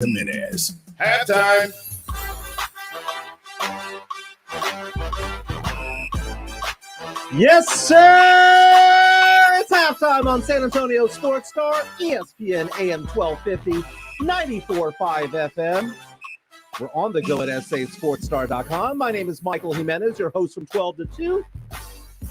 Jimenez. Halftime. Yes, sir! It's halftime on San Antonio Sports Star, ESPN AM 1250, 94.5 FM. We're on the go at sasportstar.com. My name is Michael Jimenez, your host from 12 to 2,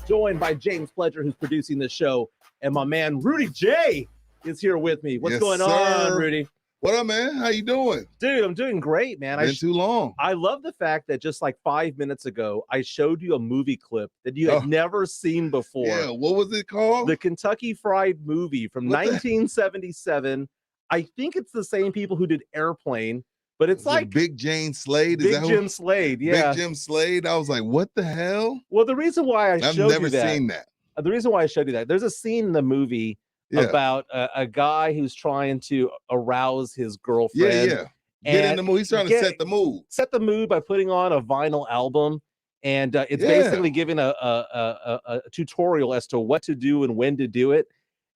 joined by James Pledger, who's producing the show, and my man Rudy Jay is here with me. What's going on, Rudy? What up, man? How you doing? Dude, I'm doing great, man. Been too long. I love the fact that just like 5 minutes ago, I showed you a movie clip that you had never seen before. Yeah, what was it called? The Kentucky Fried Movie from 1977. I think it's the same people who did Airplane, but it's like Big Jane Slade. Big Jim Slade, yeah. Big Jim Slade. I was like, what the hell? Well, the reason why I've never seen that. The reason why I showed you that, there's a scene in the movie about a guy who's trying to arouse his girlfriend. Yeah. Get in the mood. He's trying to set the mood. Set the mood by putting on a vinyl album. And it's basically giving a tutorial as to what to do and when to do it.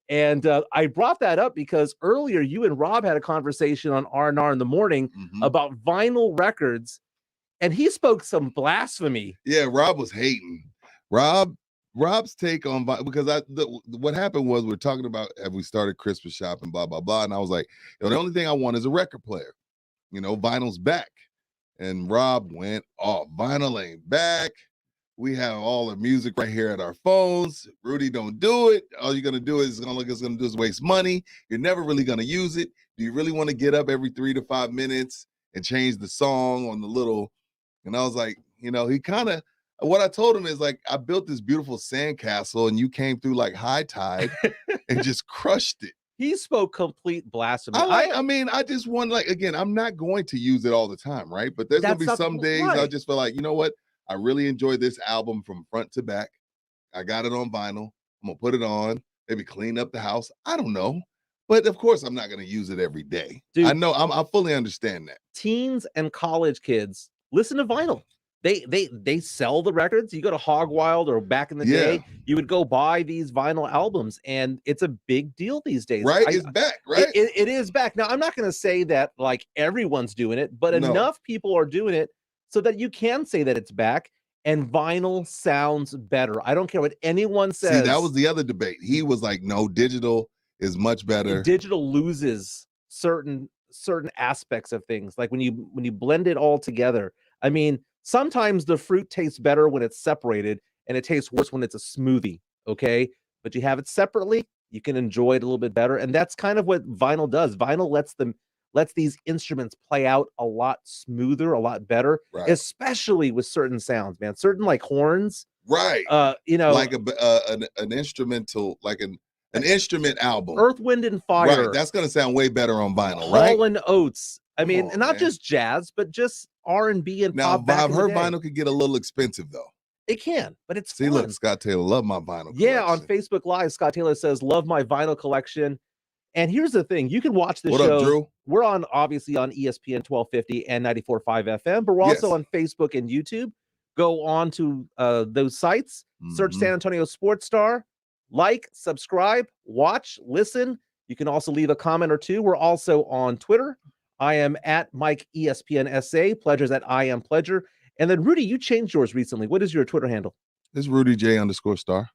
And I brought that up because earlier you and Rob had a conversation on R&R in the morning about vinyl records. And he spoke some blasphemy. Yeah, Rob was hating. Rob's take on because what happened was we're talking about have we started Christmas shopping, blah blah blah, and I was like, the only thing I want is a record player. Vinyl's back, and Rob went off. Vinyl ain't back. We have all the music right here at our phones. Rudy, don't do it. All you're gonna do is waste money. You're never really gonna use it. Do you really want to get up every 3 to 5 minutes and change the song on the little? And I was like, he kind of. What I told him is like, I built this beautiful sandcastle and you came through like high tide and just crushed it. He spoke complete blasphemy. I just want again, I'm not going to use it all the time, right? But there's going to be some days I just feel like, you know what? I really enjoy this album from front to back. I got it on vinyl. I'm going to put it on, maybe clean up the house. I don't know. But of course, I'm not going to use it every day. Dude, I know. I fully understand that. Teens and college kids listen to vinyl. They sell the records. You go to Hog Wild or back in the day, you would go buy these vinyl albums, and it's a big deal these days. Right, it's back, right? It is back. Now, I'm not going to say that like everyone's doing it, but enough people are doing it so that you can say that it's back, and vinyl sounds better. I don't care what anyone says. See, that was the other debate. He was like, no, digital is much better. Digital loses certain aspects of things. Like when you blend it all together, I mean, sometimes the fruit tastes better when it's separated, and it tastes worse when it's a smoothie, okay? But you have it separately, you can enjoy it a little bit better, and that's kind of what vinyl does. Vinyl lets these instruments play out a lot smoother, a lot better, especially with certain sounds, man. Certain like horns, right? Like an instrumental, like an instrument album, Earth, Wind, and Fire. Right, that's gonna sound way better on vinyl, right? Hall & Oates. I mean, and not just jazz, but just R&B and pop. Now, I've heard vinyl could get a little expensive, though. It can, but it's fun. Look, Scott Taylor, love my vinyl collection. Yeah, on Facebook Live, Scott Taylor says, love my vinyl collection. And here's the thing. You can watch the show. What up, Drew? We're obviously on ESPN 1250 and 94.5 FM, but we're also on Facebook and YouTube. Go on to those sites, search San Antonio Sports Star, like, subscribe, watch, listen. You can also leave a comment or two. We're also on Twitter. I am at Mike ESPN SA. Pledger's at I am Pledger. And then Rudy, you changed yours recently. What is your Twitter handle? It's Rudy J _star.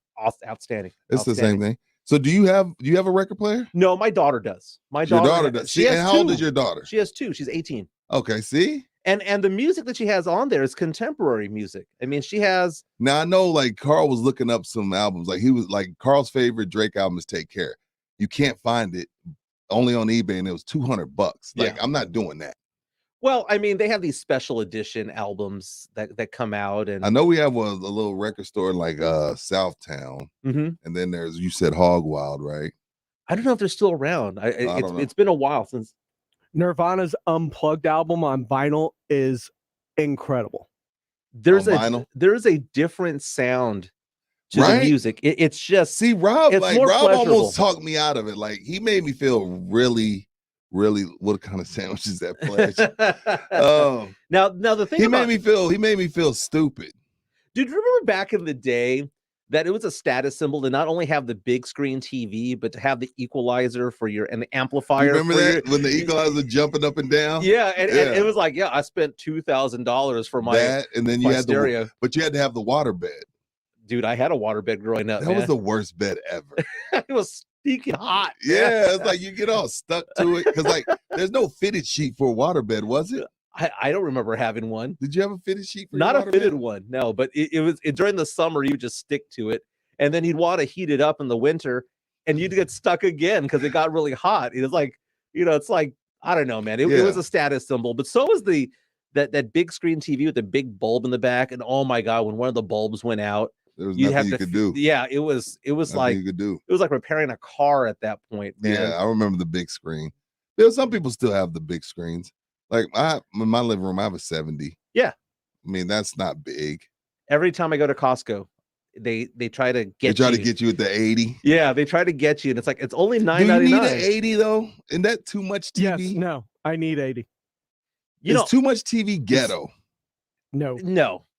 Outstanding. It's the same thing. So do you have a record player? No, my daughter does. Your daughter does. And how old is your daughter? She has 2. She's 18. Okay, see? And the music that she has on there is contemporary music. I mean, she has. Now I know like Carl was looking up some albums. Like he was like Carl's favorite Drake album is Take Care. You can't find it. Only on eBay, and it was $200. Like, I'm not doing that. Well, I mean, they have these special edition albums that come out, and I know we have a little record store in like Southtown, and then there's, you said Hog Wild, right? I don't know if they're still around. It's been a while since. Nirvana's Unplugged album on vinyl is incredible. There's a different sound to the music. It's just Rob almost talked me out of it. Like he made me feel really, really what kind of sandwich is that Pledge? Now the thing he made me feel stupid. Dude, remember back in the day that it was a status symbol to not only have the big screen TV, but to have the equalizer for and the amplifier. You remember for that when the equalizer jumping up and down? Yeah, and it was like, I spent $2,000 for my that, and then you my had stereo. but you had to have the water bed. Dude, I had a water bed growing up. That was the worst bed ever. It was stinking hot. Yeah, it's like you get all stuck to it because like there's no fitted sheet for a water bed, was it? I don't remember having one. Did you have a fitted sheet for Not your a water fitted bed? one, no. But it was during the summer, you would just stick to it, and then you'd want to heat it up in the winter, and you'd get stuck again because it got really hot. It was like, it's like, I don't know, man. It was a status symbol, but so was that big screen TV with the big bulb in the back. And oh my God, when one of the bulbs went out, there was you'd nothing have you to could do. Yeah, it was Nothing like you could do. It was like repairing a car at that point, man. Yeah, I remember the big screen. Some people still have the big screens. Like in my living room, I have a 70. Yeah. I mean, that's not big. Every time I go to Costco, they try to get to get you at the 80. Yeah, they try to get you, and it's like it's only $9.99. Do you need an 80 though? Isn't that too much TV? Yes, no, I need 80. Is too much TV ghetto? No,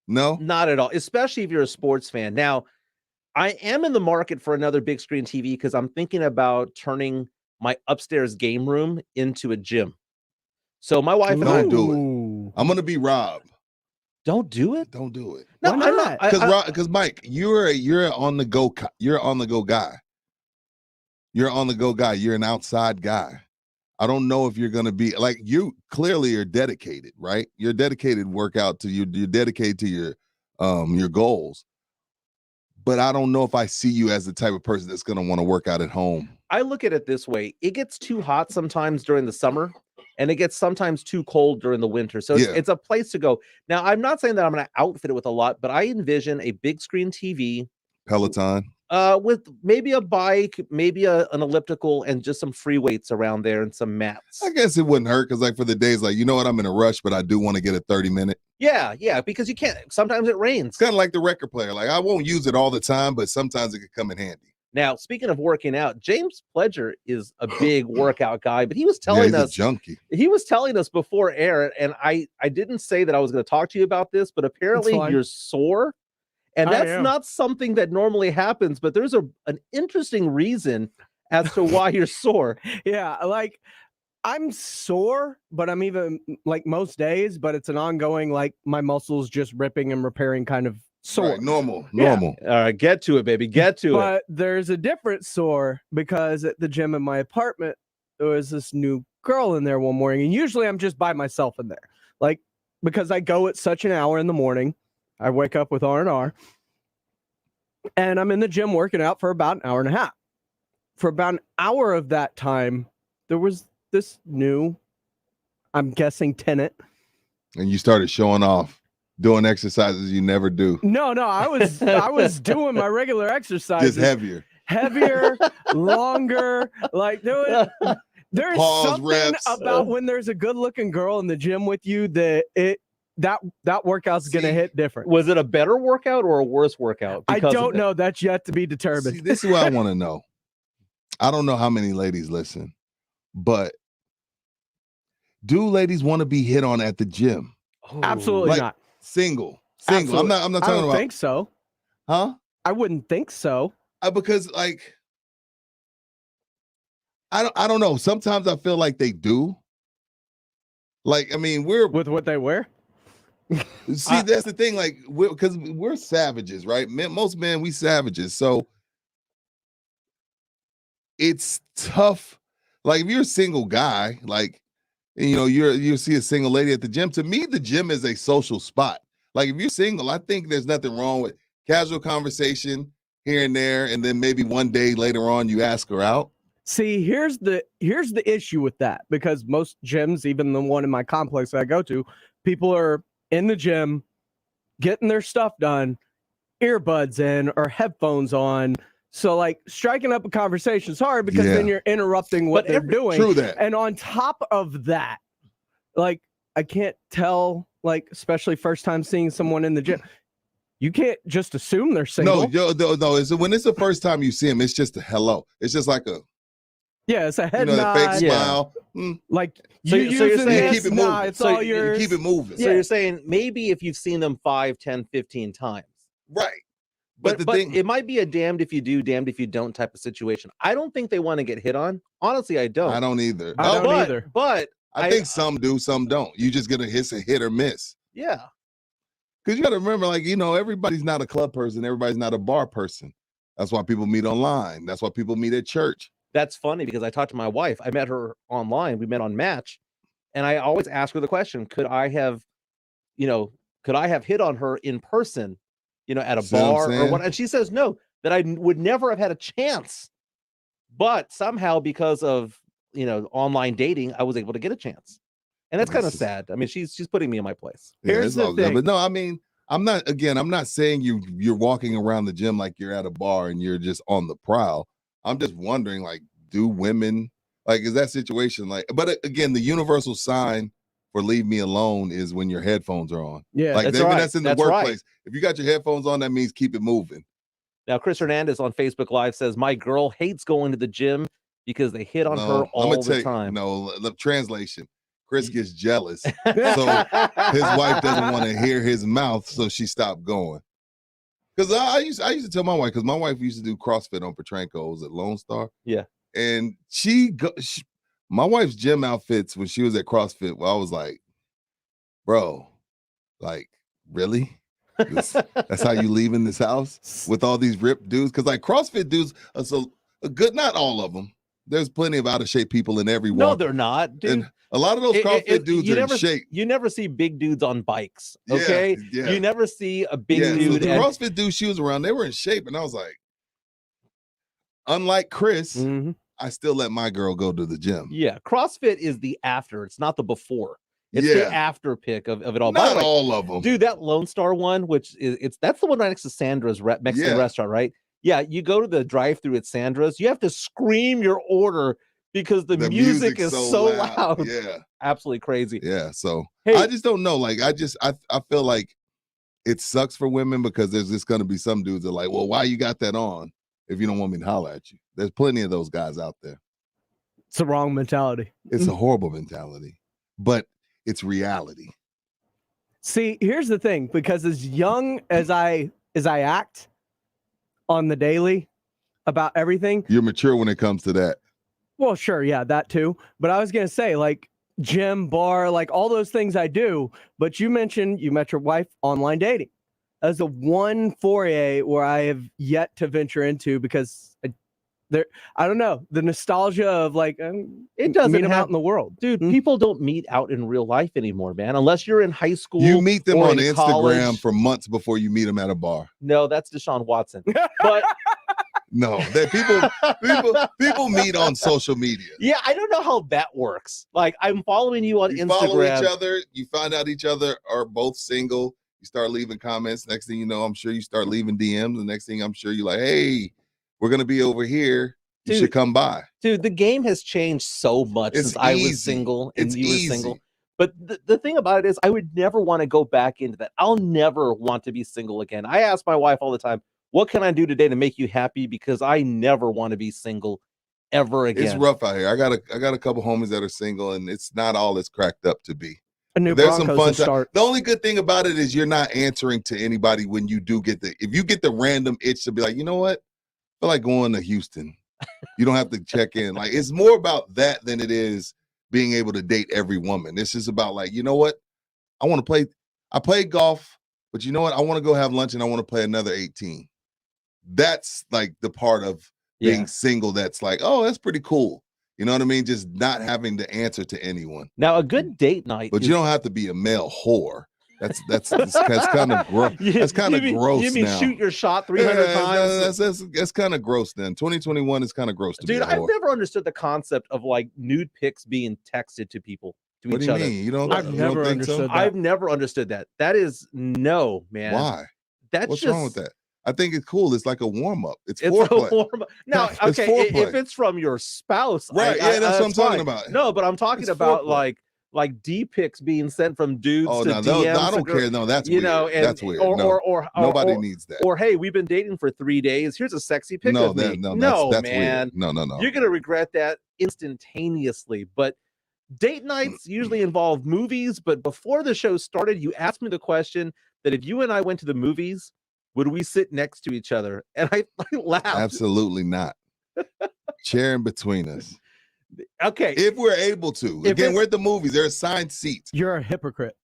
not at all. Especially if you're a sports fan. Now, I am in the market for another big screen TV because I'm thinking about turning my upstairs game room into a gym. So my wife and I don't do it. I'm gonna be Rob. Don't do it. Don't do it. No, Why not? Because Mike, you're on the go. You're on the go guy. You're on the go guy. You're an outside guy. I don't know if you're gonna be like you. Clearly, are dedicated, right? You're dedicated. Workout to you. You're dedicated to your goals. But I don't know if I see you as the type of person that's gonna want to work out at home. I look at it this way: it gets too hot sometimes during the summer, and it gets sometimes too cold during the winter. So it's a place to go. Now, I'm not saying that I'm going to outfit it with a lot, but I envision a big screen TV, Peloton, with maybe a bike, maybe an elliptical, and just some free weights around there and some mats. I guess it wouldn't hurt because, like, for the days, like, you know what, I'm in a rush, but I do want to get a 30-minute. Yeah, because you can't. Sometimes it rains. It's kind of like the record player. Like, I won't use it all the time, but sometimes it could come in handy. Now, speaking of working out, James Pledger is a big workout guy, but he was telling us a junkie. He was telling us before air, and I didn't say that I was going to talk to you about this, but apparently you're sore, and that's not something that normally happens. But there's an interesting reason as to why you're sore. Yeah, like I'm sore, but I'm even like most days, but it's an ongoing like my muscles just ripping and repairing kind of sore. Right, normal. All right, get to it, baby. Get to it. But there's a different sore because at the gym in my apartment, there was this new girl in there one morning. And usually I'm just by myself in there. Like, because I go at such an hour in the morning. I wake up with R&R. And I'm in the gym working out for about an hour and a half. For about an hour of that time, there was this new, I'm guessing, tenant. And you started showing off. Doing exercises you never do. No, I was doing my regular exercises. Just heavier, longer. Like there's something reps. about when there's a good-looking girl in the gym with you that workout's gonna hit different. Was it a better workout or a worse workout? I don't know. That's yet to be determined. See, this is what I want to know. I don't know how many ladies listen, but do ladies want to be hit on at the gym? Absolutely not. Single. Absolutely. I'm not talking about. I don't think so. Huh? I wouldn't think so. Because like I don't know. Sometimes I feel like they do. Like, I mean, we're with what they wear. See, that's the thing. Like, because we're savages, right? Most men, we savages. So it's tough. Like, if you're a single guy, like, you know, you see a single lady at the gym. To me, the gym is a social spot. Like, if you're single, I think there's nothing wrong with casual conversation here and there, and then maybe one day later on you ask her out. See, here's the issue with that, because most gyms, even the one in my complex that I go to, people are in the gym getting their stuff done, earbuds in or headphones on. So, like, striking up a conversation is hard because then you're interrupting what they're doing. True that. And on top of that, like, I can't tell, like, especially first time seeing someone in the gym, you can't just assume they're single. No. When it's the first time you see them, it's just a hello. It's just like a it's a head the nod. fake smile. Like, so you're saying keep it moving. It's all yours. Keep it moving. So you're saying maybe if you've seen them 5, 10, 15 times. Right. But the thing, it might be a damned if you do, damned if you don't type of situation. I don't think they want to get hit on. Honestly, I don't. I don't either. I don't but, either. But I think some do, some don't. You just get a hit or miss. yeah. Because you got to remember, like, everybody's not a club person. Everybody's not a bar person. That's why people meet online. That's why people meet at church. That's funny because I talked to my wife. I met her online. We met on Match. And I always ask her the question, could I have hit on her in person, at a bar or what? And she says no, that I would never have had a chance. But somehow because of, online dating, I was able to get a chance. And that's kind of sad. I mean, she's putting me in my place. Here's the thing. But no, I mean, I'm not saying you're walking around the gym like you're at a bar and you're just on the prowl. I'm just wondering, like, do women, like, is that situation like, but again, the universal sign for leave me alone is when your headphones are on. Yeah, like that's right. that's in the That's workplace. right. If you got your headphones on, that means keep it moving. Now, Chris Hernandez on Facebook Live says, my girl hates going to the gym because they hit on her all the time. No, the translation. Chris gets jealous. So his wife doesn't want to hear his mouth, so she stopped going. Because I used to tell my wife, because my wife used to do CrossFit on Petranco's at Lone Star. Yeah. And my wife's gym outfits when she was at CrossFit, well, I was like, bro, like, really? That's how you leaving this house with all these ripped dudes? Because like CrossFit dudes are so good, not all of them. There's plenty of out of shape people in every No, walk. they're not, dude. And a lot of those CrossFit dudes are in shape. You never see big dudes on bikes, okay? Yeah. You never see a big So dude. the CrossFit dudes she was around, they were in shape. And I was like, unlike Chris, Mhm. I still let my girl go to the gym. Yeah, CrossFit is the after. It's not the before. It's the after pick of it all. By Not the way, all of them. dude, that Lone Star one, which that's the one right next to Sandra's Mexican restaurant, right? Yeah, you go to the drive-through at Sandra's, you have to scream your order because the music is so loud. Yeah. Absolutely crazy. Yeah. So Hey. I just don't know. Like, I feel like it sucks for women because there's just gonna be some dudes that are like, well, why you got that on if you don't want me to holler at you? There's plenty of those guys out there. It's the wrong mentality. It's a horrible mentality, but it's reality. See, here's the thing, because as young as I act on the daily about everything, You're mature when it comes to that. well, sure, yeah, that too. But I was gonna say, like, gym, bar, like all those things I do. But you mentioned you met your wife online dating. That's the one foray where I have yet to venture into because I don't know, the nostalgia of like It doesn't meet them have- out in the world. Dude, people don't meet out in real life anymore, man. Unless you're in high school. You meet them or on in Instagram college. for months before you meet them at a bar. No, that's Deshaun Watson. But No, that people meet on social media. yeah, I don't know how that works. Like, I'm following you on You Instagram. follow each other. You find out each other are both single. You start leaving comments. Next thing you know, I'm sure you start leaving DMs. The next thing I'm sure you're like, hey, we're going to be over here. You Dude, should come by. Dude, the game has changed so much It's since I easy. was single and It's you were easy. single. But the thing about it is, I would never want to go back into that. I'll never want to be single again. I ask my wife all the time, what can I do today to make you happy? Because I never want to be single ever again. It's rough out here. I got a couple homies that are single, and it's not all it's cracked up to be. A new There's some Broncos fun to start. The only good thing about it is you're not answering to anybody when you do get if you get the random itch to be like, you know what? I feel like going to Houston. You don't have to check in. Like, it's more about that than it is being able to date every woman. It's just about like, you know what? I play golf, but you know what? I want to go have lunch and I want to play another 18. That's like the part of being single that's like, oh, that's pretty cool. You know what I mean? Just not having to answer to anyone. Now, a good date night. But you don't have to be a male whore. That's kind of gross. That's kind of gross. You mean now. shoot your shot 300 times? That's kind of gross. Then 2021 is kind of gross to Dude, be a I've whore. never understood the concept of like nude pics being texted to people, to What each do you other. mean? You don't? I've you don't never think so? understood that. I've never understood that. That is no, man. Why? That's What's just, wrong with that? I think it's cool. It's like a warm up. It's It's foreplay. a warm. Now, It's okay, foreplay. if it's from your spouse, Right, yeah, that's what I'm talking about. No, but I'm talking It's about foreplay. like D pics being sent from dudes Oh to no, DMs. no, I don't care. No, that's You weird. know, and That's weird. Or, No, or nobody or, needs that. Or hey, we've been dating for 3 days. Here's a sexy pic No, of me. that's man. weird. No. You're gonna regret that instantaneously. But date nights usually involve movies. But before the show started, you asked me the question that if you and I went to the movies, would we sit next to each other? And I laughed. Absolutely not. Chair in between us. Okay. If we're able to. If Again, it's- we're at the movies. There are assigned seats. You're a hypocrite.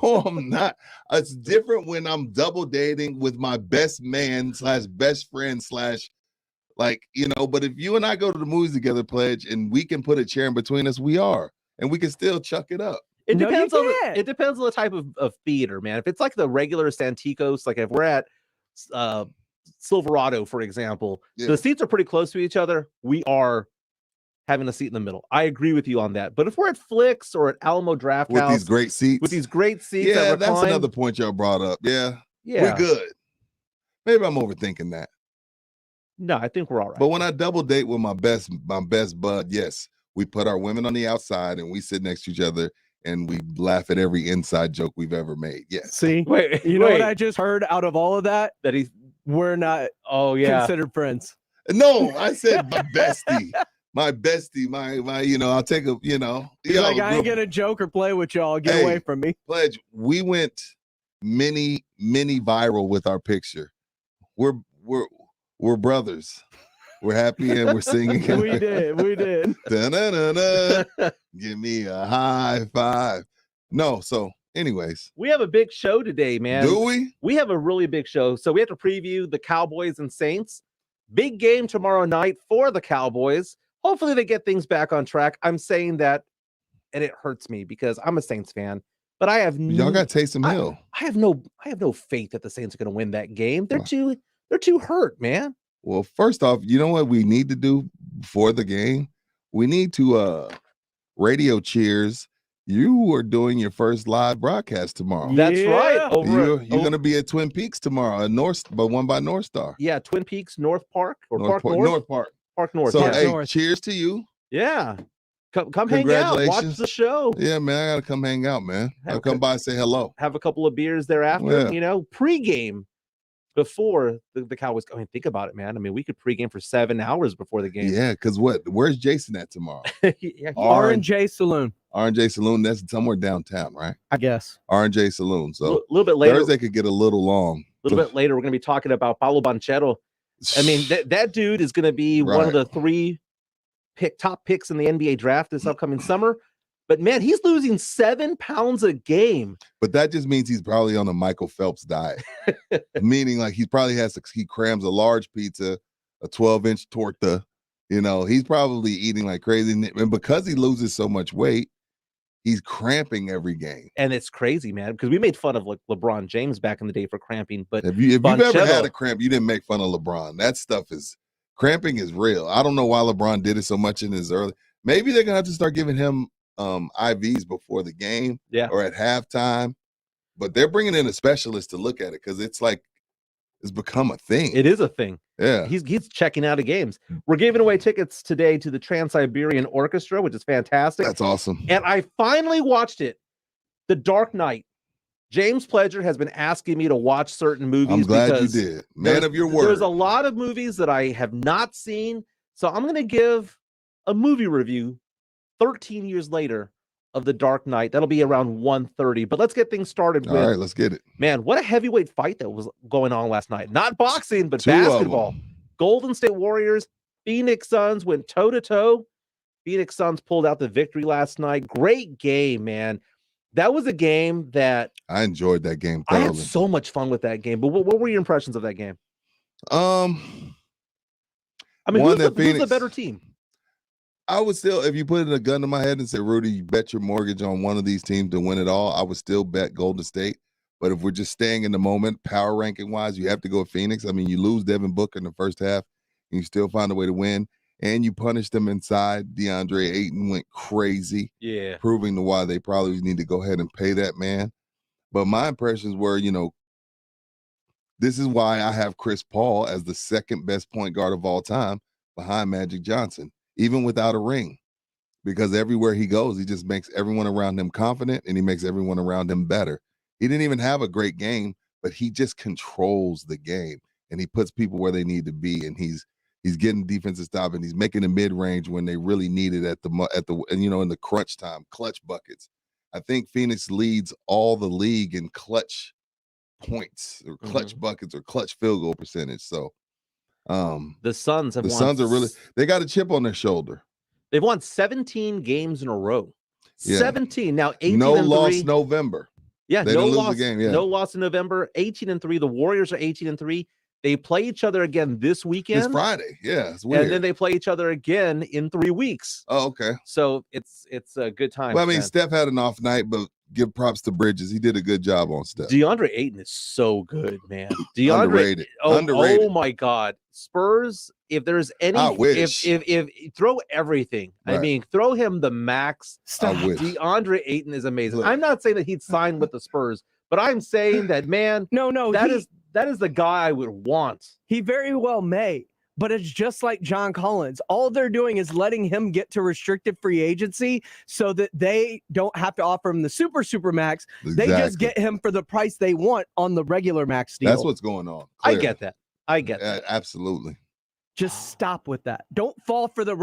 No, I'm not. It's different when I'm double dating with my best man / best friend / like, you know, but if you and I go to the movies together, Pledge, and we can put a chair in between us, we are. And we can still chuck it up. It No, you depends on can't. it depends on the type of theater, man. If it's like the regular Santikos, like if we're at Silverado, for example, Yeah. the seats are pretty close to each other. We are having a seat in the middle. I agree with you on that. But if we're at Flicks or at Alamo Draft With House these great seats. with these great seats, yeah, that that's recline, another point y'all brought up. Yeah. yeah, We're good. Maybe I'm overthinking that. No, I think we're all right. But when I double date with my best bud, yes, we put our women on the outside and we sit next to each other and we laugh at every inside joke we've ever made. Yes. See, wait, you know wait, what I just heard out of all of that? that he's We're not oh yeah. considered friends. No, I said my bestie. My bestie, my, you know, I'll take a, you know. He's like, I ain't gonna joke or play with y'all. Get Hey. away from me. Pledge, we went mini viral with our picture. We're brothers. We're happy and we're singing. We did. Da-na-na-na. Give me a high five. No, so anyways, We have a big show today, man. do we? We have a really big show. So we have to preview the Cowboys and Saints. Big game tomorrow night for the Cowboys. Hopefully they get things back on track. I'm saying that, and it hurts me because I'm a Saints fan, but I have Y'all got Taysom I- Hill. I have no faith that the Saints are going to win that game. They're Wow. too hurt, man. Well, first off, you know what we need to do before the game? We need to radio cheers. You are doing your first live broadcast tomorrow. That's right. Yeah. Over You're going to be at Twin Peaks tomorrow, but one by North Star. yeah, Twin Peaks North Park or North Park North. North Park. Park North. So, yeah. hey, North. cheers to you. Yeah. Come hang out. Watch Congratulations. the show. Yeah, man, I got to come hang out, man. I'll Okay. come by and say hello. Have a couple of beers thereafter, Yeah. you know, pregame before the Cowboys. I mean, think about it, man. I mean, we could pregame for 7 hours before the game. Yeah, because where's Jason at tomorrow? Yeah, R&J Saloon, R&J Saloon, that's somewhere downtown, right? I guess. R&J Saloon. a So little bit later. Thursday could get a little long. A little bit later, we're going to be talking about Paulo Banchero. I mean, that dude is going to be one of Right. the 3 top picks in the NBA draft this upcoming summer. But man, he's losing 7 pounds a game. But that just means he's probably on a Michael Phelps diet, meaning like he crams a large pizza, a 12-inch torta. You know, he's probably eating like crazy. And because he loses so much weight, he's cramping every game. And it's crazy, man, because we made fun of like LeBron James back in the day for cramping. But If you've ever Banchero- had a cramp, you didn't make fun of LeBron. That stuff cramping is real. I don't know why LeBron did it so much in his early. Maybe they're gonna have to start giving him IVs before the game, Yeah. or at halftime. But they're bringing in a specialist to look at it because it's become a thing. it is a thing. Yeah. He's checking out of games. We're giving away tickets today to the Trans-Siberian Orchestra, which is fantastic. That's awesome. And I finally watched it, The Dark Knight. James Pledger has been asking me to watch certain movies. I'm glad you because did. Man of your word. There's a lot of movies that I have not seen. So I'm going to give a movie review 13 years later of The Dark Knight. That'll be around 1:30. But let's get things started All with, right, let's get it. man, what a heavyweight fight that was going on last night. Not boxing, but 2 of 'em. basketball. Golden State Warriors, Phoenix Suns went toe-to-toe. Phoenix Suns pulled out the victory last night. Great game, man. That was a game that I enjoyed that game I had thoroughly. so much fun with that game. But what were your impressions of that game? I mean, One who's that the Phoenix- better team? I would still, if you put a gun to my head and say, Rudy, you bet your mortgage on one of these teams to win it all, I would still bet Golden State. But if we're just staying in the moment, power ranking wise, you have to go with Phoenix. I mean, you lose Devin Booker in the first half, and you still find a way to win. And you punish them inside. DeAndre Ayton went crazy, Yeah. proving to why they probably need to go ahead and pay that man. But my impressions were, this is why I have Chris Paul as the second best point guard of all time behind Magic Johnson, even without a ring, because everywhere he goes, he just makes everyone around him confident and he makes everyone around him better. He didn't even have a great game, but he just controls the game and he puts people where they need to be. And he's getting defensive stop and he's making a mid-range when they really need it in the crunch time, clutch buckets. I think Phoenix leads all the league in clutch points or clutch buckets or clutch field goal percentage. So the Suns have the won. Suns are really, they got a chip on their shoulder. They've won 17 games in a row. Yeah. 17. Now 18 No and loss 3. November. Yeah, They no didn't lose loss. the game, yeah. No loss in November. 18-3. The Warriors are 18-3. They play each other again this weekend. It's Friday. Yeah, it's weird. And then they play each other again in 3 weeks. Oh, okay. So it's a good time. Well, I mean, Steph had an off night, but give props to Bridges. He did a good job on Steph. DeAndre Ayton is so good, man. Underrated. Underrated. Oh my God. Spurs, if there's any, I wish. if throw everything. I Right. mean, throw him the max. I wish. DeAndre Ayton is amazing. Look. I'm not saying that he'd sign with the Spurs, but I'm saying that, man, No, that is the guy I would want. he very well may. But it's just like John Collins. All they're doing is letting him get to restricted free agency so that they don't have to offer him the super max. They just Exactly. get him for the price they want on the regular max deal. That's what's going on. I Clearly. get that. I get that. Absolutely. Just stop with that. Don't fall for the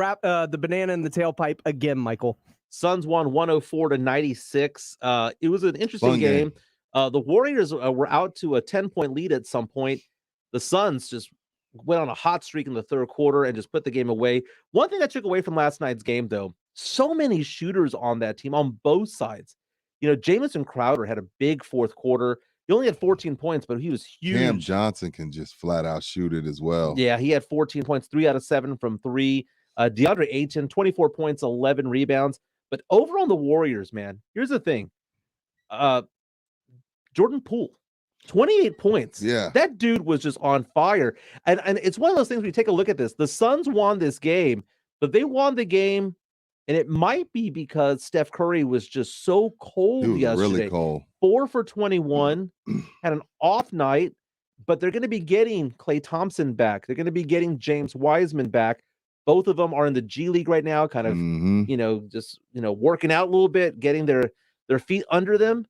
banana in the tailpipe again, Michael. Suns won 104-96. It was an interesting Fun game. The Warriors were out to a 10-point lead at some point. The Suns just went on a hot streak in the third quarter and just put the game away. One thing I took away from last night's game, though, so many shooters on that team on both sides. You know, Jamison Crowder had a big fourth quarter. He only had 14 points, but he was huge. Cam Johnson can just flat out shoot it as well. Yeah, he had 14 points, 3 out of 7 from 3. DeAndre Ayton, 24 points, 11 rebounds. But over on the Warriors, man, here's the thing. Jordan Poole, 28 points. Yeah. That dude was just on fire. And it's one of those things when you take a look at this. The Suns won this game, but they won the game, and it might be because Steph Curry was just so cold He was yesterday. really cold. 4 for 21, had an off night, but they're going to be getting Klay Thompson back. They're going to be getting James Wiseman back. Both of them are in the G League right now, kind of, just working out a little bit, getting their feet under them.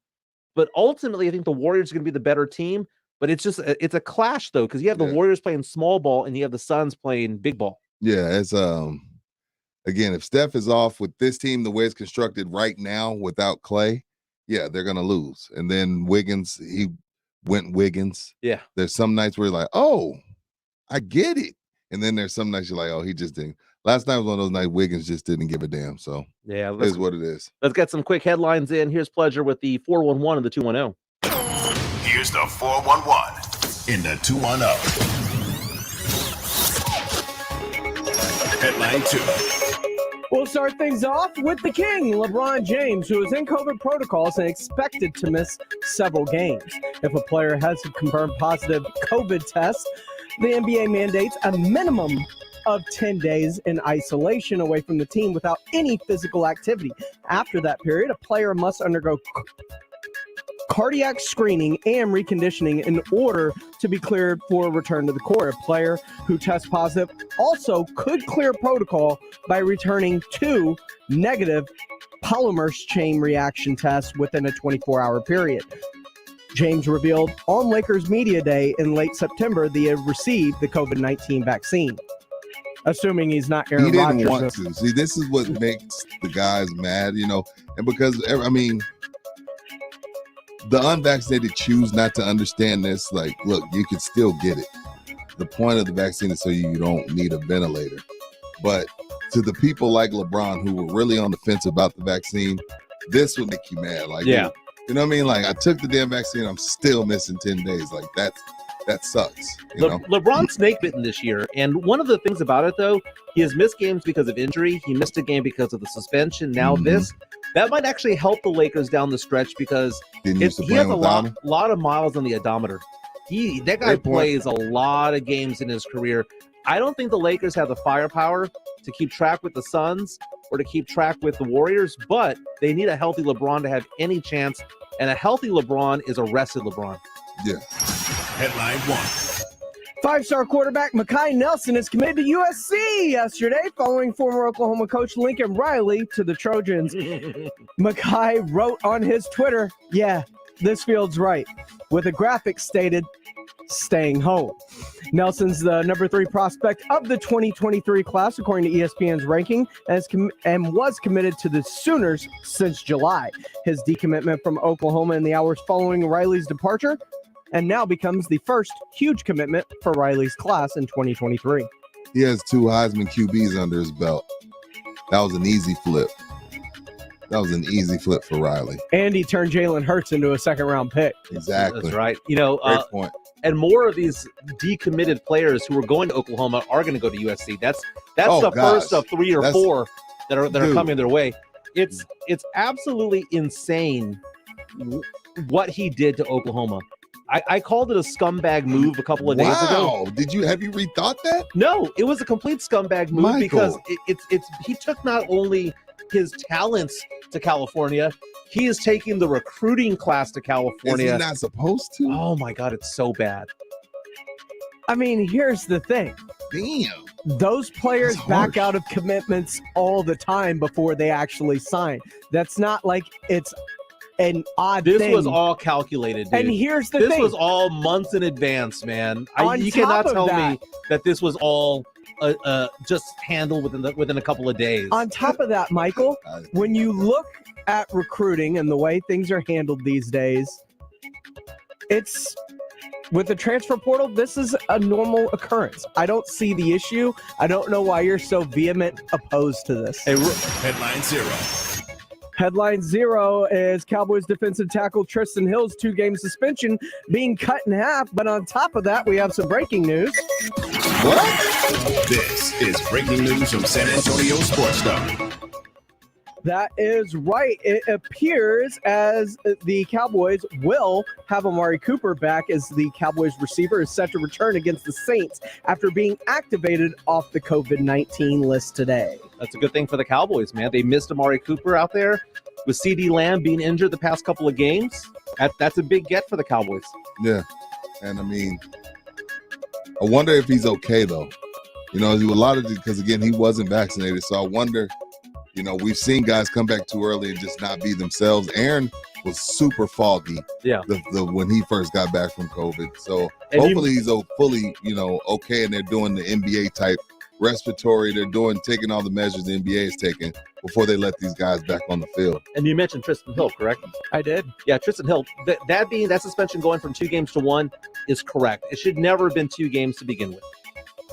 But ultimately, I think the Warriors are going to be the better team. But it's a clash, though, because you have the Warriors playing small ball and you have the Suns playing big ball. Yeah, it's again, if Steph is off with this team the way it's constructed right now without Clay, yeah, they're gonna lose. And then Wiggins, he went Wiggins. Yeah. There's some nights where you're like, oh, I get it. And then there's some nights you're like, oh, he just didn't. Last night was one of those nights Wiggins just didn't give a damn. So yeah, it is what it is. Let's get some quick headlines in. Here's Pleasure with the 411 and the 210. Here's the 411 in the 210. Headline 2. We'll start things off with the king, LeBron James, who is in COVID protocols and expected to miss several games. If a player has a confirmed positive COVID test, the NBA mandates a minimum of 10 days in isolation away from the team without any physical activity. After that period, a player must undergo cardiac screening and reconditioning in order to be cleared for return to the court. A player who tests positive also could clear protocol by returning 2 negative polymer chain reaction tests within a 24-hour period. James revealed on Lakers Media Day in late September that he had received the COVID-19 vaccine. Assuming he's not Aaron He didn't Rodgers. want to. See, this is what makes the guys mad, and because, I mean, the unvaccinated choose not to understand this. Like, look, you can still get it. The point of the vaccine is so you don't need a ventilator. But to the people like LeBron who were really on the fence about the vaccine, this would make you mad. Like, Yeah. you know what I mean? Like, I took the damn vaccine. I'm still missing 10 days. Like, that sucks. LeBron's snake bitten this year. And one of the things about it, though, he has missed games because of injury. He missed a game because of the suspension. Now that might actually help the Lakers down the stretch because he has a lot of miles on the odometer. That guy plays a lot of games in his career. I don't think the Lakers have the firepower to keep track with the Suns or to keep track with the Warriors, but they need a healthy LeBron to have any chance. And a healthy LeBron is a rested LeBron. Yeah. Headline 1. 5-star quarterback Mccain Nelson is committed to USC yesterday following former Oklahoma coach Lincoln Riley to the Trojans. Mckay wrote on his Twitter, "Yeah, this feels right," with a graphic stated, "Staying home." Nelson's the number 3 prospect of the 2023 class, according to ESPN's ranking, and was committed to the Sooners since July. His decommitment from Oklahoma in the hours following Riley's departure and now becomes the first huge commitment for Riley's class in 2023. He has 2 Heisman QBs under his belt. That was an easy flip. That was an easy flip for Riley. And he turned Jalen Hurts into a second-round pick. Exactly. That's right. Great point. And more of these decommitted players who are going to Oklahoma are going to go to USC. That's first of 3 or 4 that are coming their way. It's absolutely insane what he did to Oklahoma. I called it a scumbag move a couple of days ago. Wow. Have you rethought that? No, it was a complete scumbag move, Michael. because he took not only his talents to California, he is taking the recruiting class to California. Is he not supposed to? Oh my God, it's so bad. I mean, here's the thing. Damn. Those players That's back harsh. out of commitments all the time before they actually sign. That's not like it's an odd This thing. was all calculated, dude. And here's the This thing. was all months in advance, man. On You top cannot of tell that- me that this was all just handled within a couple of days. On top of that, Michael, when you look at recruiting and the way things are handled these days, it's with the transfer portal, this is a normal occurrence. I don't see the issue. I don't know why you're so vehement opposed to this. Hey, Headline 0. Headline 0 is Cowboys defensive tackle Tristan Hill's 2-game suspension being cut in half. But on top of that, we have some breaking news. What? This is breaking news from San Antonio Sports Star. That is right. It appears as the Cowboys will have Amari Cooper back, as the Cowboys receiver is set to return against the Saints after being activated off the COVID-19 list today. that's a good thing for the Cowboys, man. They missed Amari Cooper out there with CD Lamb being injured the past couple of games. That's a big get for the Cowboys. Yeah. And I mean, I wonder if he's okay, though. You know, a lot of because, again, he wasn't vaccinated. So I wonder, you know, we've seen guys come back too early and just not be themselves. Aaron was super foggy when he first got back from COVID. So And hopefully he's fully, okay, and they're doing the NBA type respiratory. They're taking all the measures the NBA is taking before they let these guys back on the field. And you mentioned Tristan Hill, correct? I did. Yeah, Tristan Hill. That suspension going from 2 games to 1 is correct. It should never have been 2 games to begin with.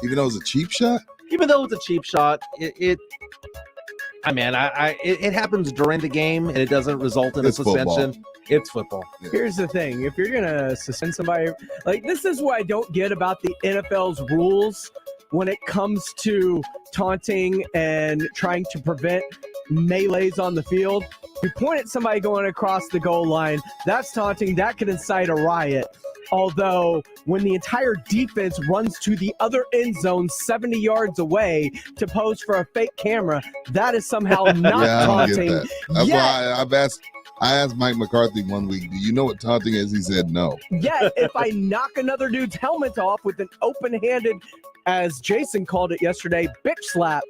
Even though it was a cheap shot? Even though it's a cheap shot, it happens during the game and it doesn't result in a suspension. Football. It's football. Yeah. Here's the thing. If you're going to suspend somebody, like, this is what I don't get about the NFL's rules when it comes to taunting and trying to prevent melees on the field. If you point at somebody going across the goal line, that's taunting. That could incite a riot. Although when the entire defense runs to the other end zone 70 yards away to pose for a fake camera, that is somehow not Yeah, I don't get taunting. that. That's why I asked Mike McCarthy one week, do you know what taunting is? He said no. Yet, if I knock another dude's helmet off with an open-handed, as Jason called it yesterday, bitch slap,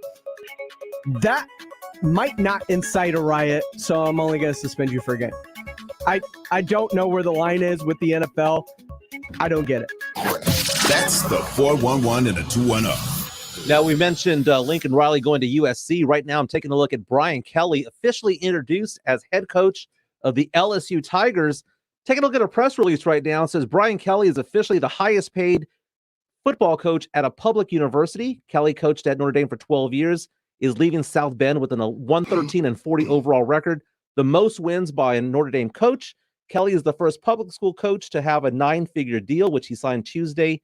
that might not incite a riot, so I'm only going to suspend you for a game. I don't know where the line is with the NFL. I don't get it. That's the 411 and a 210. Now, we mentioned Lincoln Riley going to USC. Right now, I'm taking a look at Brian Kelly, officially introduced as head coach of the LSU Tigers. Taking a look at a press release right now. It says Brian Kelly is officially the highest paid football coach at a public university. Kelly coached at Notre Dame for 12 years, is leaving South Bend with a 113-40 overall record, the most wins by a Notre Dame coach. Kelly is the first public school coach to have a 9-figure deal, which he signed Tuesday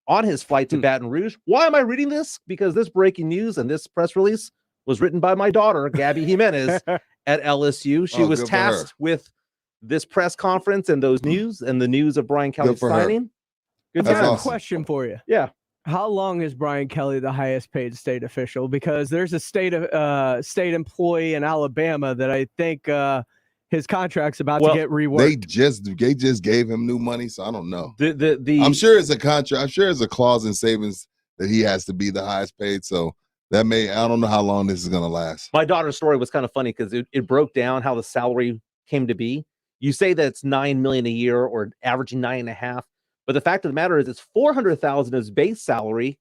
on his flight to Baton Rouge. Why am I reading this? Because this breaking news and this press release was written by my daughter, Gabby Jimenez, at LSU. She was tasked with this press conference and those news and the news of Brian Kelly signing. I've got a question for you. Yeah. How long is Brian Kelly the highest paid state official? Because there's a state employee in Alabama that I think his contract's about to get reworked. They just gave him new money, so I don't know. I'm sure it's a contract. I'm sure it's a clause in savings that he has to be the highest paid. So I don't know how long this is going to last. My daughter's story was kind of funny because it broke down how the salary came to be. You say that it's $9 million a year or averaging $9.5 million, but the fact of the matter is it's $400,000 as base salary,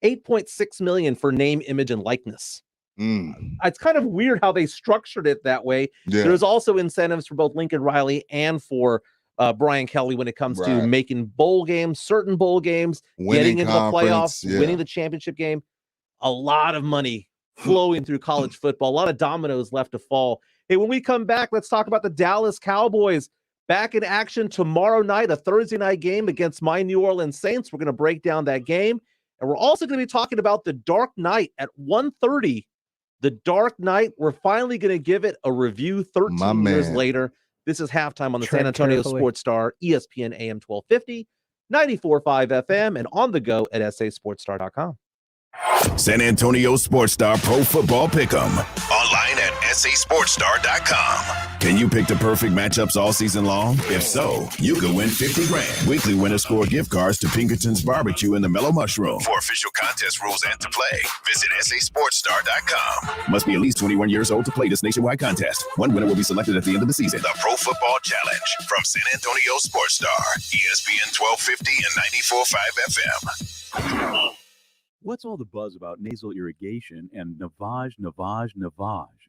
$8.6 million for name, image, and likeness. It's kind of weird how they structured it that way. Yeah. There's also incentives for both Lincoln Riley and for Brian Kelly when it comes to Right. making bowl games, certain bowl games, getting Winning into the conference, playoffs, yeah. winning the championship game. A lot of money flowing through college football, a lot of dominoes left to fall. Hey, when we come back, let's talk about the Dallas Cowboys back in action tomorrow night, a Thursday night game against my New Orleans Saints. We're going to break down that game. And we're also going to be talking about The Dark Knight at 1:30. The Dark Knight, we're finally going to give it a review 13 years later. This is halftime on the Tread San Antonio carefully. Sports Star, ESPN AM 1250, 94.5 FM, and on the go at sasportstar.com. San Antonio Sports Star Pro Football Pick'em. Online at sasportstar.com. Can you pick the perfect matchups all season long? If so, you could win $50,000. Weekly winners score gift cards to Pinkerton's Barbecue in the Mellow Mushroom. For official contest rules and to play, visit sasportstar.com. Must be at least 21 years old to play this nationwide contest. One winner will be selected at the end of the season. The Pro Football Challenge from San Antonio Sports Star, ESPN 1250 and 94.5 FM. What's all the buzz about nasal irrigation and navage?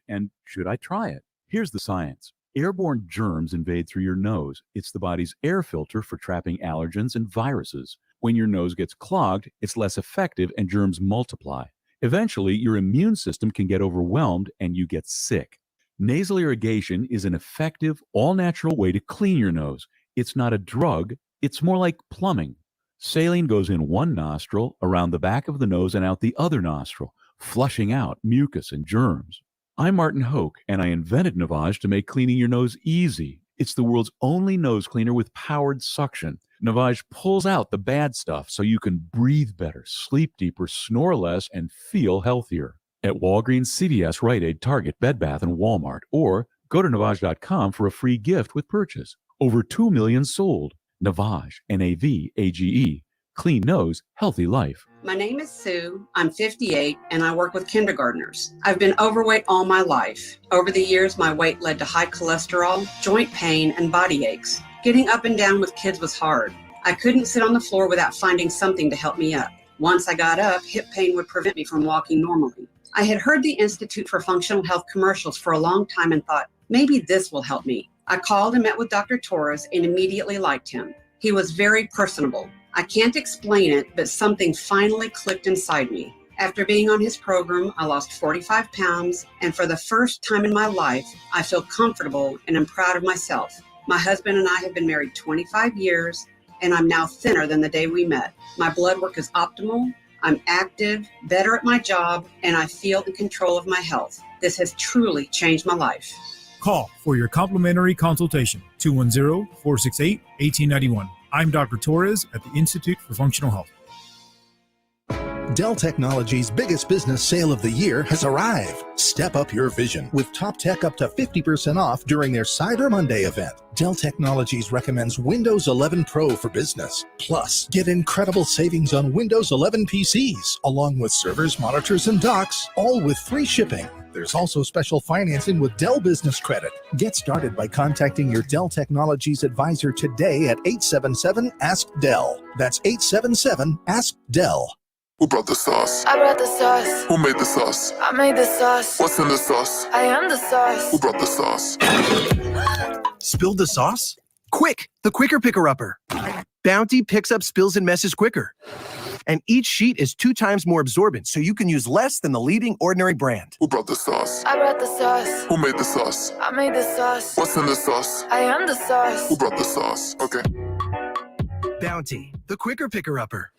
And should I try it? Here's the science. Airborne germs invade through your nose. It's the body's air filter for trapping allergens and viruses. When your nose gets clogged, it's less effective and germs multiply. Eventually, your immune system can get overwhelmed and you get sick. Nasal irrigation is an effective, all-natural way to clean your nose. It's not a drug. It's more like plumbing. Saline goes in one nostril, around the back of the nose, and out the other nostril, flushing out mucus and germs. I'm Martin Hoke, and I invented Navage to make cleaning your nose easy. It's the world's only nose cleaner with powered suction. Navage pulls out the bad stuff so you can breathe better, sleep deeper, snore less, and feel healthier. At Walgreens, CVS, Rite Aid, Target, Bed Bath, and Walmart. Or go to Navage.com for a free gift with purchase. Over 2 million sold. Navage, Navage. Clean nose, healthy life. My name is Sue. I'm 58 and I work with kindergartners. I've been overweight all my life. Over the years, my weight led to high cholesterol, joint pain, and body aches. Getting up and down with kids was hard. I couldn't sit on the floor without finding something to help me up. Once I got up, hip pain would prevent me from walking normally. I had heard the Institute for Functional Health commercials for a long time and thought, maybe this will help me. I called and met with Dr. Torres and immediately liked him. He was very personable. I can't explain it, but something finally clicked inside me. After being on his program, I lost 45 pounds, and for the first time in my life, I feel comfortable and am proud of myself. My husband and I have been married 25 years, and I'm now thinner than the day we met. My blood work is optimal, I'm active, better at my job, and I feel in control of my health. This has truly changed my life. Call for your complimentary consultation, 210-468-1891. I'm Dr. Torres at the Institute for Functional Health. Dell Technologies' biggest business sale of the year has arrived. Step up your vision with top tech up to 50% off during their Cyber Monday event. Dell Technologies recommends Windows 11 Pro for business. Plus, get incredible savings on Windows 11 PCs, along with servers, monitors, and docks, all with free shipping. There's also special financing with Dell Business Credit. Get started by contacting your Dell Technologies advisor today at 877-ASK-DELL. That's 877-ASK-DELL. Who brought the sauce? I brought the sauce. Who made the sauce? I made the sauce. What's in the sauce? I am the sauce. Who brought the sauce? Spilled the sauce? Quick, the quicker picker-upper. Bounty picks up spills and messes quicker. And each sheet is 2 times more absorbent, so you can use less than the leading Ordinary brand. Who brought the sauce? I brought the sauce. Who made the sauce? I made the sauce. What's in the sauce? I am the sauce. Who brought the sauce? Okay. Bounty, the quicker picker-upper.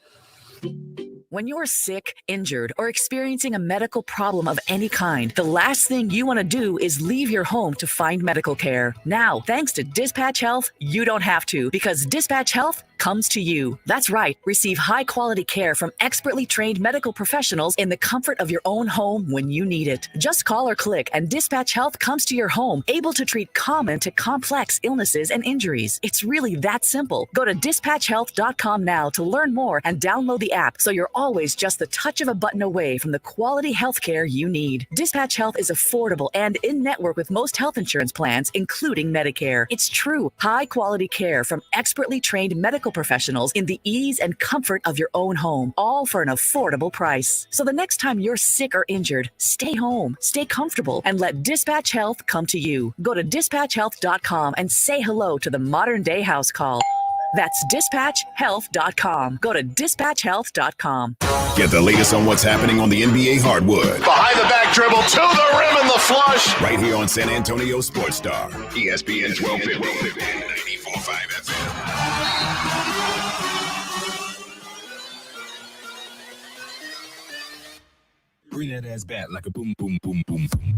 When you're sick, injured, or experiencing a medical problem of any kind, the last thing you want to do is leave your home to find medical care. Now, thanks to Dispatch Health, you don't have to, because Dispatch Health comes to you. That's right. Receive high-quality care from expertly trained medical professionals in the comfort of your own home when you need it. Just call or click, and Dispatch Health comes to your home, able to treat common to complex illnesses and injuries. It's really that simple. Go to dispatchhealth.com now to learn more and download the app so you're always just the touch of a button away from the quality health care you need. Dispatch Health is affordable and in-network with most health insurance plans, including Medicare. It's true, high-quality care from expertly trained medical medical professionals in the ease and comfort of your own home, all for an affordable price. So the next time you're sick or injured, stay home, stay comfortable, and let Dispatch Health come to you. Go to dispatchhealth.com and say hello to the modern day house call. That's dispatchhealth.com. Go to dispatchhealth.com. Get the latest on what's happening on the NBA hardwood. Behind the back dribble to the rim and the flush. Right here on San Antonio Sports Star, ESPN 1250, 94.5 FM. Bring that ass back like a boom, boom, boom, boom, boom.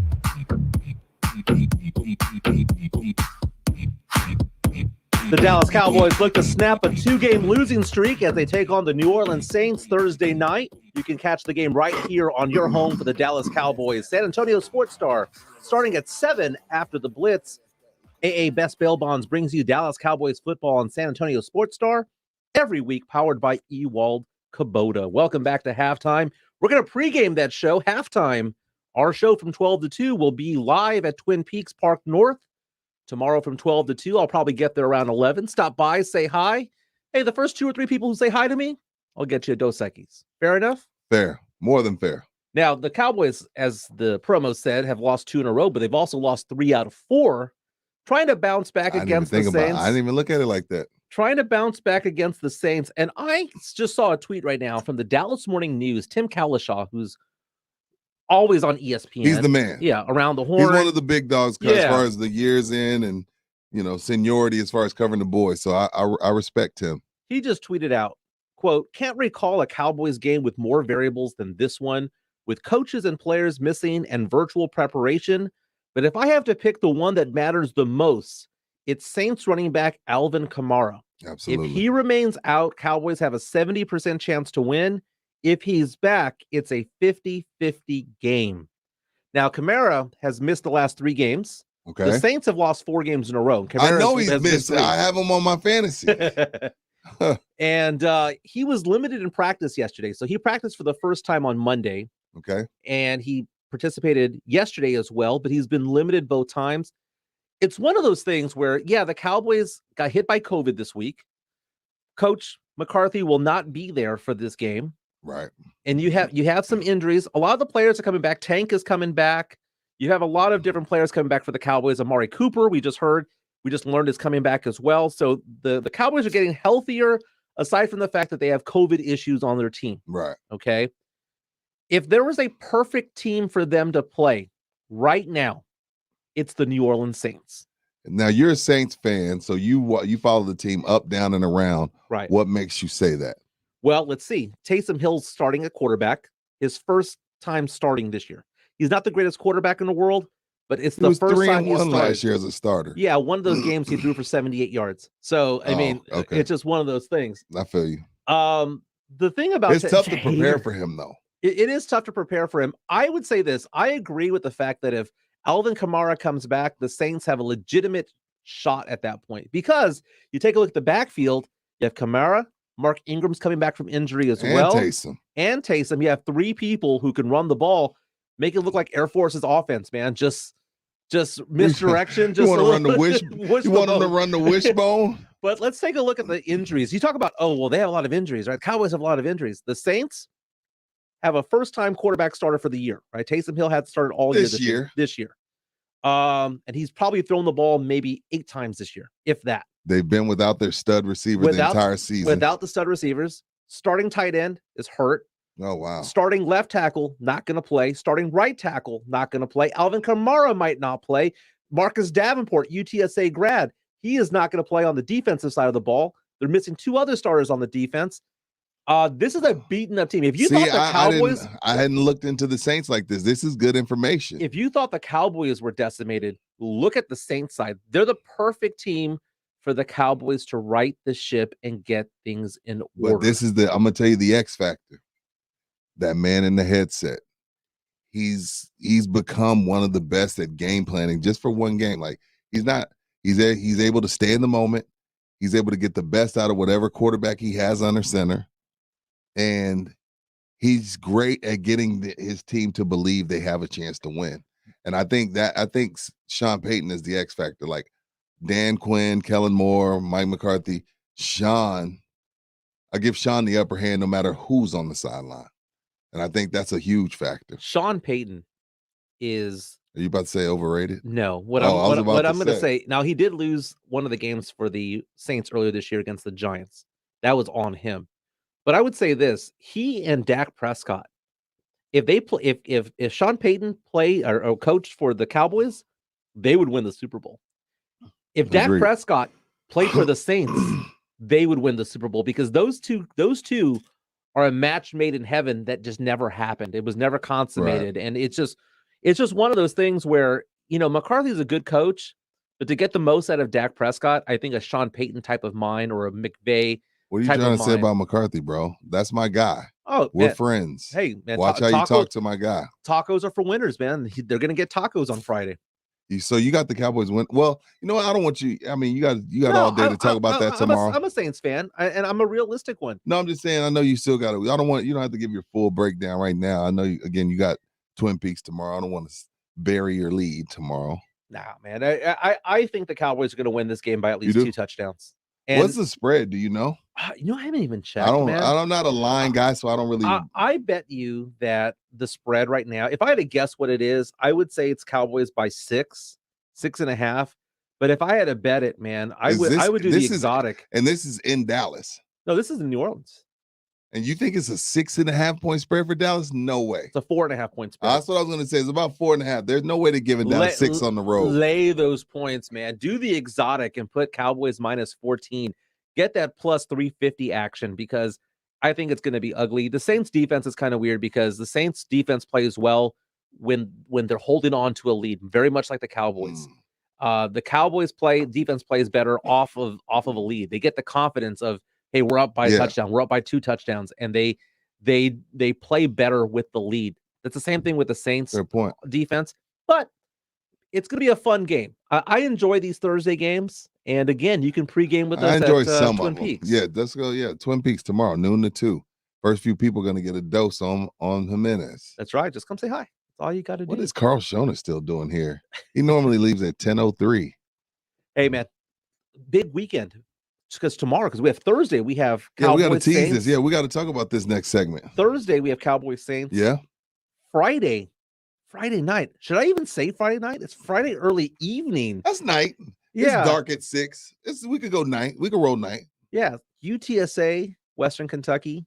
The Dallas Cowboys look to snap a 2-game losing streak as they take on the New Orleans Saints Thursday night. You can catch the game right here on your home for the Dallas Cowboys. San Antonio Sports Star starting at 7 after the Blitz. AA Best Bail Bonds brings you Dallas Cowboys football on San Antonio Sports Star every week, powered by Ewald Kubota. Welcome back to halftime. We're going to pregame that show. Halftime, our show from 12 to 2 will be live at Twin Peaks Park North. Tomorrow from 12 to 2, I'll probably get there around 11. Stop by, say hi. Hey, the first 2 or 3 people who say hi to me, I'll get you a Dos Equis. Fair enough? Fair. More than fair. Now, the Cowboys, as the promo said, have lost 2 in a row, but they've also lost 3 out of 4. Trying to bounce back against the Saints. I didn't even look at it like that. Trying to bounce back against the Saints. And I just saw a tweet right now from the Dallas Morning News, Tim Cowlishaw, who's always on ESPN. He's the man. Yeah, around the horn. He's one of the big dogs as far as the years in and, seniority as far as covering the boys. So I respect him. He just tweeted out, quote, "Can't recall a Cowboys game with more variables than this one, with coaches and players missing and virtual preparation. But if I have to pick the one that matters the most, it's Saints running back Alvin Kamara. Absolutely. If he remains out, Cowboys have a 70% chance to win. If he's back, it's a 50-50 game." Now, Kamara has missed the last 3 games. Okay. The Saints have lost 4 games in a row. I know he's missed. I have him on my fantasy. And he was limited in practice yesterday. So he practiced for the first time on Monday. Okay. And he participated yesterday as well, but he's been limited both times. It's one of those things where, the Cowboys got hit by COVID this week. Coach McCarthy will not be there for this game. Right. And you have some injuries. A lot of the players are coming back. Tank is coming back. You have a lot of different players coming back for the Cowboys. Amari Cooper, we just learned is coming back as well. So the Cowboys are getting healthier, aside from the fact that they have COVID issues on their team. Right. Okay. If there was a perfect team for them to play right now, it's the New Orleans Saints. Now you're a Saints fan, so you follow the team up, down, and around. Right. What makes you say that? Well, let's see. Taysom Hill's starting at quarterback, his first time starting this year. He's not the greatest quarterback in the world, but it's the first time he started last year as a starter. Yeah, one of those games he threw for 78 yards. So, I mean, it's just one of those things. I feel you. The thing about it's tough to prepare for him, though. It is tough to prepare for him. I would say this. I agree with the fact that if Alvin Kamara comes back, the Saints have a legitimate shot at that point. Because you take a look at the backfield, you have Kamara, Mark Ingram's coming back from injury as well. And Taysom. You have 3 people who can run the ball, make it look like Air Force's offense, man. Just misdirection. You want to run the you want them to run the wishbone? But let's take a look at the injuries. You talk about, they have a lot of injuries, right? Cowboys have a lot of injuries. The Saints have a first-time quarterback starter for the year, right? Taysom Hill had started all year this year. And he's probably thrown the ball maybe 8 times this year, if that. They've been without their stud receiver the entire season. Without the stud receivers. Starting tight end is hurt. Oh, wow. Starting left tackle, not going to play. Starting right tackle, not going to play. Alvin Kamara might not play. Marcus Davenport, UTSA grad, he is not going to play on the defensive side of the ball. They're missing 2 other starters on the defense. This is a beaten up team. If you thought the Cowboys, I hadn't looked into the Saints like this. This is good information. If you thought the Cowboys were decimated, look at the Saints side. They're the perfect team for the Cowboys to right the ship and get things in order. But this is I'm going to tell you the X factor. That man in the headset. He's become one of the best at game planning just for one game. Like he's able to stay in the moment. He's able to get the best out of whatever quarterback he has under center. And he's great at getting his team to believe they have a chance to win. And I think Sean Payton is the X factor. Like Dan Quinn, Kellen Moore, Mike McCarthy. Sean, I give Sean the upper hand no matter who's on the sideline. And I think that's a huge factor. Sean Payton is. Are you about to say overrated? No. What Oh, I'm going to say. Now, he did lose one of the games for the Saints earlier this year against the Giants. That was on him. But I would say this: he and Dak Prescott, if they play, if Sean Payton play or coached for the Cowboys, they would win the Super Bowl. If Dak Prescott played for the Saints, they would win the Super Bowl because those two are a match made in heaven that just never happened. It was never consummated, and it's just one of those things where, you know, McCarthy's a good coach, but to get the most out of Dak Prescott, I think a Sean Payton type of mind or a McVay. What are you trying to say about McCarthy, bro? That's my guy. Oh, we're man. friends. Hey, man, watch how you talk to my guy. Tacos are for winners, man. They're gonna get tacos on Friday. So you got the Cowboys win. Well, you know what? I don't want you. I mean, you got all day to talk about that tomorrow. I'm a Saints fan, and I'm a realistic one. No, I'm just saying. I know you still got it. I don't want. You don't have to give your full breakdown right now. I know. You got Twin Peaks tomorrow. I don't want to bury your lead tomorrow. Nah, man. I think the Cowboys are going to win this game by at least 2 touchdowns. And what's the spread? Do you know? You know, I haven't even checked. Man. I'm not a line guy, so I don't really. I bet you that the spread right now, if I had to guess what it is, I would say it's Cowboys by 6.5. But if I had to bet it, man, I would do the exotic. And this is in Dallas. No, this is in New Orleans. And you think it's a 6.5 point spread for Dallas? No way. It's a 4.5 point spread. That's what I was going to say. It's about 4.5. There's no way to give it down 6 on the road. Lay those points, man. Do the exotic and put Cowboys minus 14. Get that plus 350 action because I think it's going to be ugly. The Saints defense is kind of weird because the Saints defense plays well when they're holding on to a lead, very much like the Cowboys. The Cowboys defense plays better off of a lead. They get the confidence of, hey, we're up by a touchdown. We're up by 2 touchdowns. And they play better with the lead. That's the same thing with the Saints defense. But it's going to be a fun game. I enjoy these Thursday games. And again, you can pregame with us at Twin Peaks. Yeah, let's go. Yeah, Twin Peaks tomorrow, noon to 2. First few people are going to get a dose on Jimenez. That's right. Just come say hi. That's all you got to do. What is Carl Schoner still doing here? He normally leaves at 10:03. Hey, man, big weekend. Because tomorrow, because we have Thursday, we have Cowboys we got to tease Saints. this. Yeah, we got to talk about this next segment. Thursday, we have Cowboys Saints. Yeah. Friday night. Should I even say Friday night? It's Friday early evening. That's night. Yeah. It's dark at 6. We could go night. We could roll night. Yeah. UTSA, Western Kentucky.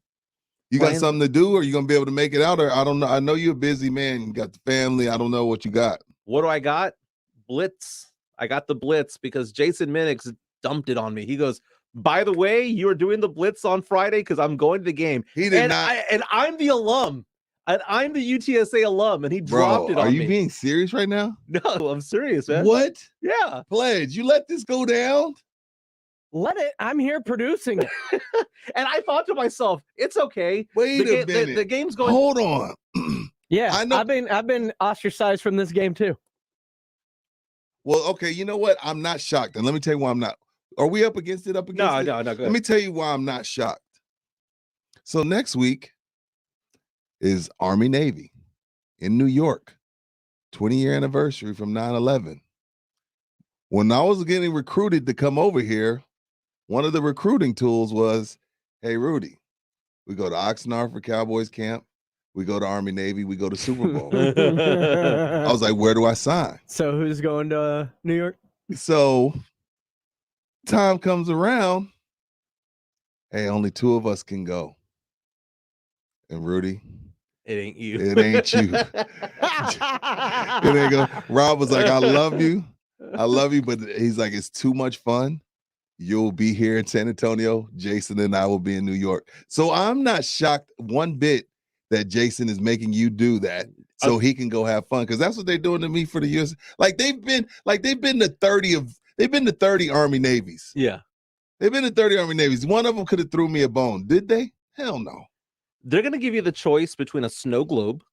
You got something to do, or you going to be able to make it out? Or I don't know. I know you're a busy man. You got the family. I don't know what you got. What do I got? Blitz. I got the blitz because Jason Minix dumped it on me. He goes, by the way, you are doing the blitz on Friday because I'm going to the game. He did not. And I'm the alum. And I'm the UTSA alum, and he dropped it on me. Are you being serious right now? No, I'm serious, man. What? Yeah. Pledge, you let this go down? Let it. I'm here producing it. And I thought to myself, it's okay. Wait a minute. The game's going. Hold on. Yeah, I know. I've been ostracized from this game too. Well, okay, you know what? I'm not shocked. And let me tell you why I'm not. Are we up against it? No, go ahead. Let me tell you why I'm not shocked. So next week is Army Navy in New York, 20-year anniversary from 9/11. When I was getting recruited to come over here, one of the recruiting tools was, hey, Rudy, we go to Oxnard for Cowboys camp. We go to Army Navy. We go to Super Bowl. I was like, where do I sign? So who's going to New York? So time comes around. Hey, only 2 of us can go. And Rudy, it ain't you. It ain't you. It ain't go. Rob was like, I love you, but he's like, it's too much fun. You'll be here in San Antonio. Jason and I will be in New York. So I'm not shocked one bit that Jason is making you do that so he can go have fun, because that's what they're doing to me for the years. Like they've been to 30 Army Navies. Yeah, they've been to 30 Army Navies. One of them could have threw me a bone. Did they? Hell no. They're going to give you the choice between a snow globe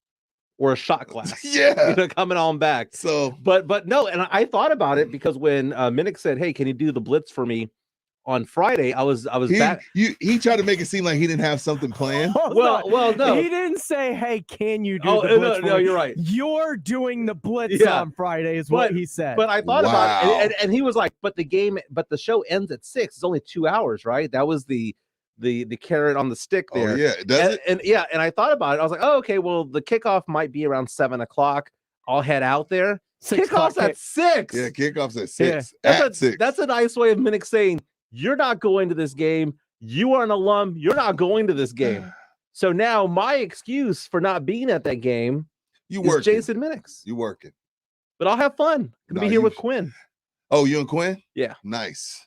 or a shot glass. Yeah. Coming on back. So, but no, and I thought about it because when Minnick said, hey, can you do the blitz for me on Friday, I was back. He tried to make it seem like he didn't have something planned. Well, no, he didn't say, "Hey, can you do Oh, the blitz?" no, you're right. You're doing the blitz on Friday, is what he said. But I thought about it, and he was like, "But the show ends at 6. It's only 2 hours, right?" That was the carrot on the stick there. Oh, yeah, does it? And I thought about it. I was like, "Oh, okay. Well, the kickoff might be around 7 o'clock. I'll head out there. Kickoff's at 6. Yeah, kickoff's at 6. Yeah. At 6. That's a nice way of Minnick saying, you're not going to this game. You are an alum. You're not going to this game. So now my excuse for not being at that game is Jason Minnick's. You working. But I'll have fun. Gonna be here with Quinn. Oh, you and Quinn? Yeah. Nice.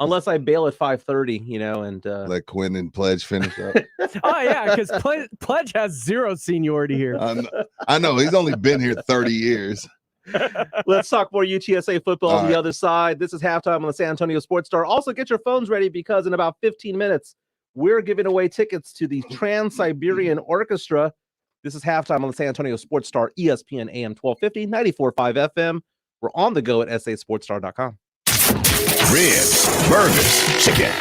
Unless I bail at 5:30, and let Quinn and Pledge finish up. Oh yeah, because Pledge has zero seniority here. I know he's only been here 30 years. Let's talk more UTSA football on the other side. This is halftime on the San Antonio Sports Star. Also, get your phones ready because in about 15 minutes, we're giving away tickets to the Trans-Siberian Orchestra. This is halftime on the San Antonio Sports Star, ESPN AM 1250, 94.5 FM. We're on the go at sasportstar.com. Ribs, burgers, chicken.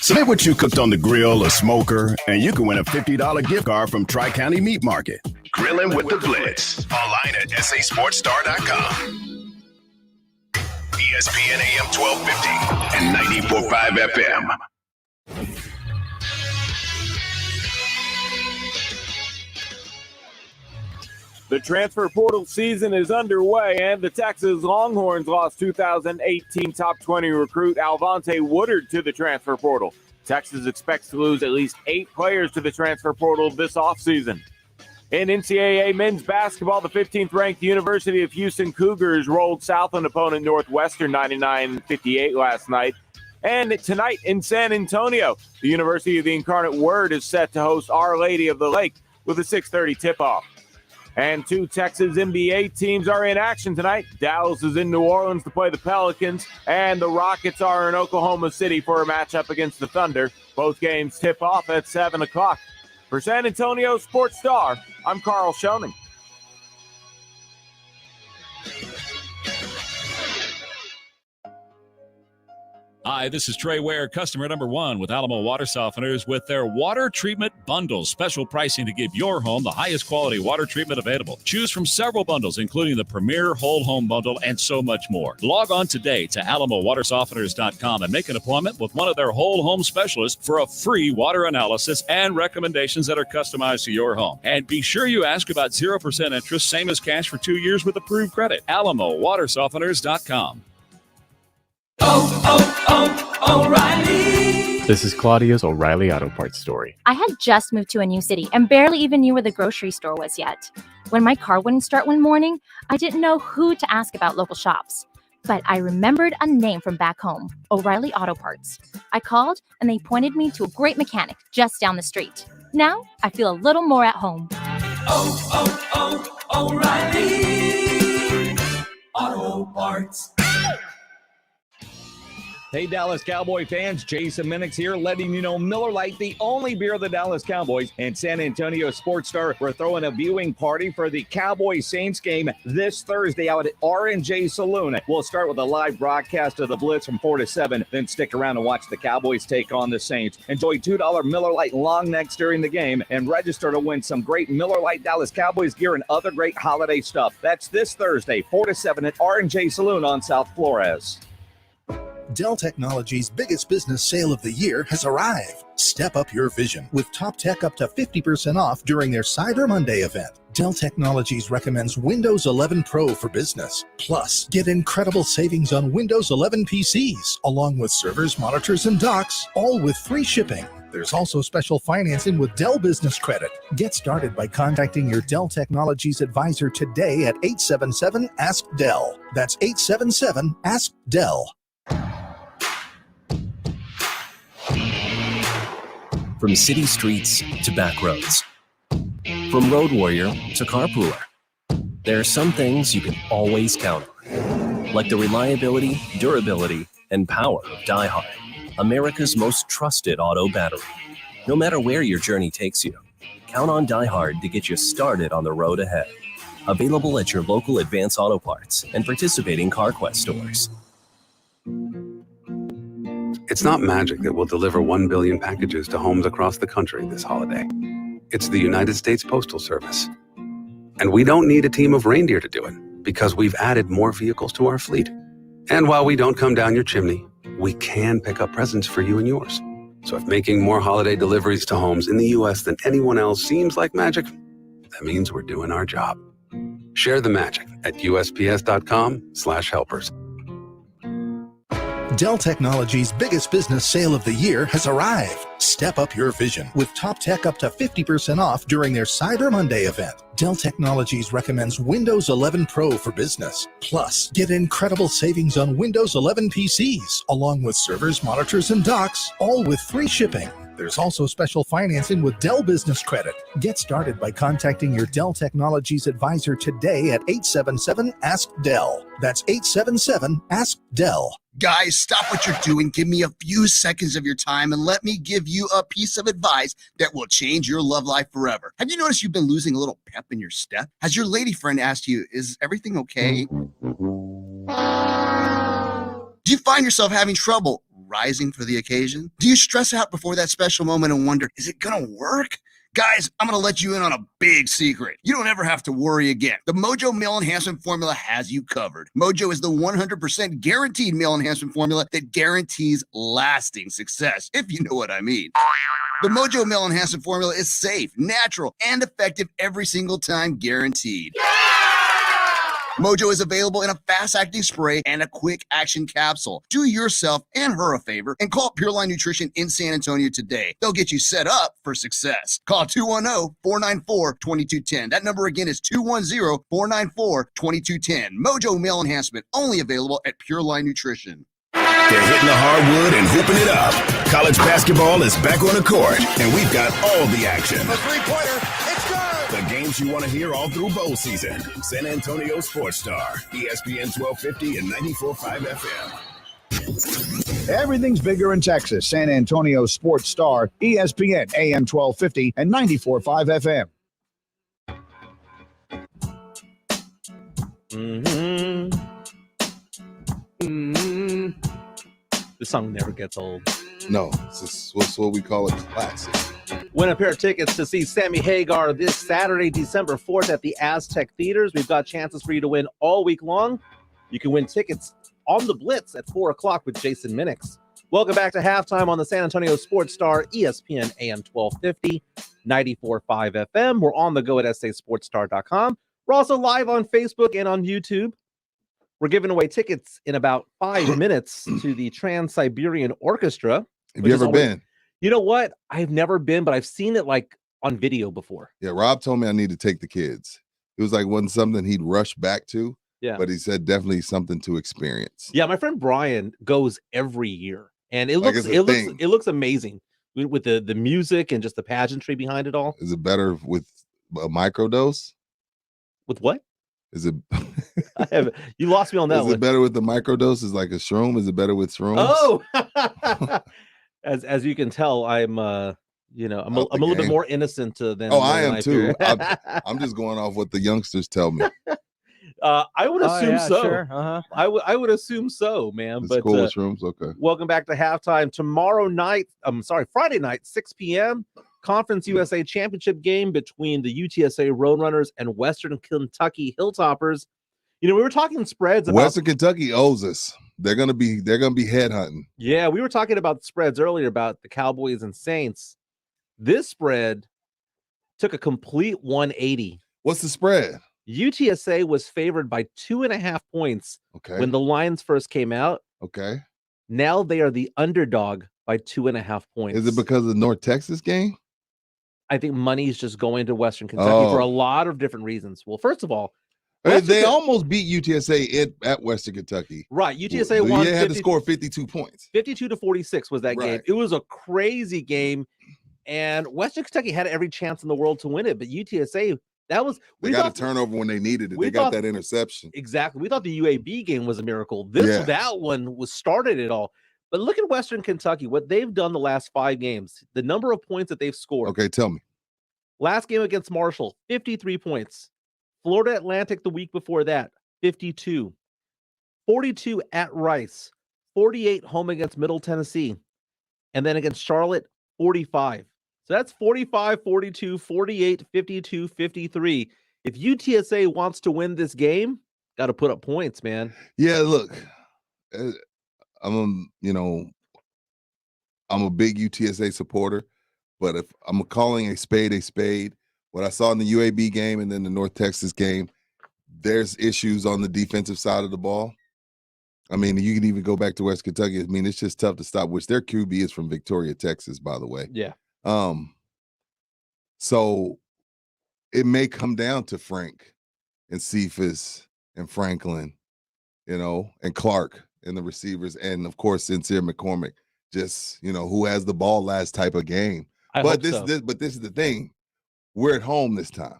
Submit what you cooked on the grill or smoker, and you can win a $50 gift card from Tri-County Meat Market. Grilling with the Blitz. Online at sasportstar.com. ESPN AM 1250 and 94.5 FM. The transfer portal season is underway, and the Texas Longhorns lost 2018 top 20 recruit Alvonte Woodard to the transfer portal. Texas expects to lose at least 8 players to the transfer portal this offseason. In NCAA men's basketball, the 15th-ranked University of Houston Cougars rolled Southland opponent Northwestern 99-58 last night. And tonight in San Antonio, the University of the Incarnate Word is set to host Our Lady of the Lake with a 6:30 tip-off. And 2 Texas NBA teams are in action tonight. Dallas is in New Orleans to play the Pelicans, and the Rockets are in Oklahoma City for a matchup against the Thunder. Both games tip off at 7 o'clock. For San Antonio Sports Star, I'm Carl Schoening. Hi, this is Trey Ware, customer number 1 with Alamo Water Softeners with their water treatment bundles. Special pricing to give your home the highest quality water treatment available. Choose from several bundles, including the Premier Whole Home Bundle and so much more. Log on today to alamowatersofteners.com and make an appointment with one of their whole home specialists for a free water analysis and recommendations that are customized to your home. And be sure you ask about 0% interest, same as cash for 2 years with approved credit. alamowatersofteners.com. O'Reilly. This is Claudia's O'Reilly Auto Parts story. I had just moved to a new city and barely even knew where the grocery store was yet. When my car wouldn't start one morning, I didn't know who to ask about local shops. But I remembered a name from back home, O'Reilly Auto Parts. I called and they pointed me to a great mechanic just down the street. Now I feel a little more at home. O'Reilly Auto Parts. Hey, Dallas Cowboy fans, Jason Minnick here, letting you know Miller Lite, the only beer of the Dallas Cowboys, and San Antonio Sports Star, we're throwing a viewing party for the Cowboys-Saints game this Thursday out at R&J Saloon. We'll start with a live broadcast of the Blitz from 4 to 7, then stick around and watch the Cowboys take on the Saints. Enjoy $2 Miller Lite long necks during the game and register to win some great Miller Lite Dallas Cowboys gear and other great holiday stuff. That's this Thursday, 4 to 7 at R&J Saloon on South Flores. Dell Technologies' biggest business sale of the year has arrived. Step up your vision with top tech up to 50% off during their Cyber Monday event. Dell Technologies recommends Windows 11 Pro for business. Plus, get incredible savings on Windows 11 PCs, along with servers, monitors, and docks, all with free shipping. There's also special financing with Dell Business Credit. Get started by contacting your Dell Technologies advisor today at 877-ASK-DELL. That's 877-ASK-DELL. From city streets to back roads, from road warrior to carpooler, there are some things you can always count on, like the reliability, durability, and power of DieHard, America's most trusted auto battery. No matter where your journey takes you, count on DieHard to get you started on the road ahead. Available at your local Advance Auto Parts and participating CarQuest stores. It's not magic that will deliver 1 billion packages to homes across the country this holiday. It's the United States Postal Service. And we don't need a team of reindeer to do it, because we've added more vehicles to our fleet. And while we don't come down your chimney, we can pick up presents for you and yours. So if making more holiday deliveries to homes in the U.S. than anyone else seems like magic, that means we're doing our job. Share the magic at USPS.com/helpers. Dell Technologies' biggest business sale of the year has arrived. Step up your vision with top tech up to 50% off during their Cyber Monday event. Dell Technologies recommends Windows 11 Pro for business. Plus, get incredible savings on Windows 11 PCs, along with servers, monitors, and docks, all with free shipping. There's also special financing with Dell Business Credit. Get started by contacting your Dell Technologies advisor today at 877-ASK-DELL. That's 877-ASK-DELL. Guys, stop what you're doing. Give me a few seconds of your time and let me give you a piece of advice that will change your love life forever. Have you noticed you've been losing a little pep in your step? Has your lady friend asked you, is everything okay? Do you find yourself having trouble rising for the occasion? Do you stress out before that special moment and wonder, is it gonna work? Guys, I'm going to let you in on a big secret. You don't ever have to worry again. The Mojo Male Enhancement Formula has you covered. Mojo is the 100% guaranteed male enhancement formula that guarantees lasting success, if you know what I mean. The Mojo Male Enhancement Formula is safe, natural, and effective every single time, guaranteed. Mojo is available in a fast-acting spray and a quick-action capsule. Do yourself and her a favor and call Pure Line Nutrition in San Antonio today. They'll get you set up for success. Call 210-494-2210. That number again is 210-494-2210. Mojo Male Enhancement, only available at Pure Line Nutrition. They're hitting the hardwood and hooping it up. College basketball is back on the court, and we've got all the action. A three-pointer. It's good. The games you want to hear all through bowl season. San Antonio Sports Star, ESPN 1250 and 94.5 FM. Everything's bigger in Texas. San Antonio Sports Star, ESPN AM 1250 and 94.5 FM. This song never gets old. No, this is what we call a classic. Win a pair of tickets to see Sammy Hagar this Saturday, December 4th at the Aztec Theaters. We've got chances for you to win all week long. You can win tickets on the Blitz at 4 o'clock with Jason Minix. Welcome back to halftime on the San Antonio Sports Star, ESPN AM 1250, 94.5 FM. We're on the go at sasportstar.com. We're also live on Facebook and on YouTube. We're giving away tickets in about 5 minutes to the Trans-Siberian Orchestra. Have you ever been? You know what? I've never been, but I've seen it like on video before. Yeah, Rob told me I need to take the kids. It was like wasn't something he'd rush back to. Yeah. But he said definitely something to experience. Yeah, my friend Brian goes every year, and it looks amazing with the music and just the pageantry behind it all. Is it better with a microdose? With what? Is it? You lost me on that. Is it better with the microdose? Is like a shroom? Is it better with shrooms? Oh, as you can tell, I'm I'm a little bit more innocent than. I am too. I'm just going off what the youngsters tell me. I would assume so. Sure. Uh-huh. I would assume so, man. It's but cool with shrooms. Okay. Welcome back to halftime. Friday night, 6 p.m. Conference USA Championship game between the UTSA Roadrunners and Western Kentucky Hilltoppers. We were talking spreads about Western Kentucky owes us. They're gonna be headhunting. Yeah, we were talking about spreads earlier about the Cowboys and Saints. This spread took a complete 180. What's the spread? UTSA was favored by 2.5 points when the lines first came out. Okay. Now they are the underdog by 2.5 points. Is it because of the North Texas game? I think money's just going to Western Kentucky for a lot of different reasons. Well, first of all, they almost beat UTSA at Western Kentucky. Right. UTSA won. They had to score 52 points. 52-46 was that game. It was a crazy game, and Western Kentucky had every chance in the world to win it, but UTSA, they got a turnover when they needed it. They got that interception. Exactly. We thought the UAB game was a miracle. That one started it all. But look at Western Kentucky, what they've done the last 5 games, the number of points that they've scored. Okay, tell me. Last game against Marshall, 53 points. Florida Atlantic the week before that, 52. 42 at Rice, 48 home against Middle Tennessee, and then against Charlotte, 45. So that's 45, 42, 48, 52, 53. If UTSA wants to win this game, got to put up points, man. Yeah, look, I'm a big UTSA supporter, but if I'm calling a spade, what I saw in the UAB game and then the North Texas game, there's issues on the defensive side of the ball. I mean, you can even go back to West Kentucky. I mean, it's just tough to stop, which their QB is from Victoria, Texas, by the way. Yeah. So it may come down to Frank and Cephas and Franklin, and Clark and the receivers, and of course Sincere McCormick, just who has the ball last type of game. But this is the thing. We're at home this time.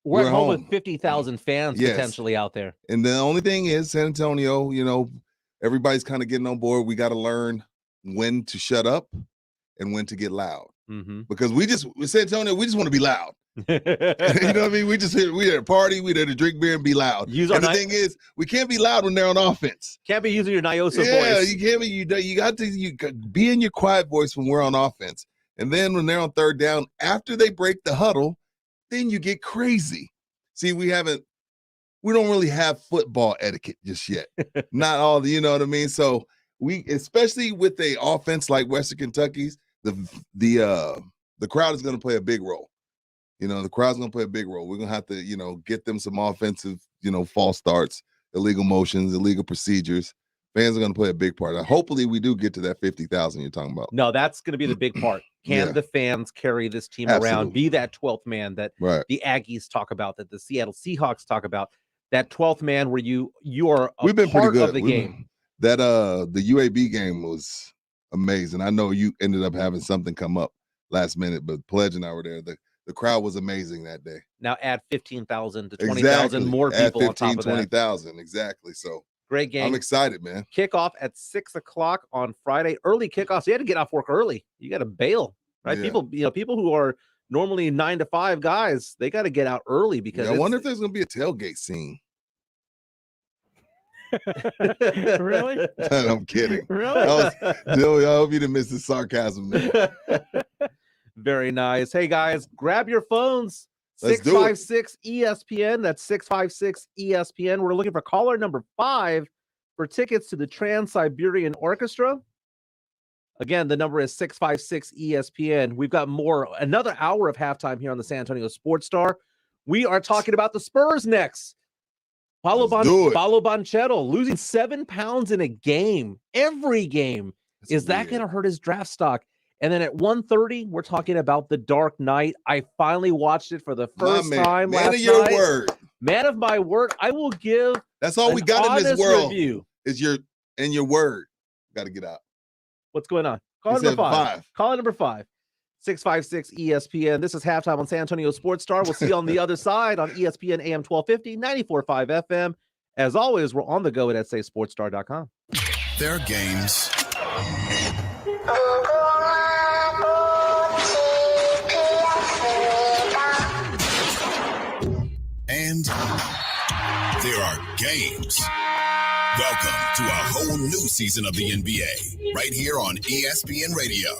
We're at home with 50,000 fans potentially out there. And the only thing is San Antonio, everybody's kind of getting on board. We got to learn when to shut up and when to get loud. Mm-hmm. Because with San Antonio, we just want to be loud. You know what I mean? We at a party, we there to drink beer and be loud. The thing is, we can't be loud when they're on offense. Can't be using your Nyosa voice. Yeah, you can't be. You got to be in your quiet voice when we're on offense. And then when they're on third down, after they break the huddle, then you get crazy. See, we don't really have football etiquette just yet. Not all the, you know what I mean? So especially with a offense like Western Kentucky's, the crowd is going to play a big role. The crowd's going to play a big role. We're going to have to, get them some offensive, false starts, illegal motions, illegal procedures. Fans are going to play a big part. Hopefully we do get to that 50,000 you're talking about. No, that's going to be the big part. Can the fans carry this team around, be that 12th man that the Aggies talk about, that the Seattle Seahawks talk about, that 12th man where you are We've been part pretty good of the game. That the UAB game was amazing. I know you ended up having something come up last minute, but Pledge and I were there. The crowd was amazing that day. Now add 15,000 to 20,000 more people on top of that. 20,000, exactly. So great game. I'm excited, man. Kickoff at 6:00 on Friday. Early kickoff. So you had to get off work early. You got to bail, right? Yeah. People who are normally 9 to 5 guys, they got to get out early because I wonder if there's going to be a tailgate scene. Really? I'm kidding. Really? I hope you didn't miss the sarcasm there. Very nice. Hey guys, grab your phones. Let's do it. 656 ESPN. That's 656 ESPN. We're looking for caller number 5 for tickets to the Trans-Siberian Orchestra. Again, the number is 656 ESPN. We've got another hour of halftime here on the San Antonio Sports Star. We are talking about the Spurs next. Paulo Banchero losing 7 pounds in a game, every game. Is that going to hurt his draft stock? And then at 1:30, we're talking about The Dark Knight. I finally watched it for the first time last night. Man of your word. Man of my word. I will give. That's all we got in this world. Review. Is your word. Got to get out. What's going on? Call number 5. Call number 5. 656 ESPN. This is halftime on San Antonio Sports Star. We'll see you on the other side on ESPN AM 1250, 94.5 FM. As always, we're on the go at sasportstar.com. Their games. And there are games. Welcome to a whole new season of the NBA, right here on ESPN Radio.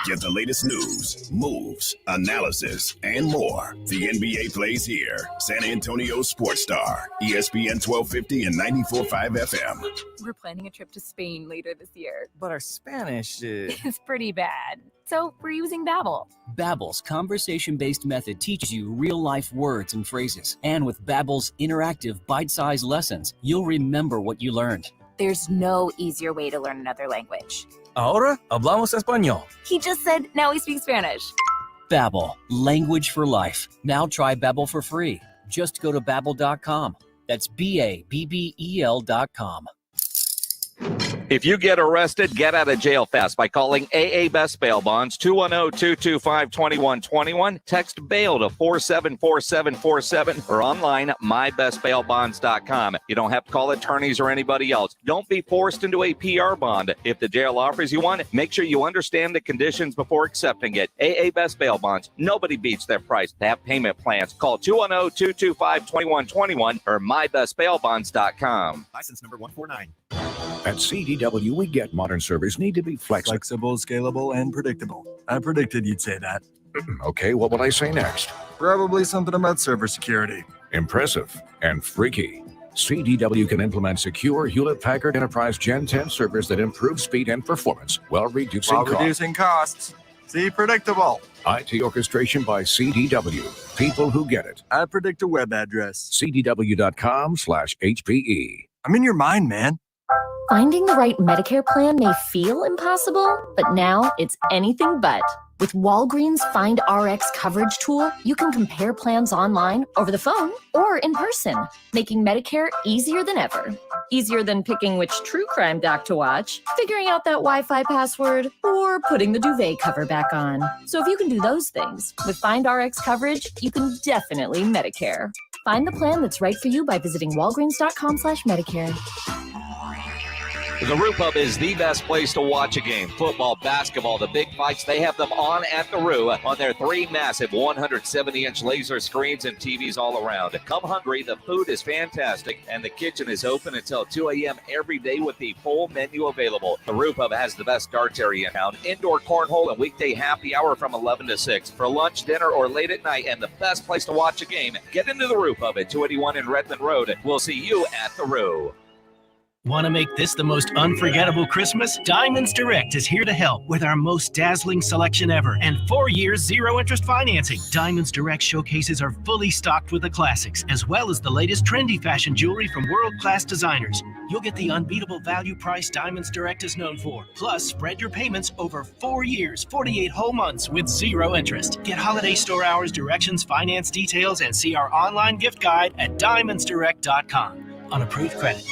Get the latest news, moves, analysis, and more. The NBA plays here. San Antonio Sports Star, ESPN 1250 and 94.5 FM. We're planning a trip to Spain later this year. But our Spanish is pretty bad. So we're using Babbel. Babbel's conversation-based method teaches you real-life words and phrases. And with Babbel's interactive bite-sized lessons, you'll remember what you learned. There's no easier way to learn another language. Ahora hablamos español. He just said now we speak Spanish. Babbel, language for life. Now try Babbel for free. Just go to Babbel.com. That's Babbel.com. If you get arrested, get out of jail fast by calling AA Best Bail Bonds, 210-225-2121. Text bail to 474747 or online at mybestbailbonds.com. You don't have to call attorneys or anybody else. Don't be forced into a PR bond. If the jail offers you one, make sure you understand the conditions before accepting it. AA Best Bail Bonds. Nobody beats their price. They have payment plans. Call 210-225-2121 or mybestbailbonds.com. License number 149. At CDW, we get modern servers need to be Flexible, scalable, and predictable. I predicted you'd say that. Okay, what will I say next? Probably something about server security. Impressive and freaky. CDW can implement secure Hewlett-Packard Enterprise Gen 10 servers that improve speed and performance while reducing costs. See, predictable. IT orchestration by CDW. People who get it. I predict a web address. CDW.com/HPE. I'm in your mind, man. Finding the right Medicare plan may feel impossible, but now it's anything but. With Walgreens Find RX coverage tool, you can compare plans online, over the phone, or in person, making Medicare easier than ever. Easier than picking which true crime doc to watch, figuring out that Wi-Fi password, or putting the duvet cover back on. So if you can do those things, with Find RX coverage, you can definitely Medicare. Find the plan that's right for you by visiting walgreens.com/Medicare. The Roo Pub is the best place to watch a game. Football, basketball, the big fights, they have them on at the Roo on their 3 massive 170-inch laser screens and TVs all around. Come hungry, the food is fantastic, and the kitchen is open until 2 a.m. every day with the full menu available. The Roo Pub has the best darts area in town, indoor cornhole and weekday happy hour from 11 to 6. For lunch, dinner, or late at night, and the best place to watch a game, get into the Roo Pub at 281 in Redmond Road. We'll see you at the Roo. Want to make this the most unforgettable Christmas? Diamonds Direct is here to help with our most dazzling selection ever and 4 years zero-interest financing. Diamonds Direct showcases are fully stocked with the classics, as well as the latest trendy fashion jewelry from world-class designers. You'll get the unbeatable value price Diamonds Direct is known for. Plus, spread your payments over 4 years, 48 whole months with zero interest. Get holiday store hours, directions, finance details, and see our online gift guide at diamondsdirect.com. On approved credit.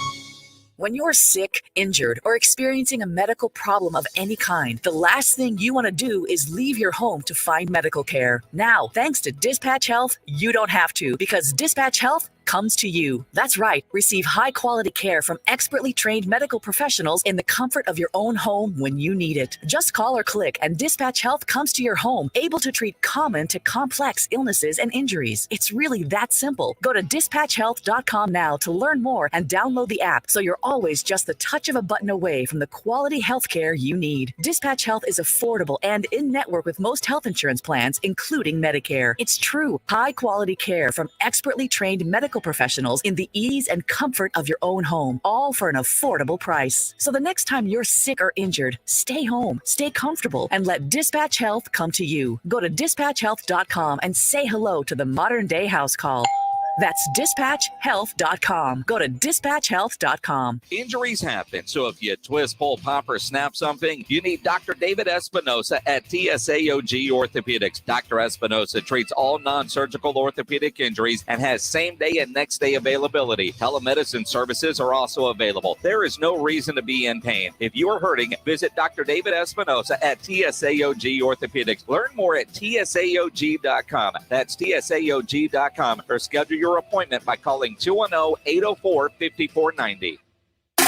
When you're sick, injured, or experiencing a medical problem of any kind, the last thing you want to do is leave your home to find medical care. Now, thanks to Dispatch Health, you don't have to, because Dispatch Health comes to you. That's right. Receive high-quality care from expertly trained medical professionals in the comfort of your own home when you need it. Just call or click, and Dispatch Health comes to your home, able to treat common to complex illnesses and injuries. It's really that simple. Go to dispatchhealth.com now to learn more and download the app so you're always just the touch of a button away from the quality health care you need. Dispatch Health is affordable and in-network with most health insurance plans, including Medicare. It's true high-quality care from expertly trained medical professionals in the ease and comfort of your own home, all for an affordable price. So the next time you're sick or injured, stay home, stay comfortable, and let Dispatch Health come to you. Go to dispatchhealth.com and say hello to the modern day house call. That's dispatchhealth.com. Go to dispatchhealth.com. Injuries happen, so if you twist, pull, pop, or snap something, you need Dr. David Espinosa at TSAOG Orthopedics. Dr. Espinosa treats all non-surgical orthopedic injuries and has same-day and next-day availability. Telemedicine services are also available. There is no reason to be in pain. If you are hurting, visit Dr. David Espinosa at TSAOG Orthopedics. Learn more at TSAOG.com. That's TSAOG.com, or schedule your appointment by calling 210-804-5490.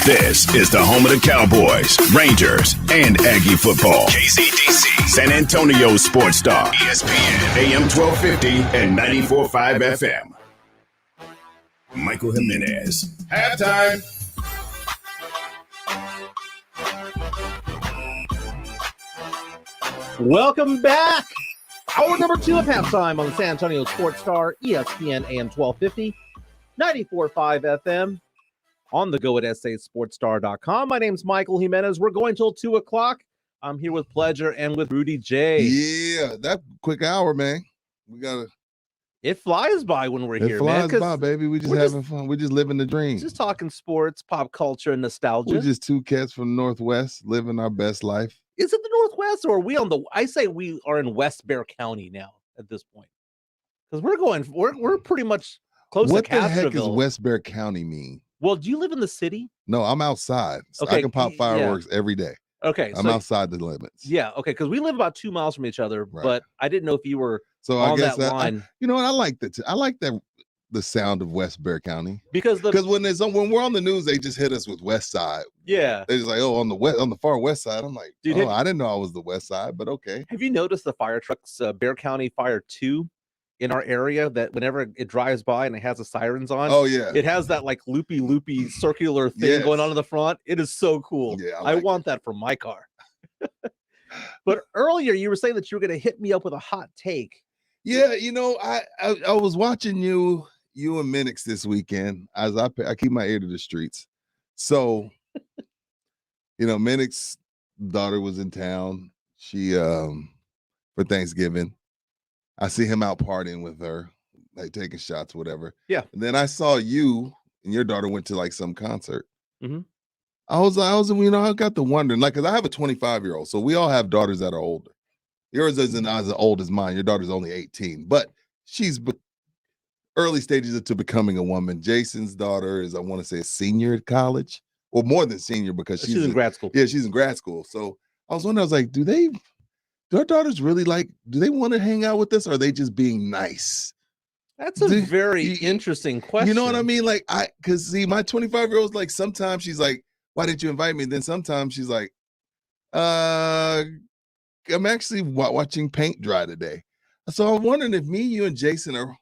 This is the home of the Cowboys, Rangers, and Aggie football. KCDC, San Antonio Sports Star, ESPN, AM 1250 and 94.5 FM. Michael Jimenez. Halftime. Welcome back. Hour number 2 of halftime on the San Antonio Sports Star, ESPN AM 1250, 94.5 FM, on the go at sasportstar.com. My name's Michael Jimenez. We're going till 2 o'clock. I'm here with Pledger and with Rudy Jay. Yeah, that quick hour, man. It flies by when we're here, man. It flies by, baby. We just having fun. We're just living the dream. Just talking sports, pop culture, and nostalgia. We're just two cats from the Northwest living our best life. Is it the Northwest, or are we on the? I say we are in West Bear County now at this point, because we're pretty much close what to Castroville. What the heck does West Bear County mean? Well, do you live in the city? No, I'm outside. So okay, I can pop fireworks every day. Okay, I'm outside the limits. Yeah, okay, because we live about 2 miles from each other, right. But I didn't know if you were on that line. You know what? I like that. I like that. The sound of West Bear County, because when we're on the news, they just hit us with West Side. Yeah, they're just like, on the far west side. I'm like, dude, I didn't know I was the West Side, but okay. Have you noticed the fire trucks? Bear County Fire 2 in our area that whenever it drives by and it has the sirens on, Oh yeah, it has that like loopy circular thing going on in the front. It is so cool. Yeah, I want that for my car. But earlier you were saying that you were going to hit me up with a hot take. Yeah, I was watching you and Minix this weekend as I keep my ear to the streets. So, Minix's daughter was in town. She for Thanksgiving. I see him out partying with her, like taking shots, whatever. Yeah. And then I saw you and your daughter went to like some concert. Mm-hmm. I was, I got to wondering, like, because I have a 25-year-old, so we all have daughters that are older. Yours isn't as old as mine. Your daughter's only 18, but she's early stages to becoming a woman. Jason's daughter is, I want to say, a senior at college, or more than senior because she's in grad school. Yeah, she's in grad school. So I was wondering, I was like, do our daughters really do they want to hang out with us, or are they just being nice? That's a very interesting question. You know what I mean? Like, because see, my 25-year-old's like, sometimes she's like, why didn't you invite me? And then sometimes she's like, I'm actually watching paint dry today. So I'm wondering if me, you, and Jason are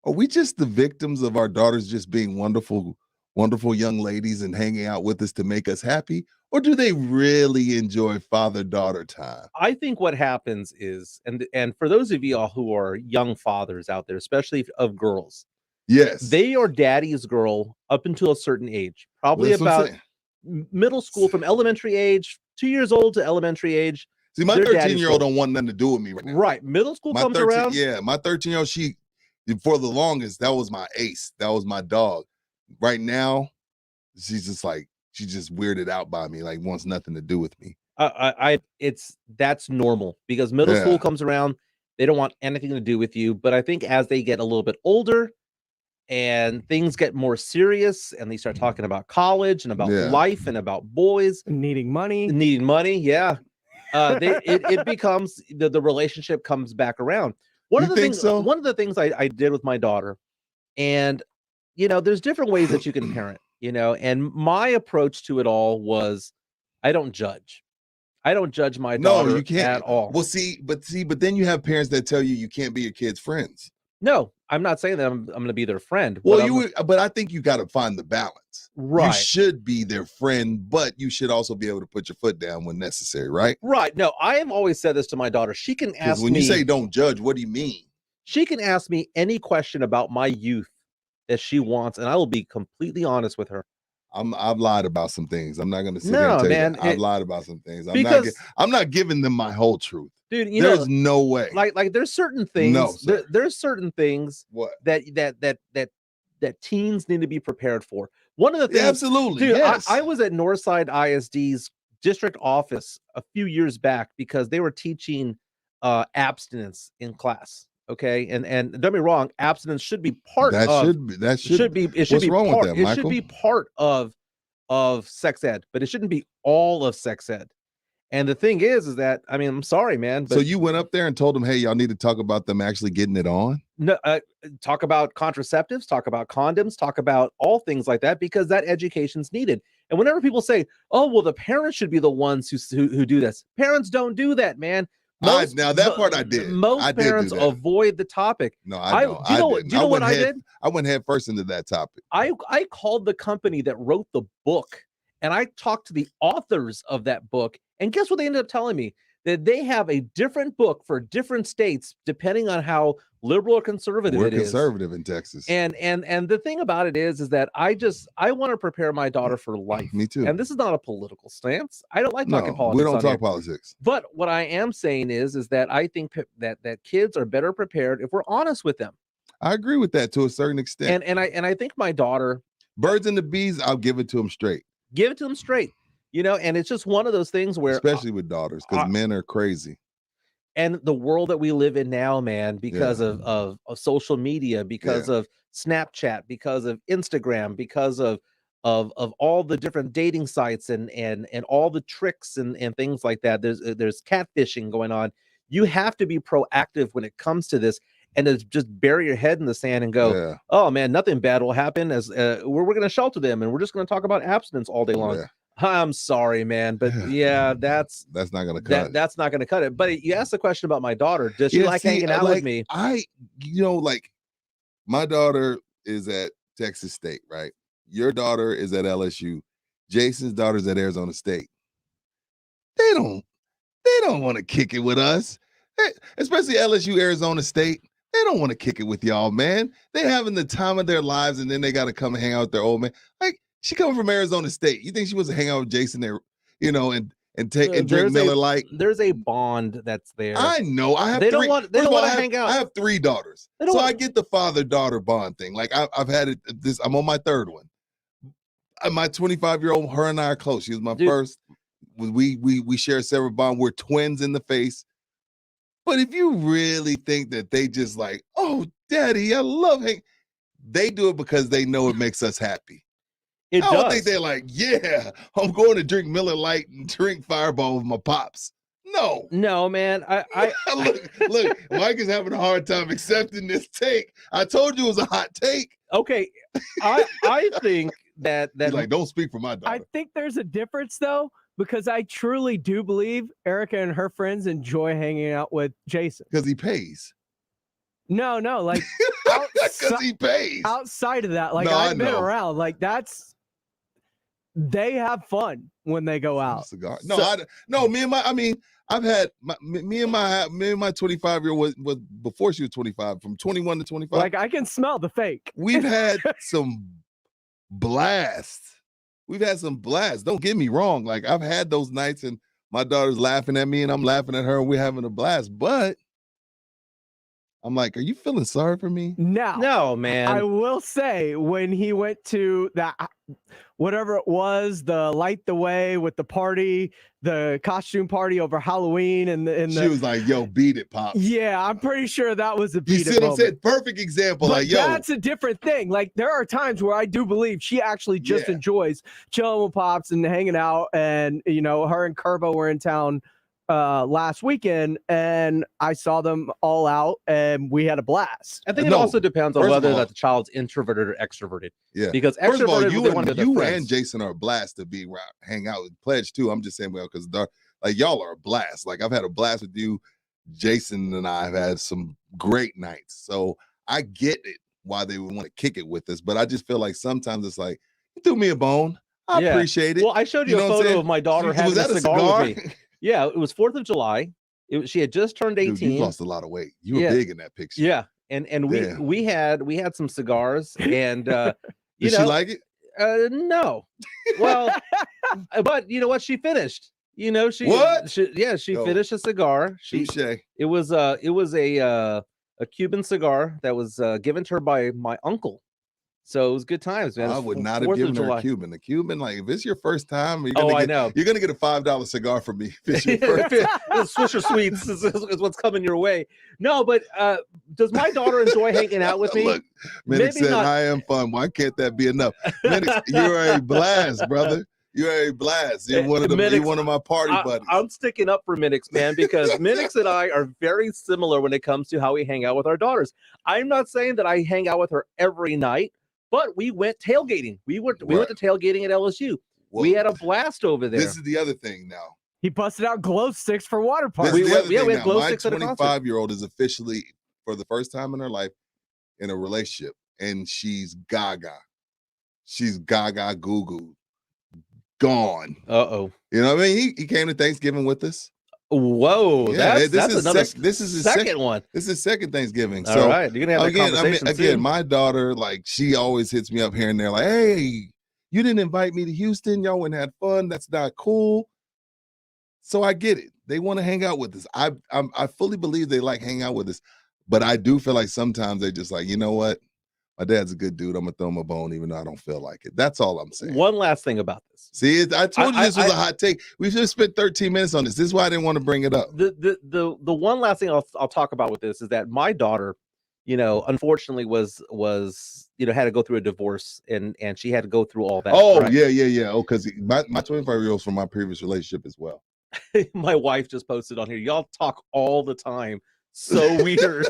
we just the victims of our daughters just being wonderful, wonderful young ladies and hanging out with us to make us happy? Or do they really enjoy father-daughter time? I think what happens is, and for those of you all who are young fathers out there, especially of girls, yes, they are daddy's girl up until a certain age, probably about middle school, from elementary age, 2 years old to elementary age. See, my 13-year-old don't want nothing to do with me right now. Right. Middle school comes around. Yeah, my 13-year-old, she, for the longest, that was my ace. That was my dog. Right now, she's just weirded out by me, like wants nothing to do with me. That's normal because middle school comes around. They don't want anything to do with you. But I think as they get a little bit older and things get more serious and they start talking about college and about life and about boys needing money. Yeah. It becomes the relationship comes back around. One of the things I did with my daughter, and there's different ways that you can parent, and my approach to it all was I don't judge my daughter you can't at all. Well, but then you have parents that tell you can't be your kids' friends. No, I'm not saying that I'm going to be their friend. Well, but I think you got to find the balance. Right. You should be their friend, but you should also be able to put your foot down when necessary, right? Right. No, I have always said this to my daughter. She can ask me. When you say don't judge, what do you mean? She can ask me any question about my youth that she wants, and I will be completely honest with her. I've lied about some things. I'm not going to sit there and tell you. I've lied about some things. I'm not giving them my whole truth. Dude, there's no way. Like there's certain things. No, there's certain things that teens need to be prepared for. One of the things, absolutely. Dude, yes. I was at Northside ISD's district office a few years back because they were teaching abstinence in class. Okay, and don't get me wrong, abstinence should be part of it should be part of sex ed, but it shouldn't be all of sex ed. And the thing is that, I mean, I'm sorry, man. But so you went up there and told them, hey, y'all need to talk about them actually getting it on? No, talk about contraceptives, talk about condoms, talk about all things like that, because that education's needed. And whenever people say, oh, well, the parents should be the ones who do this. Parents don't do that, man. Now that part I did. Most parents avoid the topic. No, I know. Do you know what I did? I went head first into that topic. I called the company that wrote the book, and I talked to the authors of that book. And guess what they ended up telling me? That they have a different book for different states, depending on how liberal or conservative it is. We're conservative in Texas. And the thing about it is that I want to prepare my daughter for life. Me too. And this is not a political stance. I don't like talking politics. We don't talk politics. But what I am saying is that I think that kids are better prepared if we're honest with them. I agree with that to a certain extent. And I think my daughter, birds and the bees, I'll give it to them straight. Give it to them straight. And it's just one of those things where, especially with daughters, because men are crazy. And the world that we live in now, man, because of social media, because of Snapchat, because of Instagram, because of all the different dating sites and all the tricks and things like that. There's catfishing going on. You have to be proactive when it comes to this, and to just bury your head in the sand and go, oh man, nothing bad will happen. As we're going to shelter them, and we're just going to talk about abstinence all day long. I'm sorry, man, but yeah, that's not gonna cut it. That's not gonna cut it. But you asked the question about my daughter. Does she like hanging out with me? Like my daughter is at Texas State, right? Your daughter is at LSU. Jason's daughter's at Arizona State. They don't want to kick it with us, especially LSU, Arizona State. They don't want to kick it with y'all, man. They having the time of their lives, and then they got to come and hang out with their old man. Like, she coming from Arizona State. You think she wants to hang out with Jason there, and drink Miller Lite? There's a bond that's there. I know. I have. They three, don't want to hang out. I have 3 daughters, so I get the father-daughter bond thing. Like I've had it. I'm on my 3rd one. My 25-year-old, her and I are close. She was my first. We share a separate bond. We're twins in the face. But if you really think that they just like, oh, daddy, I love him, they do it because they know it makes us happy. I don't think they're like, yeah, I'm going to drink Miller Lite and drink Fireball with my pops. No, man. I look, Mike is having a hard time accepting this take. I told you it was a hot take. Okay, I think that He's like, don't speak for my daughter. I think there's a difference though, because I truly do believe Erica and her friends enjoy hanging out with Jason because he pays. No, like because he pays. Outside of that, like I've been around, like they have fun when they go out. Cigar. No, me and my 25-year-old was before she was 25, from 21 to 25. Like I can smell the fake. We've had some blasts. Don't get me wrong. Like I've had those nights and my daughter's laughing at me and I'm laughing at her and we're having a blast. But I'm like, are you feeling sorry for me? No, man. I will say when he went to that, whatever it was, the Light the Way with the party, the costume party over Halloween, and she was like, yo, beat it, Pop. Yeah, I'm pretty sure that was a beat it. You see what I'm saying? Perfect example. But like, yo. That's a different thing. Like, there are times where I do believe she actually just enjoys chilling with Pops and hanging out. And, her and Kerbo were in town last weekend, and I saw them all out, and we had a blast. I think it also depends on whether that the child's introverted or extroverted. Yeah, because first of all, extroverted, you and Jason are a blast to be around, hang out with. Pledge too. I'm just saying, because like y'all are a blast. Like I've had a blast with you. Jason and I have had some great nights, so I get it why they would want to kick it with us. But I just feel like sometimes it's like, you threw me a bone. I appreciate it. Well, I showed you a photo of my daughter having a cigar with me. Yeah, it was 4th of July. She had just turned 18. Dude, you lost a lot of weight. You were big in that picture. Yeah, and we had some cigars, and did she like it? No. Well, but you know what? She finished. She finished a cigar. It was a Cuban cigar that was given to her by my uncle. So it was good times, man. I would not have given her a Cuban. The Cuban, like, if it's your first time, you're gonna get a $5 cigar from me. If it's your first Swisher Sweets is what's coming your way. No, but does my daughter enjoy hanging out with me? Look, Minix said, I am fun. Why can't that be enough? Minix, you're a blast, brother. You're a blast. You're one of you're one of my party buddies. I'm sticking up for Minix, man, because Minix and I are very similar when it comes to how we hang out with our daughters. I'm not saying that I hang out with her every night. But we went tailgating. We went to tailgating at LSU. Well, we had a blast over there. This is the other thing now. He busted out glow sticks for water park. We had glow sticks at a concert. My 25-year-old is officially, for the first time in her life, in a relationship, and she's gaga. She's gaga goo goo. Gone. Uh-oh. You know what I mean? He came to Thanksgiving with us. Whoa, that's another this is his second one. This is second Thanksgiving. All right, you're gonna have a conversation again, my daughter, like, she always hits me up here and there, like, hey, you didn't invite me to Houston. Y'all went and had fun. That's not cool. So I get it. They want to hang out with us. I fully believe they like hang out with us, but I do feel like sometimes they just like, you know what? My dad's a good dude. I'm gonna throw him a bone, even though I don't feel like it. That's all I'm saying. One last thing about this. See, I told you this was a hot take. We should have spent 13 minutes on this. This is why I didn't want to bring it up. The one last thing I'll talk about with this is that my daughter, unfortunately was had to go through a divorce and she had to go through all that. Oh, right? Yeah. Oh, because my 25-year-old's from my previous relationship as well. My wife just posted on here. Y'all talk all the time. So weird.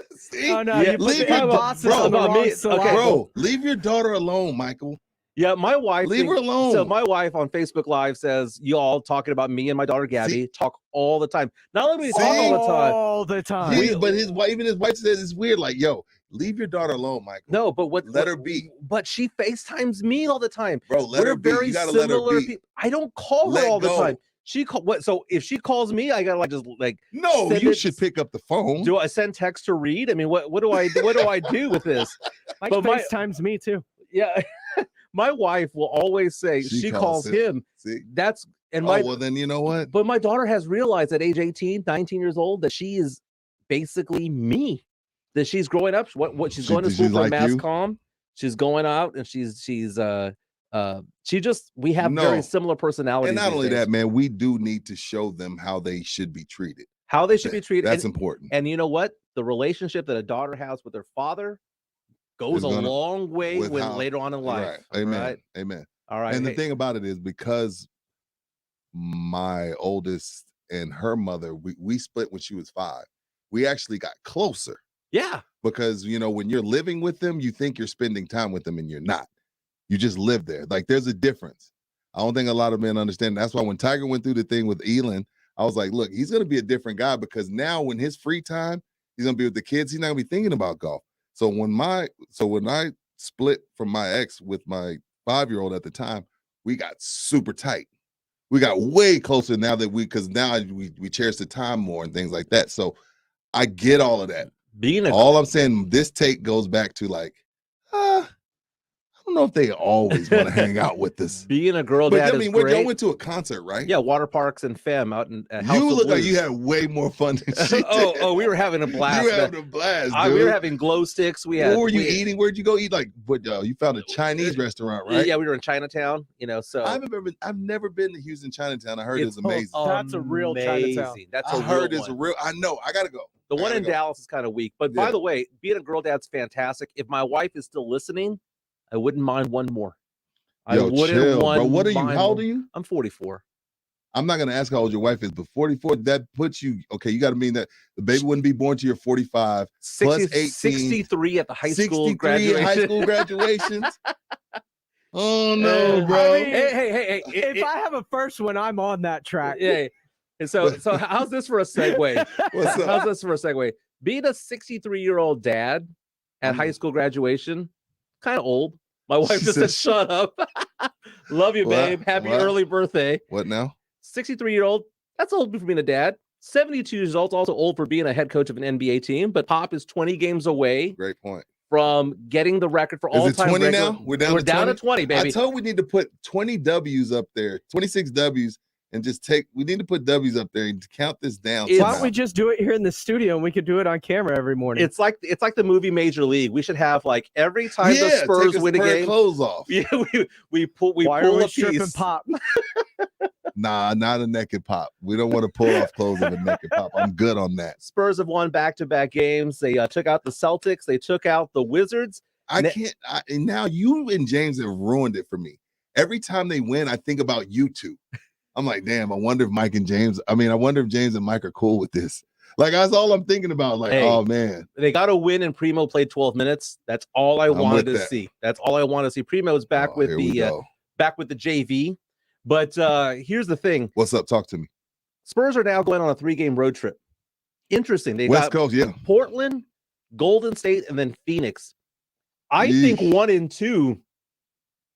Oh no, you put the emphasis on the wrong syllable. Bro, leave your daughter alone, Michael. Yeah, my wife. Leave her alone. So my wife on Facebook Live says, y'all talking about me and my daughter Gabby talk all the time. Not only do we talk all the time. But his wife, even his wife says it's weird. Like, yo, leave your daughter alone, Michael. No, but let her be. But she FaceTimes me all the time. Bro, let her be. You gotta let her be. I don't call her all the time. She call what? So if she calls me, I gotta no. You should pick up the phone. Do I send text to read? I mean, what do I do with this? Mike FaceTimes me too. Yeah, my wife will always say she calls him. See? Well, then you know what? But my daughter has realized at age 18, 19 years old that she is basically me. That she's growing up. What she's going to school for mass comm. She's going out and we have very similar personalities. And not only that, man, we do need to show them how they should be treated. How they should be treated. That's important. And you know what? The relationship that a daughter has with her father goes a long way later on in life. Right. Amen. Right? Amen. All right. And the thing about it is, because my oldest and her mother, we split when she was 5. We actually got closer. Yeah. Because, when you're living with them, you think you're spending time with them and you're not. You just live there. Like, there's a difference. I don't think a lot of men understand. That's why when Tiger went through the thing with Elin, I was like, look, he's going to be a different guy, because now when his free time, he's going to be with the kids. He's not going to be thinking about golf. So when I split from my ex with my 5-year-old at the time, we got super tight. We got way closer now because now we cherish the time more and things like that. So I get all of that. All I'm saying, this take goes back to I don't know if they always want to hang out with us. Being a girl dad is great. Y'all went to a concert, right? Yeah, Water Parks and Femme out in House You of look like Blues. you had way more fun than she did. We were having a blast. You were having a blast, dude. We were having glow sticks. What were you eating? Where'd you go eat? You found a Chinese restaurant, right? Yeah, we were in Chinatown. So I've never been to Houston Chinatown. I heard it's amazing. That's a real Chinatown. I heard it's a real. I know. I gotta go. The one in Dallas is kind of weak. But by the way, being a girl dad's fantastic. If my wife is still listening, I wouldn't mind one more. Chill, bro. What are you? How old are you? I'm 44. I'm not gonna ask how old your wife is, but 44, that puts you okay. You got to mean that the baby wouldn't be born till you're 45. 60, plus 18, 63 at the high school 63 graduation. high school graduations. Oh no, bro! I mean, Hey! If I have a first one, I'm on that track. Yeah. And so how's this for a segue? What's up? How's this for a segue? Being a 63-year-old dad at high school graduation, kind of old. My wife just said, "Shut up." Love you, babe. Happy early birthday. What now? 63-year-old. That's old for being a dad. 72 years old. Also old for being a head coach of an NBA team. But Pop is 20 games away. Great point. From getting the record for all time. Is it 20 now? We're down to 20, baby. I told we need to put 20 W's up there, 26 W's. And we need to put W's up there and count this down. Why don't we just do it here in the studio and we could do it on camera every morning? It's like the movie Major League. We should have every time the Spurs win a game, clothes off. Yeah, we pull Why a stripping piece. Pop? Nah, not a naked Pop. We don't want to pull off clothes of a naked Pop. I'm good on that. Spurs have won back-to-back games. They took out the Celtics. They took out the Wizards. And now you and James have ruined it for me. Every time they win, I think about you two. I'm like, damn, I wonder if James and Mike are cool with this. That's all I'm thinking about. Oh, man. They got a win and Primo played 12 minutes. That's all I wanted to see. That's all I want to see. Primo's back with the JV. But here's the thing. What's up? Talk to me. Spurs are now going on a 3-game road trip. Interesting. They West got Coast, yeah. Portland, Golden State, and then Phoenix. I think 1 and 2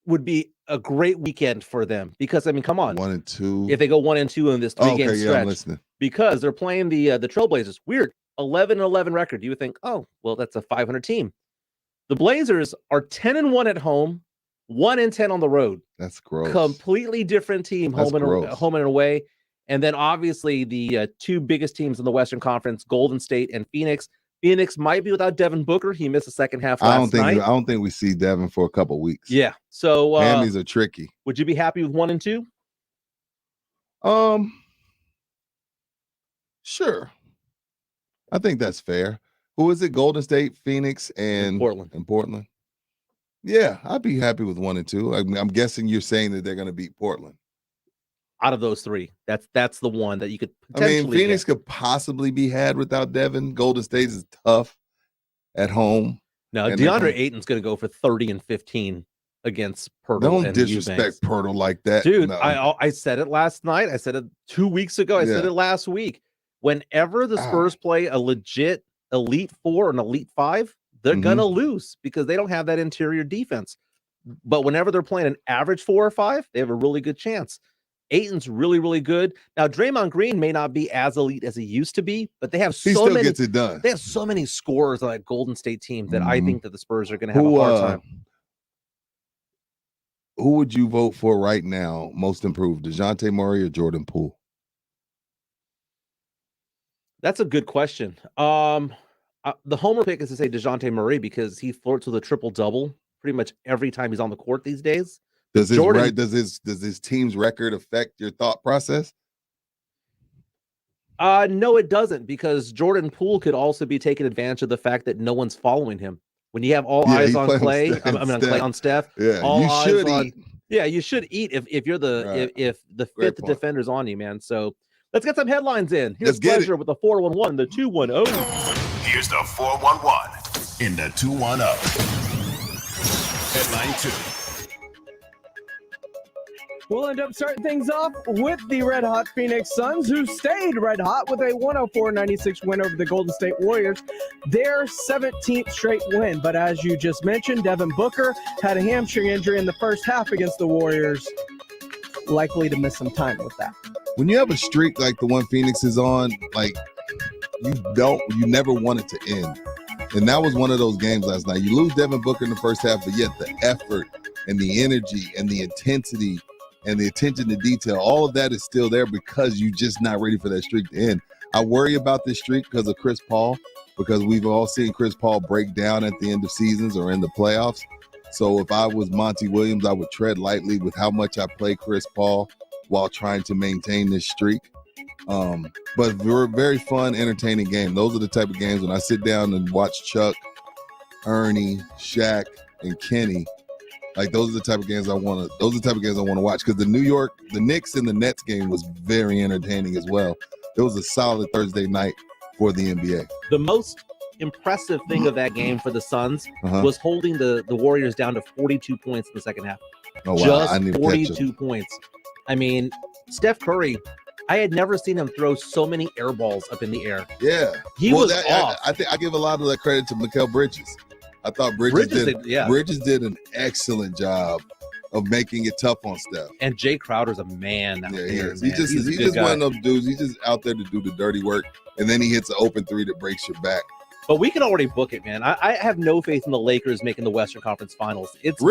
would be a great weekend for them because come on, 1 and 2. If they go 1 and 2 in this 3-game stretch, yeah, I'm listening. Because they're playing the Trailblazers. Weird, 11-11 record. You would think, oh, well, that's a 500 team. The Blazers are 10-1 at home, 1-10 on the road. That's gross. Completely different team, home and away. And then obviously the 2 biggest teams in the Western Conference, Golden State and Phoenix. Phoenix might be without Devin Booker. He missed the second half last night. I don't think we see Devin for a couple weeks. Yeah. So hammies are tricky. Would you be happy with 1 and 2? Sure. I think that's fair. Who is it? Golden State, Phoenix, and Portland. Yeah, I'd be happy with 1 and 2. I'm guessing you're saying that they're going to beat Portland. Out of those 3, that's the one that you could potentially Phoenix could possibly be had without Devin. Golden State is tough at home. No, DeAndre Ayton's going to go for 30 and 15. against Pirtle. Don't and disrespect Eubanks. Pirtle like that. Dude. No. I said it last night. I said it 2 weeks ago. I said Yeah. it last week. Whenever the Spurs play a legit Elite Four and Elite Five, they're gonna lose because they don't have that interior defense. But whenever they're playing an average 4 or 5, they have a really good chance. Ayton's really, really good. Now, Draymond Green may not be as elite as he used to be, but they have He so still many. gets it done. They have so many scorers on that Golden State team that I think that the Spurs are going to have a hard time. Who would you vote for right now, most improved, DeJounte Murray or Jordan Poole? That's a good question. The homer pick is to say DeJounte Murray because he flirts with a triple-double pretty much every time he's on the court these days. Does his team's record affect your thought process? No, it doesn't, because Jordan Poole could also be taking advantage of the fact that no one's following him. When you have all eyes on Clay, on Steph, yeah, all you eyes should on, eat. Yeah, you should eat if you're the if the fifth defender's on you, man. So let's get some headlines in. Here's Pleasure with the 411, the 210. Here's the 411 in the 210. Headline 2. We'll end up starting things off with the Red Hot Phoenix Suns, who stayed red hot with a 104-96 win over the Golden State Warriors, their 17th straight win. But as you just mentioned, Devin Booker had a hamstring injury in the first half against the Warriors, likely to miss some time with that. When you have a streak like the one Phoenix is on, like you never want it to end. And that was one of those games last night. You lose Devin Booker in the first half, but yet the effort and the energy and the intensity and the attention to detail, all of that is still there because you're just not ready for that streak to end. I worry about this streak because of Chris Paul, because we've all seen Chris Paul break down at the end of seasons or in the playoffs. So if I was Monty Williams, I would tread lightly with how much I play Chris Paul while trying to maintain this streak. But we're a very fun, entertaining game. Those are the type of games when I sit down and watch Chuck, Ernie, Shaq, and Kenny. Like those are the type of games I want to. Those are the type of games I want to watch because the Knicks and the Nets game was very entertaining as well. It was a solid Thursday night for the NBA. The most impressive thing of that game for the Suns was holding the Warriors down to 42 points in the second half. Oh wow! Just I didn't even 42 points. I mean, Steph Curry. I had never seen him throw so many air balls up in the air. Yeah, he was off. I think I give a lot of that credit to Mikal Bridges. I thought Bridges did an excellent job of making it tough on Steph. And Jay Crowder's a man. He is. He's just one of those dudes. He's just out there to do the dirty work, and then he hits an open three that breaks your back. But we can already book it, man. I have no faith in the Lakers making the Western Conference Finals. It's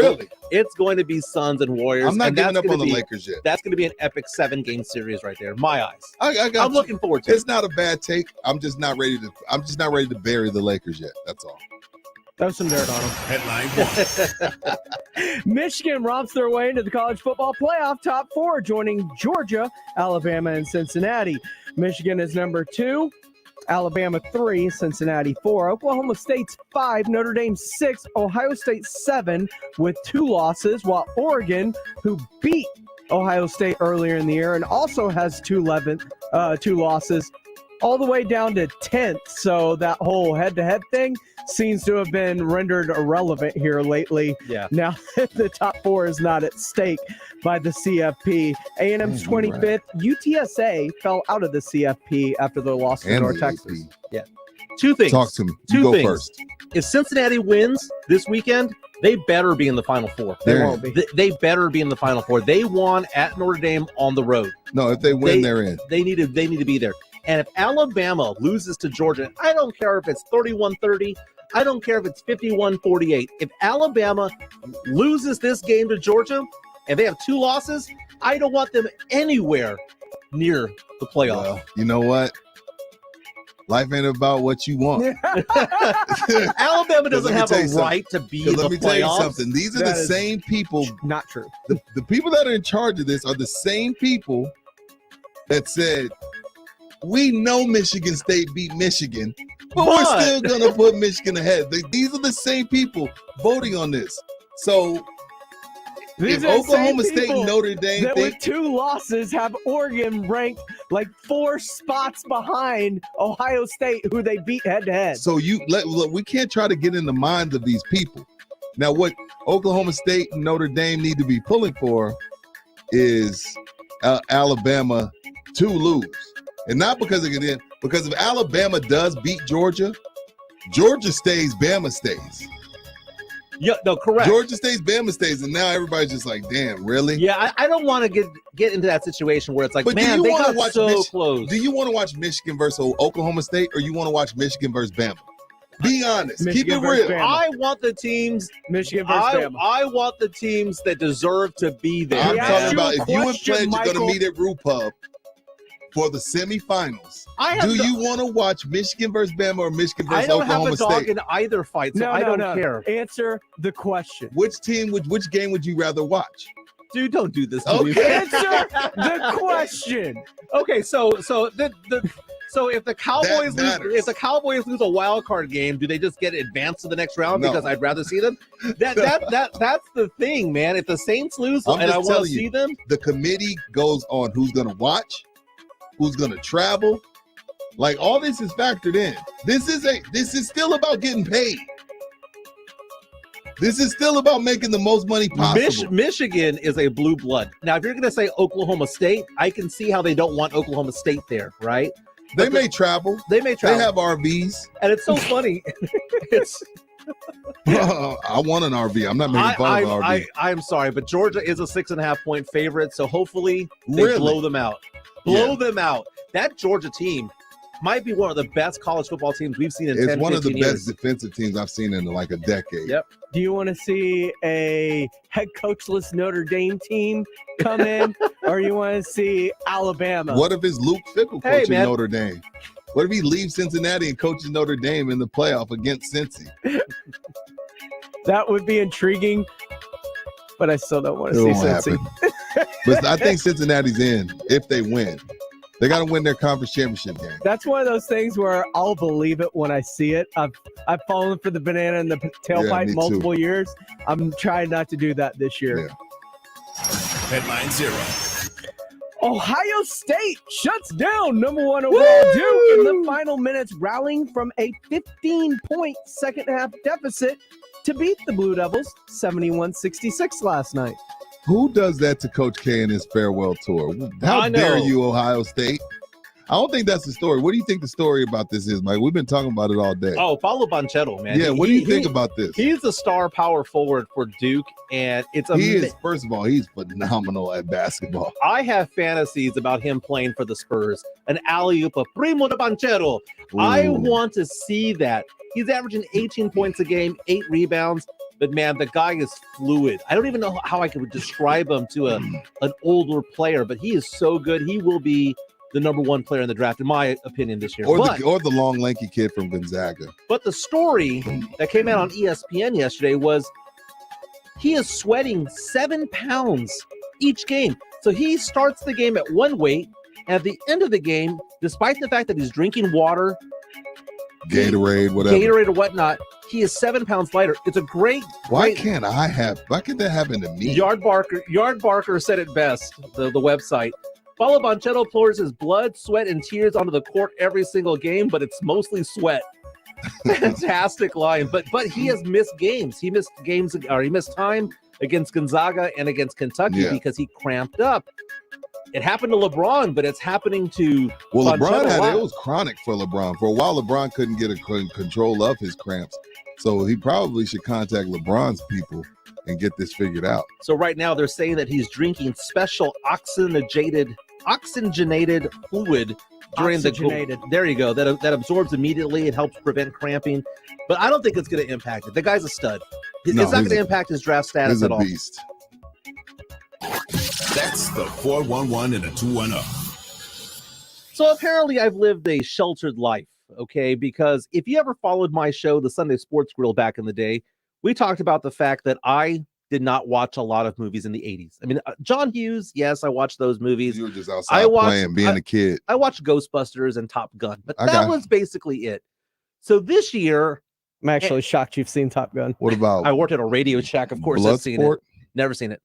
going to be Suns and Warriors. I'm not giving up on the Lakers yet. That's going to be an epic 7-game series right there. My eyes. I'm looking forward to it. It's not a bad take. I'm just not ready to bury the Lakers yet. That's all. Throw some dirt on them. Headline 1. Michigan romps their way into the college football playoff top 4, joining Georgia, Alabama, and Cincinnati. Michigan is number 2. Alabama 3, Cincinnati 4, Oklahoma State's 5, Notre Dame 6, Ohio State 7 with 2 losses, while Oregon, who beat Ohio State earlier in the year and also has 2 losses, all the way down to 10th. So that whole head-to-head thing seems to have been rendered irrelevant here lately. Yeah. Now the top 4 is not at stake by the CFP. A&M's 25th. UTSA fell out of the CFP after their loss to North Texas. Yeah. 2 things. Talk to me. Two go things. first. If Cincinnati wins this weekend, they better be in the Final Four. They won't be. They better be in the Final Four. They won at Notre Dame on the road. No, if they win, they're in. They need to be there. And if Alabama loses to Georgia, I don't care if it's 31-30. I don't care if it's 51-48. If Alabama loses this game to Georgia and they have 2 losses, I don't want them anywhere near the playoff. Well, you know what? Life ain't about what you want. Alabama doesn't have a right to be in the playoffs. Let me tell you something. These are the same people. Not true. The people that are in charge of this are the same people that said, we know Michigan State beat Michigan, but we're still going to put Michigan ahead. These are the same people voting on this. So if Oklahoma State and Notre Dame that with 2 losses have Oregon ranked like 4 spots behind Ohio State, who they beat head to head. So we can't try to get in the minds of these people. Now, what Oklahoma State and Notre Dame need to be pulling for is Alabama to lose. And not because it in, because if Alabama does beat Georgia, Georgia stays, Bama stays. Yeah, no, correct. Georgia stays, Bama stays, and now everybody's just like, damn, really? Yeah, I don't want to get into that situation where it's like, man, they got so close. Do you want to watch Michigan versus Oklahoma State, or you want to watch Michigan versus Bama? Be honest. Michigan Keep it real. Bama. I want the teams. Michigan versus Bama. I want the teams that deserve to be there. I'm talking about if you and question, Pledge are going Michael. to meet at RuPub for the semifinals, I do you want to watch Michigan versus Bama or Michigan I versus don't Oklahoma have a dog State? in either fight, so No, I no, don't no. care. Answer the question. Which game would you rather watch? Dude, don't do this to me. Okay. Answer the question. Okay, so if the Cowboys matters. if the Cowboys lose a wild card game, do they just get advanced to the next round? No. Because I'd rather see them. That's the thing, man. If the Saints lose I'm and I just want to telling see you, them, the committee goes on who's going to watch, who's going to travel. Like, all this is factored in. This is still about getting paid. This is still about making the most money possible. Michigan is a blue blood. Now, if you're going to say Oklahoma State, I can see how they don't want Oklahoma State there, right? They may travel. They may travel. They have RVs. And it's so funny. It's I want an RV. I'm not making fun of an RV. I'm sorry, but Georgia is a 6.5 point favorite, so hopefully they Really? blow them out. Blow them out. That Georgia team might be one of the best college football teams we've seen in 10, 15 years. It's one of the best defensive teams I've seen in like a decade. Yep. Do you want to see a head coachless Notre Dame team come in, or you want to see Alabama? What if it's Luke Fickell Hey, coaching man. Notre Dame? What if he leaves Cincinnati and coaches Notre Dame in the playoff against Cincy? That would be intriguing, but I still don't want to It see won't Cincy. happen. But I think Cincinnati's in if they win. They got to win their conference championship game. That's one of those things where I'll believe it when I see it. I've fallen for the banana in the tailpipe me multiple years. I'm trying not to do that this year. Yeah. Headline 0. Ohio State shuts down number 1 overall Duke in the final minutes, rallying from a 15-point second-half deficit to beat the Blue Devils 71-66 last night. Who does that to Coach K in his farewell tour? How I know. dare you, Ohio State? I don't think that's the story. What do you think the story about this is, Mike? We've been talking about it all day. Oh, follow Banchero, man. Yeah, what do you think about this? He's the star power forward for Duke, and it's He is, first of all, he's phenomenal at basketball. I have fantasies about him playing for the Spurs. An alley-oop, a primo de Banchero. I Ooh. want to see that. He's averaging 18 points a game, 8 rebounds. But, man, the guy is fluid. I don't even know how I could describe him to an older player, but he is so good. He will be the number 1 player in the draft, in my opinion, this year. Or But the long, lanky kid from Gonzaga. the story that came out on ESPN yesterday was he is sweating 7 pounds each game. So he starts the game at one weight, and at the end of the game, despite the fact that he's drinking water, Gatorade, whatever. Gatorade or whatnot, he is 7 pounds lighter. It's a great. Why can't that happen to me? Yard Barker said it best, the website. Paulo Banchero pours his blood, sweat, and tears onto the court every single game, but it's mostly sweat. Fantastic line. But he has missed games. He missed time against Gonzaga and against Kentucky because he cramped up. It happened to LeBron, but it's happening to Well, LeBron Banchero. it was chronic for LeBron. For a while, LeBron couldn't get control of his cramps. So he probably should contact LeBron's people and get this figured out. So right now they're saying that he's drinking special oxygenated fluid during there you go, that absorbs immediately. It helps prevent cramping, but I don't think it's going to impact it. The guy's a stud. It's not going to impact his draft status He's at a all. beast. That's the 411 and a 210. So apparently I've lived a sheltered life, okay? Because if you ever followed my show, The Sunday Sports Grill, back in the day, we talked about the fact that I did not watch a lot of movies in the 80s. I mean, John Hughes, yes, I watched those movies. You were just outside playing, being a kid. I watched Ghostbusters and Top Gun, but that was basically it. So this year... I'm actually shocked you've seen Top Gun. What about... I worked at a Radio Shack, of course. I've seen it. Never seen it.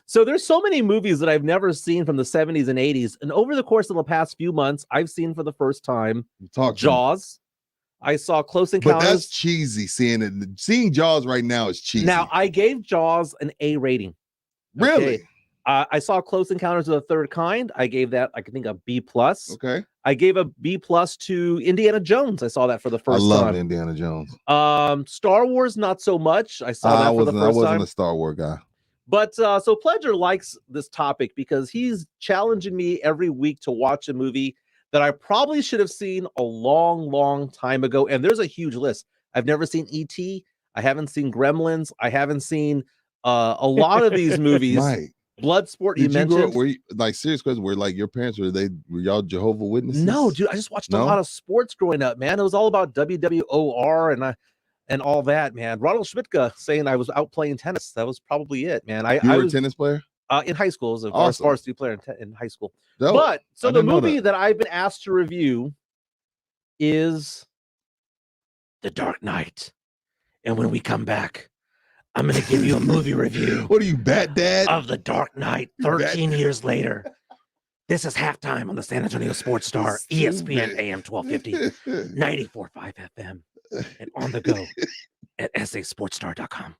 So there's so many movies that I've never seen from the 70s and 80s. And over the course of the past few months, I've seen for the first time Jaws, I saw Close But Encounters. that's cheesy. Seeing Jaws right now is cheesy. Now, I gave Jaws an A rating. Really? Okay. I saw Close Encounters of the Third Kind. I gave that, I think, a B+. Okay. I gave a B+ to Indiana Jones. I saw that for the first time. I love Indiana Jones. Star Wars, not so much. I saw that for the first time. I wasn't a Star Wars guy. But so Pledger likes this topic because he's challenging me every week to watch a movie that I probably should have seen a long, long time ago. And there's a huge list. I've never seen E.T. I haven't seen Gremlins. I haven't seen a lot of these movies. Right. Bloodsport, Did you mentioned. Were you, like, serious question, were like your parents, were y'all Jehovah's Witnesses? No, dude, I just watched a lot of sports growing up, man. It was all about WWOR and all that, man. Ronald Schmidtka saying I was out playing tennis. That was probably it, man. I were was a tennis player? In high school. As a Awesome. varsity player in high school. Dope. But so I the didn't know movie that I've been asked to review is The Dark Knight. And when we come back, I'm going to give you a movie review. What are you, Bat Dad? Of The Dark Knight 13 years later. This is halftime on the San Antonio Sports Star, ESPN AM 1250, 94.5 FM, and on the go at sasportstar.com.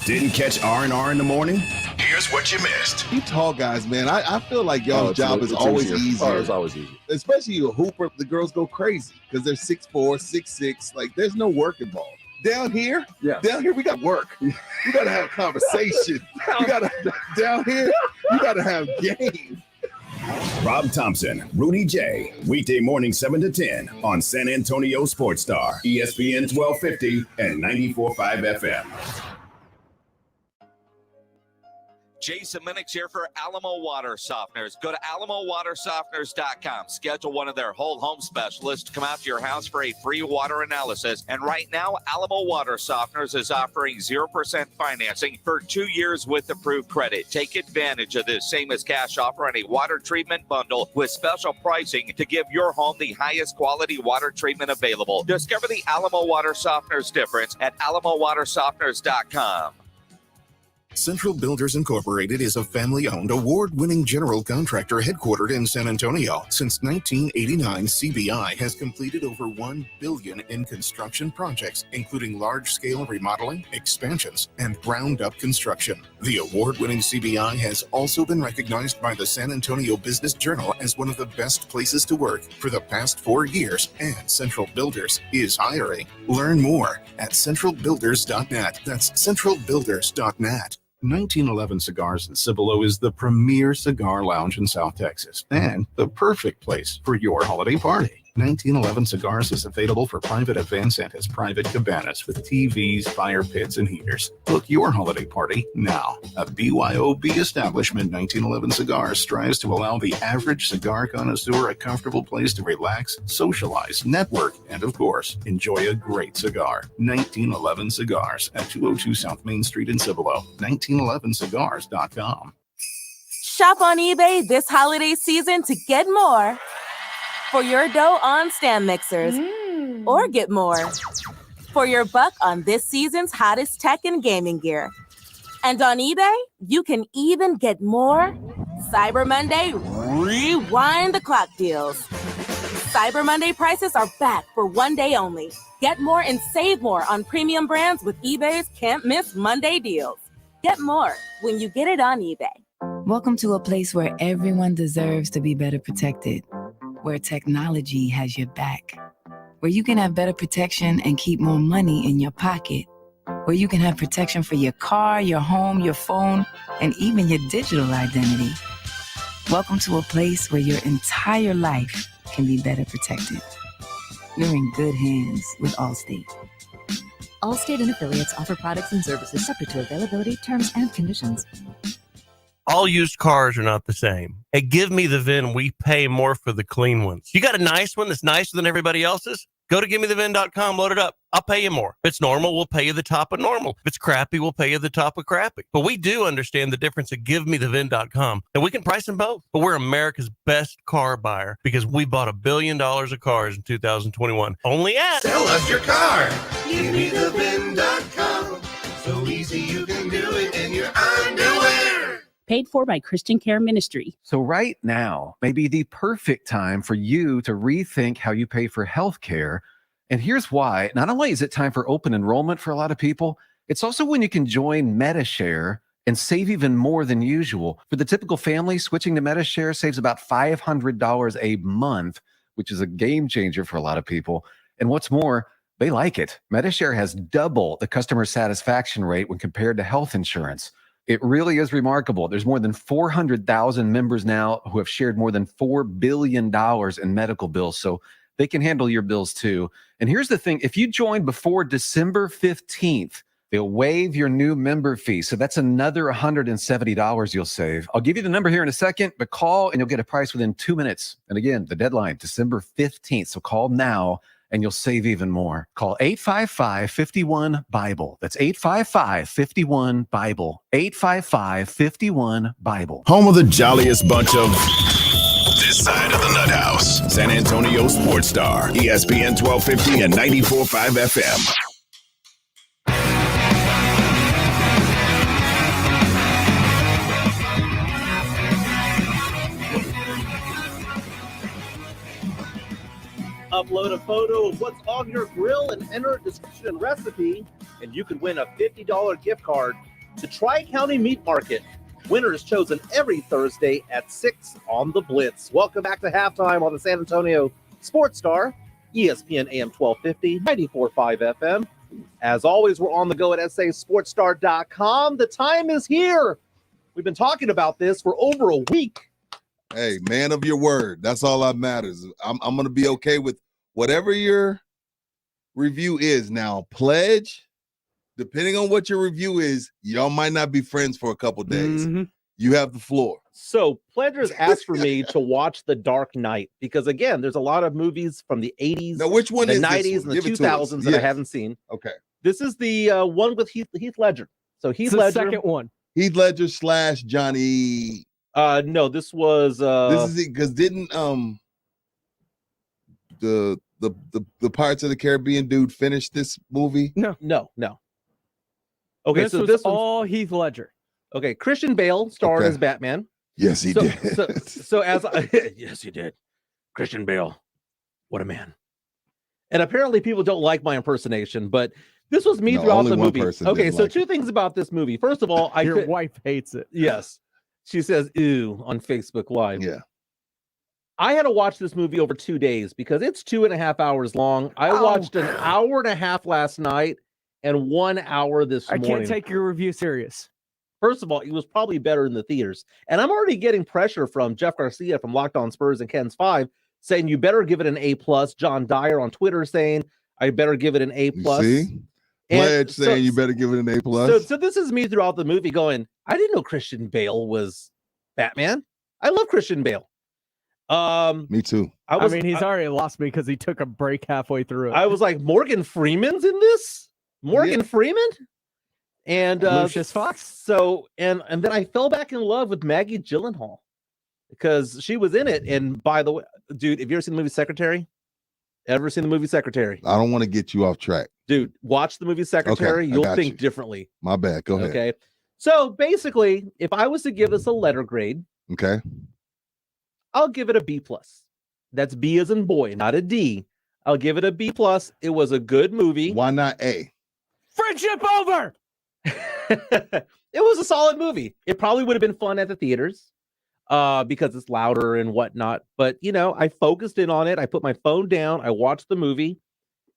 Didn't catch R&R in the morning? Here's what you missed. You tall guys, man. I feel like y'all's job is always easier. Oh, it's always easy. Especially a hooper, the girls go crazy because they're 6'4", 6'6". Like, there's no work involved. Down here, we got work. We got to have conversation. Down here, you got to have game. Rob Thompson, Rudy Jay, weekday morning 7 to 10 on San Antonio Sports Star, ESPN 1250 and 94.5 FM. Jason Minix here for Alamo Water Softeners. Go to alamowatersofteners.com. Schedule one of their whole home specialists to come out to your house for a free water analysis. And right now, Alamo Water Softeners is offering 0% financing for 2 years with approved credit. Take advantage of this same as cash offer on a water treatment bundle with special pricing to give your home the highest quality water treatment available. Discover the Alamo Water Softeners difference at alamowatersofteners.com. Central Builders Incorporated is a family-owned, award-winning general contractor headquartered in San Antonio. Since 1989, CBI has completed over $1 billion in construction projects, including large-scale remodeling, expansions, and ground-up construction. The award-winning CBI has also been recognized by the San Antonio Business Journal as one of the best places to work for the past 4 years, and Central Builders is hiring. Learn more at centralbuilders.net. That's centralbuilders.net. 1911 Cigars in Cibolo is the premier cigar lounge in South Texas and the perfect place for your holiday party. 1911 Cigars is available for private events and has private cabanas with TVs, fire pits, and heaters. Book your holiday party now. A BYOB establishment, 1911 Cigars strives to allow the average cigar connoisseur a comfortable place to relax, socialize, network, and of course, enjoy a great cigar. 1911 Cigars at 202 South Main Street in Cibolo. 1911cigars.com. Shop on eBay this holiday season to get more for your dough on stand mixers, or get more for your buck on this season's hottest tech and gaming gear. And on eBay, you can even get more Cyber Monday rewind the clock deals. Cyber Monday prices are back for 1 day only. Get more and save more on premium brands with eBay's can't miss Monday deals. Get more when you get it on eBay. Welcome to a place where everyone deserves to be better protected, where technology has your back, where you can have better protection and keep more money in your pocket, where you can have protection for your car, your home, your phone, and even your digital identity. Welcome to a place where your entire life can be better protected. You're in good hands with Allstate. Allstate and affiliates offer products and services subject to availability, terms, and conditions. All used cars are not the same. At Give Me the VIN, we pay more for the clean ones. You got a nice one that's nicer than everybody else's? Go to GiveMeTheVIN.com, load it up. I'll pay you more. If it's normal, we'll pay you the top of normal. If it's crappy, we'll pay you the top of crappy. But we do understand the difference at GiveMeTheVIN.com, and we can price them both. But we're America's best car buyer because we bought $1 billion of cars in 2021. Only at Sell us your car. GiveMeTheVIN.com. So easy you can do it in your underwear. Paid for by Christian Care Ministry. So right now may be the perfect time for you to rethink how you pay for health care And here's why. Not only is it time for open enrollment for a lot of people, it's also when you can join MetaShare and save even more than usual. For the typical family, switching to MetaShare saves about $500 a month, which is a game changer for a lot of people. And what's more, they like it. MetaShare has double the customer satisfaction rate when compared to health insurance. It really is remarkable. There's more than 400,000 members now who have shared more than $4 billion in medical bills. So they can handle your bills too. And here's the thing. If you join before December 15th, they'll waive your new member fee. So that's another $170 you'll save. I'll give you the number here in a second, but call and you'll get a price within 2 minutes. And again, the deadline, December 15th. So call now and you'll save even more. Call 855-51-BIBLE. That's 855-51-BIBLE. 855-51-BIBLE. Home of the jolliest bunch of this side of the Nut House. San Antonio Sports Star, ESPN 1250 and 94.5 FM. Upload a photo of what's on your grill and enter a description and recipe, and you could win a $50 gift card to Tri-County Meat Market. Winner is chosen every Thursday at 6 on the Blitz. Welcome back to halftime on the San Antonio Sports Star, ESPN AM 1250, 94.5 FM. As always, we're on the go at sasportstar.com. The time is here. We've been talking about this for over a week. Hey, man of your word. That's all that matters. I'm going to be okay with whatever your review is. Now, pledge, depending on what your review is, y'all might not be friends for a couple days. Mm-hmm. You have the floor. So, Pledgers asked for me to watch The Dark Knight because, again, there's a lot of movies from the 80s, now, which one the is 90s, and the 2000s that I haven't seen. Okay. This is the one with Heath Ledger. So, Heath It's Ledger. the second one. Heath Ledger / Johnny. No, this was This is it because didn't the Pirates of the Caribbean dude finish this movie? No. Okay, this so was this one's all Heath Ledger. okay. Christian Bale starred as Batman. Yes, he did. So as yes, he did. Christian Bale, what a man. And apparently people don't like my impersonation, but this was me throughout only the one movie. person Okay, didn't so like two things about this movie. First of all, Your wife hates it. Yes. She says ew on Facebook Live. Yeah. I had to watch this movie over 2 days because it's 2.5 hours long. I watched an hour and a half last night and 1 hour this morning. I can't take your review serious. First of all, it was probably better in the theaters. And I'm already getting pressure from Jeff Garcia from Locked On Spurs and Ken's 5 saying you better give it an A+. John Dyer on Twitter saying I better give it an A+. See? Pledge saying you better give it an A+. So this is me throughout the movie going, I didn't know Christian Bale was Batman. I love Christian Bale. Me too. I mean, he's already lost me because he took a break halfway through it. I was like, Morgan Freeman's in this? Morgan Freeman? And Lucius Fox. So and then I fell back in love with Maggie Gyllenhaal because she was in it. And by the way, dude, have you ever seen the movie Secretary? Ever seen the movie Secretary? I don't want to get you off track. Dude, watch the movie Secretary. Okay, You'll think differently. My bad. Go ahead. Okay. So basically, if I was to give this a letter grade, Okay. I'll give it a B+. That's B as in boy, not a D. I'll give it a B+. It was a good movie. Why not A? Friendship over. It was a solid movie. It probably would have been fun at the theaters because it's louder and whatnot. But, you know, I focused in on it. I put my phone down. I watched the movie.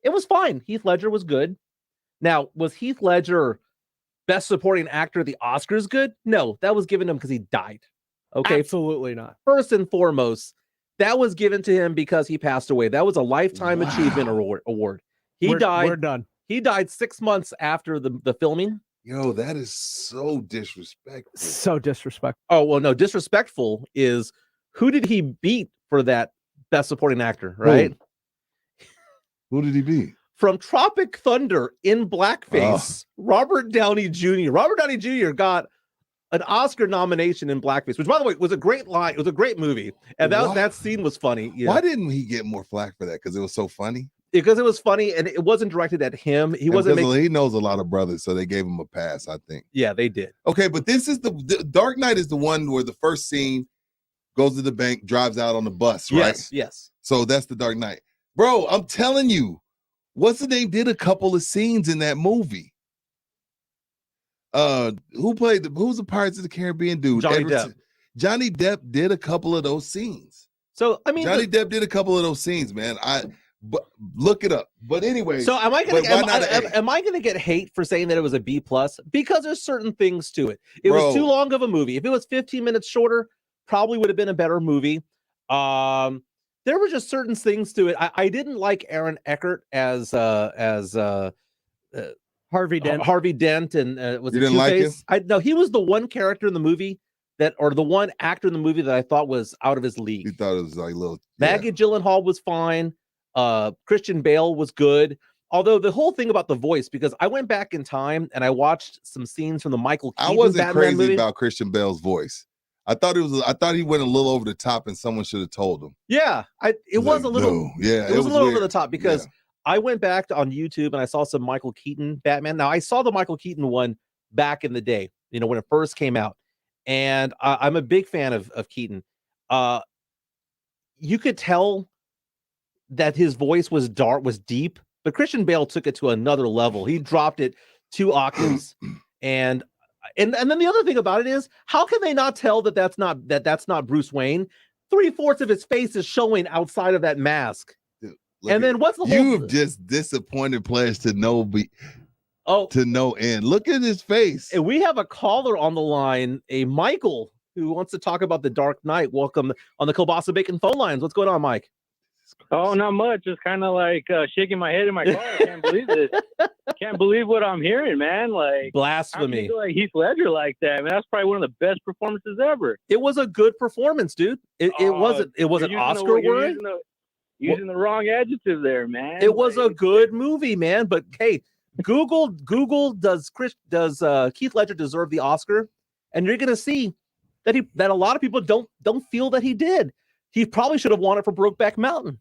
It was fine. Heath Ledger was good. Now, was Heath Ledger Best Supporting Actor at the Oscars good? No, that was given to him because he died. Okay. Absolutely not. First and foremost, that was given to him because he passed away. That was a Lifetime Achievement Award. He died. We're done. He died 6 months after the filming. Yo, that is so disrespectful. So disrespectful. Oh, well, no, disrespectful is who did he beat for that Best Supporting Actor, right? Who did he beat? From Tropic Thunder in blackface, Robert Downey Jr. Robert Downey Jr. got an Oscar nomination in blackface, which, by the way, was a great line. It was a great movie. And that scene was funny. Yeah. Why didn't he get more flack for that? Because it was so funny? Because it was funny and it wasn't directed at him. He knows a lot of brothers, so they gave him a pass, I think. Yeah, they did. Okay, but this is the Dark Knight is the one where the first scene goes to the bank, drives out on the bus, right? Yes. So that's the Dark Knight. Bro, I'm telling you, what's the name? Did a couple of scenes in that movie. Who's the Pirates of the Caribbean dude? Johnny Depp. Johnny Depp did a couple of those scenes. So I mean, Johnny Depp did a couple of those scenes, man. But look it up. But anyway, so am I gonna get hate for saying that it was a B+? Because there's certain things to it. It was too long of a movie. If it was 15 minutes shorter, probably would have been a better movie. There were just certain things to it. I didn't like Aaron Eckhart as Harvey Dent. Harvey Dent, and was you it didn't like him? No, he was the one character in the movie or the one actor in the movie that I thought was out of his league. You thought it was like a little. Maggie Gyllenhaal was fine. Christian Bale was good. Although the whole thing about the voice, because I went back in time and I watched some scenes from the Michael Keaton I wasn't Batman crazy movie. about Christian Bale's voice. I thought he went a little over the top, and someone should have told him. Yeah, it was like, a little. no. Yeah, it was a little over weird. the top because I went back on YouTube and I saw some Michael Keaton Batman. Now I saw the Michael Keaton one back in the day, when it first came out, and I'm a big fan of Keaton. You could tell that his voice was deep, but Christian Bale took it to another level. He dropped it 2 octaves, and then the other thing about it is, how can they not tell that that's not Bruce Wayne? 3/4 of his face is showing outside of that mask. And then what's the whole? You've just disappointed players to no end. Look at his face. And we have a caller on the line, a Michael, who wants to talk about the Dark Knight. Welcome on the Kielbasa Bacon phone lines. What's going on, Mike? Oh, not much. Just kind of like shaking my head in my car. I can't believe this. Can't believe what I'm hearing, man. Like blasphemy. Like Heath Ledger like that, man. That's probably one of the best performances ever. It was a good performance, dude. It wasn't Oscar worthy. Using the wrong adjective there, man. It was a good movie, man. But hey, Google does Heath Ledger deserve the Oscar? And you're gonna see that a lot of people don't feel that he did. He probably should have won it for Brokeback Mountain,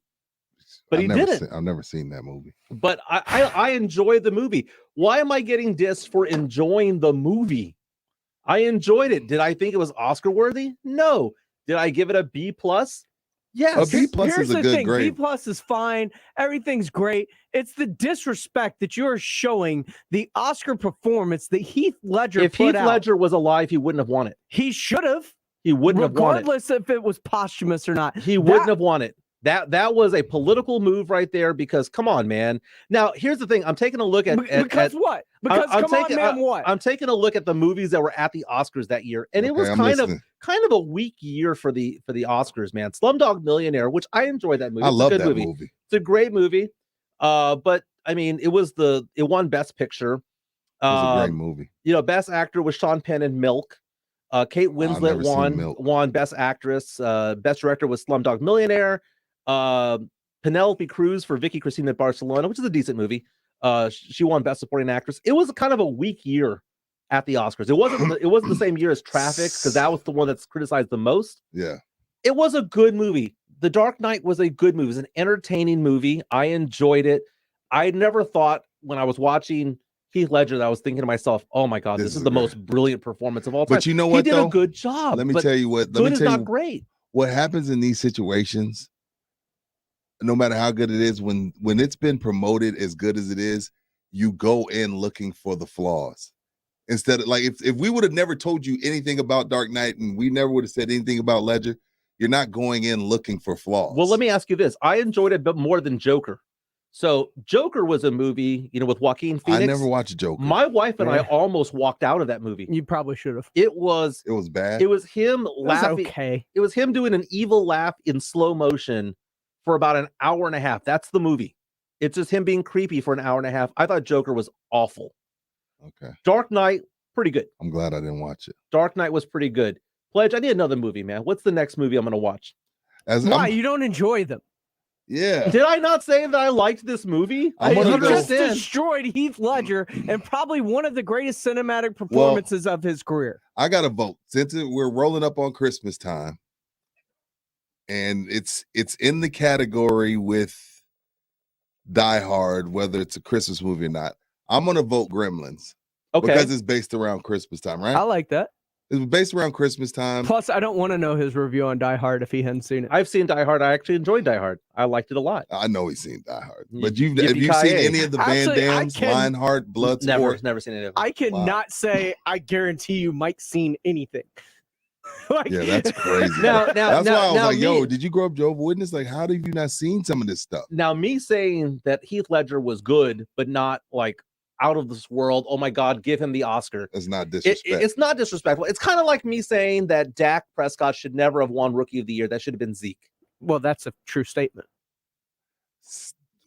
but he didn't. I've never seen that movie. But I enjoyed the movie. Why am I getting dissed for enjoying the movie? I enjoyed it. Did I think it was Oscar worthy? No. Did I give it a B+? Yes. A B+ Here's is a the good thing. grade. B+ is fine. Everything's great. It's the disrespect that you're showing the Oscar performance that Heath Ledger If put Heath out. Ledger was alive, he wouldn't have won it. He should have. He wouldn't have won it. Regardless if it was posthumous or not. He wouldn't have won it. That was a political move right there, because come on, man. Now, here's the thing. I'm taking a look at what? Because I'm taking a look at the movies that were at the Oscars that year, and it was kind of a weak year for the Oscars, man. Slumdog Millionaire, which I enjoyed that movie. I love that movie. It's a great movie. But I mean, it won Best Picture. It was a great movie. Best Actor was Sean Penn in Milk. Kate Winslet won Best Actress. Best Director was Slumdog Millionaire. Penelope Cruz for Vicky Cristina Barcelona, which is a decent movie. She won Best Supporting Actress. It was kind of a weak year at the Oscars. It wasn't the same year as Traffic, because that was the one that's criticized the most. Yeah. It was a good movie. The Dark Knight was a good movie. It was an entertaining movie. I enjoyed it. I never thought when I was watching Heath Ledger that I was thinking to myself, oh my God, this is the most brilliant performance of all time. But you know what, he did a good job. Let me tell you what. Good is not great. What happens in these situations, no matter how good it is, when it's been promoted as good as it is, you go in looking for the flaws. Instead of, like, if we would have never told you anything about Dark Knight and we never would have said anything about Ledger, you're not going in looking for flaws. Well, let me ask you this. I enjoyed it a bit more than Joker. So Joker was a movie, with Joaquin Phoenix. I never watched Joker. My wife and I almost walked out of that movie. You probably should have. It was bad. It was him laughing. Okay. It was him doing an evil laugh in slow motion for about an hour and a half. That's the movie. It's just him being creepy for an hour and a half. I thought Joker was awful. Okay. Dark Knight, pretty good. I'm glad I didn't watch it. Dark Knight was pretty good. Pledge, I need another movie, man. What's the next movie I'm going to watch? Why? You don't enjoy them. Yeah. Did I not say that I liked this movie? You just destroyed Heath Ledger and probably one of the greatest cinematic performances of his career. I got to vote since we're rolling up on Christmas time, and it's in the category with Die Hard, whether it's a Christmas movie or not. I'm gonna vote Gremlins. Okay. Because it's based around Christmas time, right? I like that. It was based around Christmas time. Plus, I don't want to know his review on Die Hard if he hadn't seen it. I've seen Die Hard. I actually enjoyed Die Hard. I liked it a lot. I know he's seen Die Hard, but have Yippee-ki-yay. you seen any of the Van Actually, I Dammes, can- Lionheart, Bloodsport? Never seen any of them. I cannot say I guarantee you Mike's seen anything. Like, Yeah, that's crazy. Now, That's why I was now like, "Yo, me- did you grow up Jehovah's Witness? Like, how have you not seen some of this stuff?" Now, me saying that Heath Ledger was good, but not like out of this world. Oh my God, give him the Oscar. It's not disrespect. It's not disrespectful. It's kind of like me saying that Dak Prescott should never have won Rookie of the Year. That should have been Zeke. Well, that's a true statement.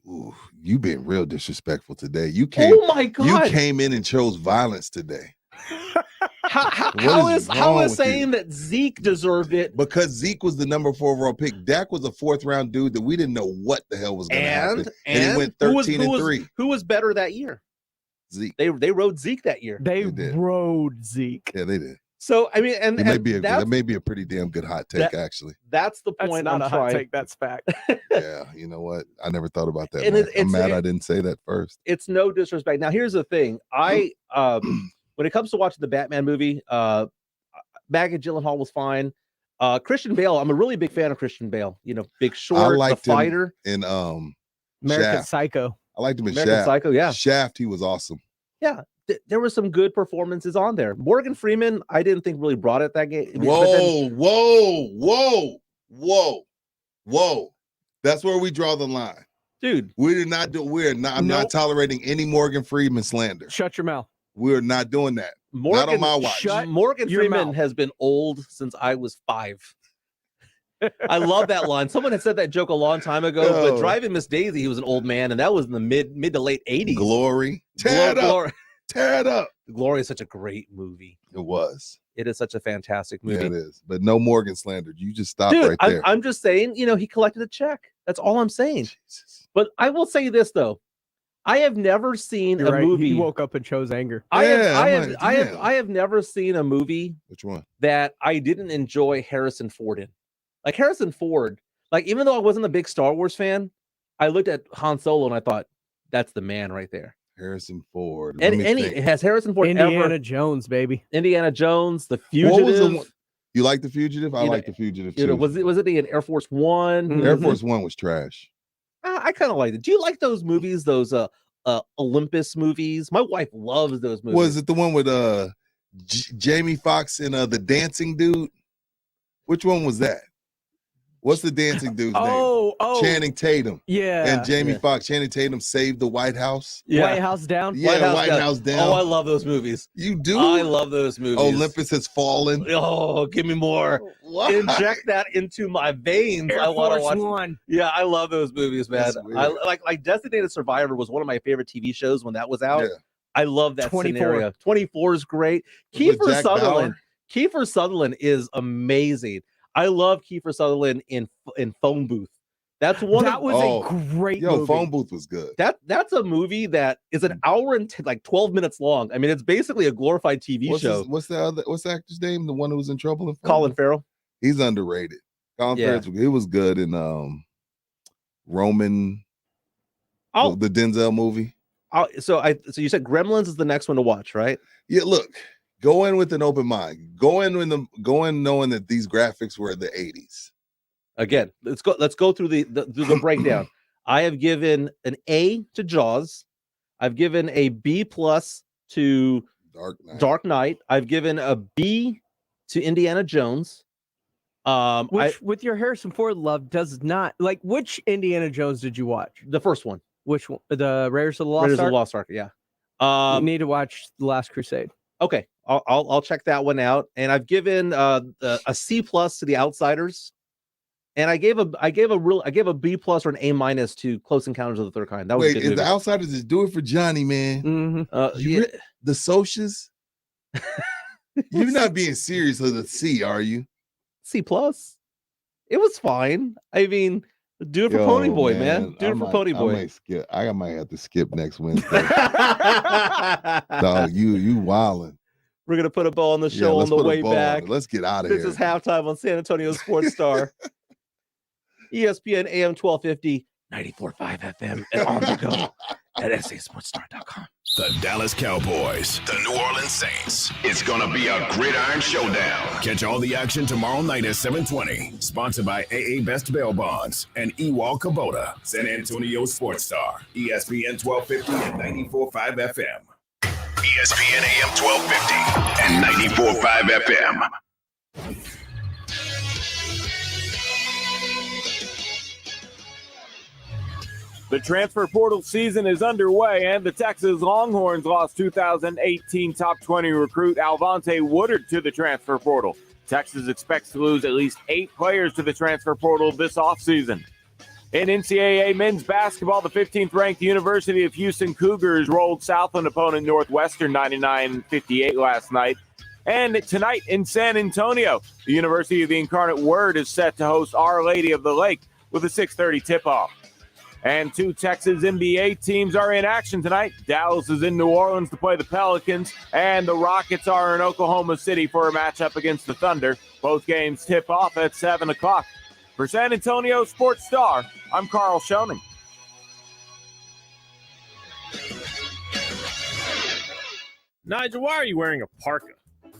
Ooh, you being real disrespectful today. You came. Oh my God. You came in and chose violence today. How is is wrong with saying you? that Zeke deserved it? Because Zeke was the number 4 overall pick. Dak was a 4th round dude that we didn't know what the hell was going to happen. And he went 13-3. Who was better that year? Zeke. They rode Zeke that year. They did. rode Zeke. Yeah, they did. So I mean, and It may be that's, that may be a pretty damn good hot take, actually. that's the That's point not I'm a hot trying. take. That's fact. Yeah, you know what? I never thought about that. And Mike. it's- I'm mad it- I didn't say that first. It's no disrespect. Now, here's the thing. I when it comes to watching the Batman movie, Maggie Gyllenhaal was fine. Christian Bale, I'm a really big fan of Christian Bale. You know, Big Short, The Fighter, in American Shaft. Psycho. I liked him in American Shaft. Psycho. Yeah, Shaft, he was awesome. yeah. There were some good performances on there. Morgan Freeman, I didn't think really brought it that game. Whoa. That's where we draw the line. Dude, We did not do I'm not Nope. tolerating any Morgan Freeman slander. Shut your mouth. We're not doing that. Morgan, not on my watch. Morgan your Freeman mouth. has been old since I was 5. I love that line. Someone had said that joke a long time ago, Yo. but Driving Miss Daisy, he was an old man, and that was in the mid to late 80s. Glory. Tear it up. Glory. Tear it up. Glory is such a great movie. It was. It is such a fantastic movie. Yeah, it is. But no Morgan slander. You just stop Dude, right there. I'm just saying, you know, he collected a check. That's all I'm saying. Jesus. But I will say this though. I have never seen You're a right. movie. He woke up and chose anger. I Yeah, have never seen a movie Which one? that I didn't enjoy Harrison Ford in. Like Harrison Ford, like even though I wasn't a big Star Wars fan, I looked at Han Solo and I thought, that's the man right there. Harrison Ford. Let And me any think. has Harrison Ford Indiana ever Jones, baby. Indiana Jones, The What was the Fugitive? one? You like The Fugitive? I You know- like The Fugitive You know, too. was it in Air Force One? Mhm. Air Force One was trash. I kind of liked it. Do you like those movies? Those Olympus movies? My wife loves those movies. Was it the one with Jamie Foxx and the dancing dude? Which one was that? What's the dancing dude's name? Oh, Channing Tatum. yeah. And Jamie Yeah. Foxx. Channing Tatum saved the White House. White House down. Yeah, White House down. Oh, I love those movies. You do? I love those movies. Olympus has fallen. Oh, give me more. Why? Inject that into my veins. Air I want to Force watch. One. Yeah, I love those movies, man. That's weird. I like Designated Survivor was one of my favorite TV shows when that was out. Yeah. I love that 24. scenario. 24 is great. With Kiefer Jack Sutherland. Bauer? Kiefer Sutherland is amazing. I love Kiefer Sutherland in Phone Booth. That's one. That was Oh, a great Yo, movie. Phone Booth was good. That's a movie that is an hour and like 12 minutes long. I mean, it's basically a glorified TV show. What's the actor's name? The one who was in trouble in Phone Colin Booth? Farrell. He's underrated. Colin Yeah. Farrell, he was good in Roman, Oh, the Denzel movie. so you said Gremlins is the next one to watch, right? Yeah, look, go in with an open mind. Go in knowing that these graphics were the 80s. Again, let's go through the breakdown. I have given an A to Jaws. I've given a B+ to Dark Knight. I've given a B to Indiana Jones. Which, with your Harrison Ford love, does not like. Which Indiana Jones did you watch? The first one. Which one? The Raiders of the Lost Raiders of Ark? the Lost Ark. Yeah. You need to watch The Last Crusade. Okay, I'll check that one out. And I've given a C+ to The Outsiders. And I gave a B+ or an A- to Close Encounters of the Third Kind. That was a Wait, good is movie. the Outsiders is do it for Johnny, man? Mm-hmm. Yeah. The socials? You're not being serious with the C, are you? C+. It was fine. I mean, do it for Yo, Pony Boy, man. Do I it for might- Pony Boy. I might have to skip next Wednesday. Dog, you wildin'. We're gonna put a bow on the show on let's the put a way bow on back. it. Let's get out of This here. is halftime on San Antonio Sports Star. ESPN AM 1250, 94.5 FM, and on the go at sasportstar.com. The Dallas Cowboys, the New Orleans Saints. It's going to be a gridiron showdown. Catch all the action tomorrow night at 7:20. Sponsored by AA Best Bail Bonds and Ewald Kubota. San Antonio Sports Star. ESPN 1250 and 94.5 FM. ESPN AM 1250 and 94.5 FM. The transfer portal season is underway, and the Texas Longhorns lost 2018 top 20 recruit Alvonte Woodard to the transfer portal. Texas expects to lose at least 8 players to the transfer portal this offseason. In NCAA men's basketball, the 15th-ranked University of Houston Cougars rolled Southland opponent Northwestern 99-58 last night. And tonight in San Antonio, the University of the Incarnate Word is set to host Our Lady of the Lake with a 6:30 tip-off. And 2 Texas NBA teams are in action tonight. Dallas is in New Orleans to play the Pelicans, and the Rockets are in Oklahoma City for a matchup against the Thunder. Both games tip off at 7 o'clock. For San Antonio Sports Star, I'm Carl Schoening. Nigel, why are you wearing a parka?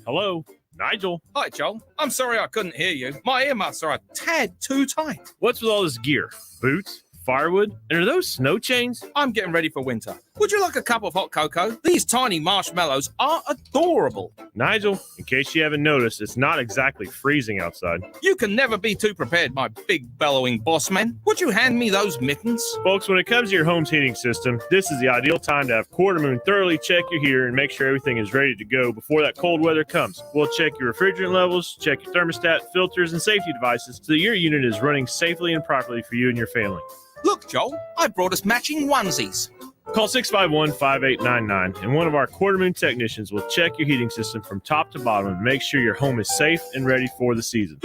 Hello? Nigel? Hi, Joel. I'm sorry I couldn't hear you. My earmuffs are a tad too tight. What's with all this gear? Boots? Firewood? And are those snow chains? I'm getting ready for winter. Would you like a cup of hot cocoa? These tiny marshmallows are adorable. Nigel, in case you haven't noticed, it's not exactly freezing outside. You can never be too prepared, my big bellowing boss man. Would you hand me those mittens? Folks, when it comes to your home's heating system, this is the ideal time to have Quarter Moon thoroughly check your heater and make sure everything is ready to go before that cold weather comes. We'll check your refrigerant levels, check your thermostat, filters, and safety devices so that your unit is running safely and properly for you and your family. Look, Joel, I brought us matching onesies. Call 651-5899, and one of our Quarter Moon technicians will check your heating system from top to bottom and make sure your home is safe and ready for the season.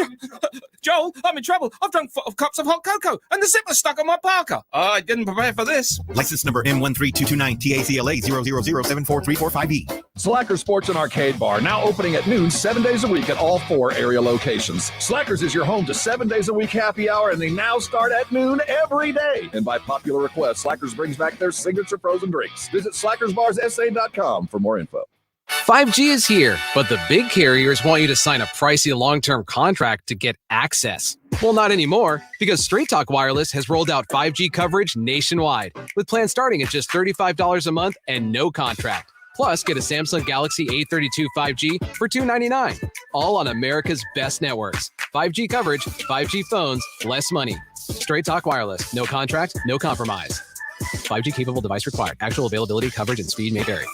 Joel, I'm in trouble. I've drunk 4 cups of hot cocoa, and the zipper's stuck on my parka. I didn't prepare for this. License number M13229 TACLA 0007435E. Slacker Sports and Arcade Bar, now opening at noon 7 days a week at all 4 area locations. Slackers is your home to 7 days a week happy hour, and they now start at noon every day. And by popular request, Slackers brings back their signature frozen drinks. Visit slackersbarsa.com for more info. 5G is here, but the big carriers want you to sign a pricey long-term contract to get access. Well, not anymore, because Straight Talk Wireless has rolled out 5G coverage nationwide, with plans starting at just $35 a month and no contract. Plus, get a Samsung Galaxy A32 5G for $299, all on America's best networks. 5G coverage, 5G phones, less money. Straight Talk Wireless, no contract, no compromise. 5G capable device required. Actual availability, coverage, and speed may vary.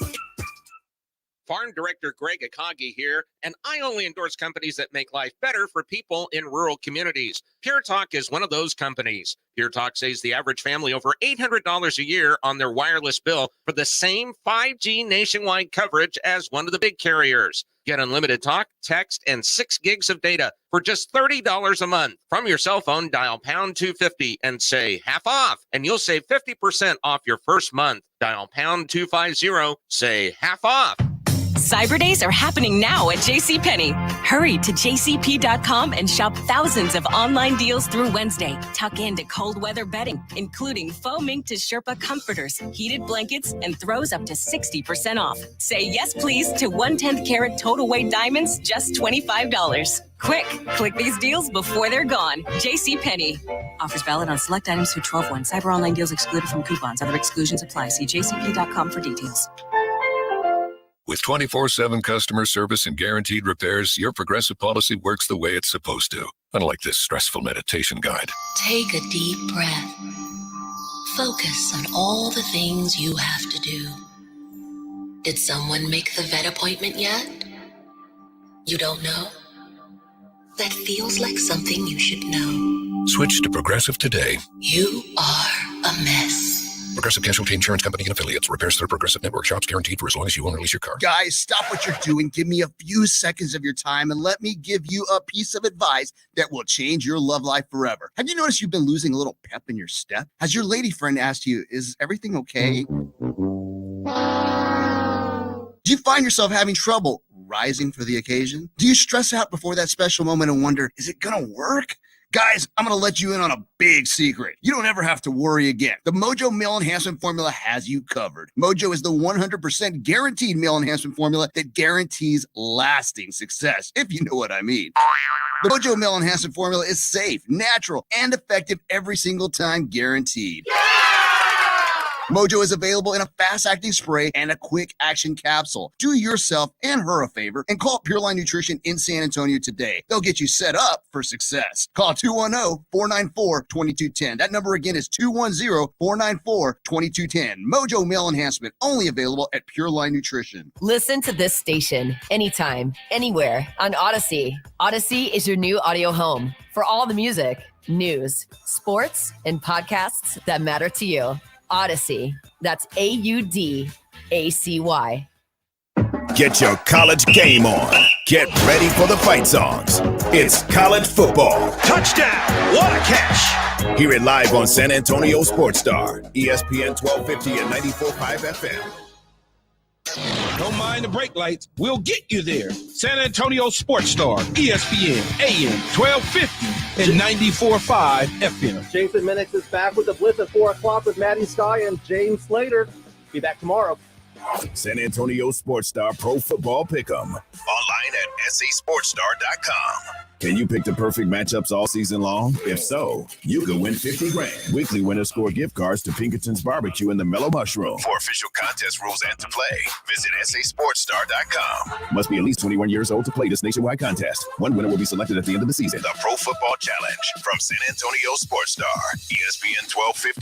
Farm Director Greg Akagi here, and I only endorse companies that make life better for people in rural communities. Pure Talk is one of those companies. Pure Talk saves the average family over $800 a year on their wireless bill for the same 5G nationwide coverage as one of the big carriers. Get unlimited talk, text, and 6 gigs of data for just $30 a month. From your cell phone, dial pound 250 and say half off, and you'll save 50% off your first month. Dial pound 250, say half off. Cyber Days are happening now at JCPenney. Hurry to jcp.com and shop thousands of online deals through Wednesday. Tuck into cold weather bedding, including foam mink to Sherpa comforters, heated blankets, and throws up to 60% off. Say yes, please, to 1/10 carat total weight diamonds, just $25. Quick, click these deals before they're gone. JCPenney. Offers valid on select items through 12/1. Cyber online deals excluded from coupons. Other exclusions apply. See jcp.com for details. With 24/7 customer service and guaranteed repairs, your Progressive policy works the way it's supposed to. Unlike this stressful meditation guide. Take a deep breath. Focus on all the things you have to do. Did someone make the vet appointment yet? You don't know? That feels like something you should know. Switch to Progressive today. You are a mess. Progressive Casualty Insurance Company and affiliates. Repairs through Progressive Network shops guaranteed for as long as you own or lease your car. Guys, stop what you're doing. Give me a few seconds of your time and let me give you a piece of advice that will change your love life forever. Have you noticed you've been losing a little pep in your step? Has your lady friend asked you, is everything okay? Do you find yourself having trouble rising for the occasion? Do you stress out before that special moment and wonder, is it gonna work? Guys, I'm going to let you in on a big secret. You don't ever have to worry again. The Mojo Male Enhancement Formula has you covered. Mojo is the 100% guaranteed male enhancement formula that guarantees lasting success, if you know what I mean. The Mojo Male Enhancement Formula is safe, natural, and effective every single time, guaranteed. Mojo is available in a fast-acting spray and a quick-action capsule. Do yourself and her a favor and call Pure Line Nutrition in San Antonio today. They'll get you set up for success. Call 210-494-2210. That number again is 210-494-2210. Mojo Male Enhancement, only available at Pure Line Nutrition. Listen to this station anytime, anywhere on Odyssey. Odyssey is your new audio home for all the music, news, sports, and podcasts that matter to you. Odyssey. That's AUDACY. Get your college game on. Get ready for the fight songs. It's college football. Touchdown! What a catch! Hear it live on San Antonio Sports Star, ESPN 1250 and 94.5 FM. Don't mind the brake lights. We'll get you there. San Antonio Sports Star, ESPN, AM 1250 and 94.5 FM. James Minix is back with the Blitz at 4 o'clock with Maddie Sky and James Slater. Be back tomorrow. San Antonio Sports Star Pro Football Pick'em. Online at sasportsstar.com. Can you pick the perfect matchups all season long? If so, you could win 50 grand. Weekly winners score gift cards to Pinkerton's Barbecue and the Mellow Mushroom. For official contest rules and to play, visit sasportsstar.com. Must be at least 21 years old to play this nationwide contest. One winner will be selected at the end of the season. The Pro Football Challenge from San Antonio Sports Star, ESPN 1250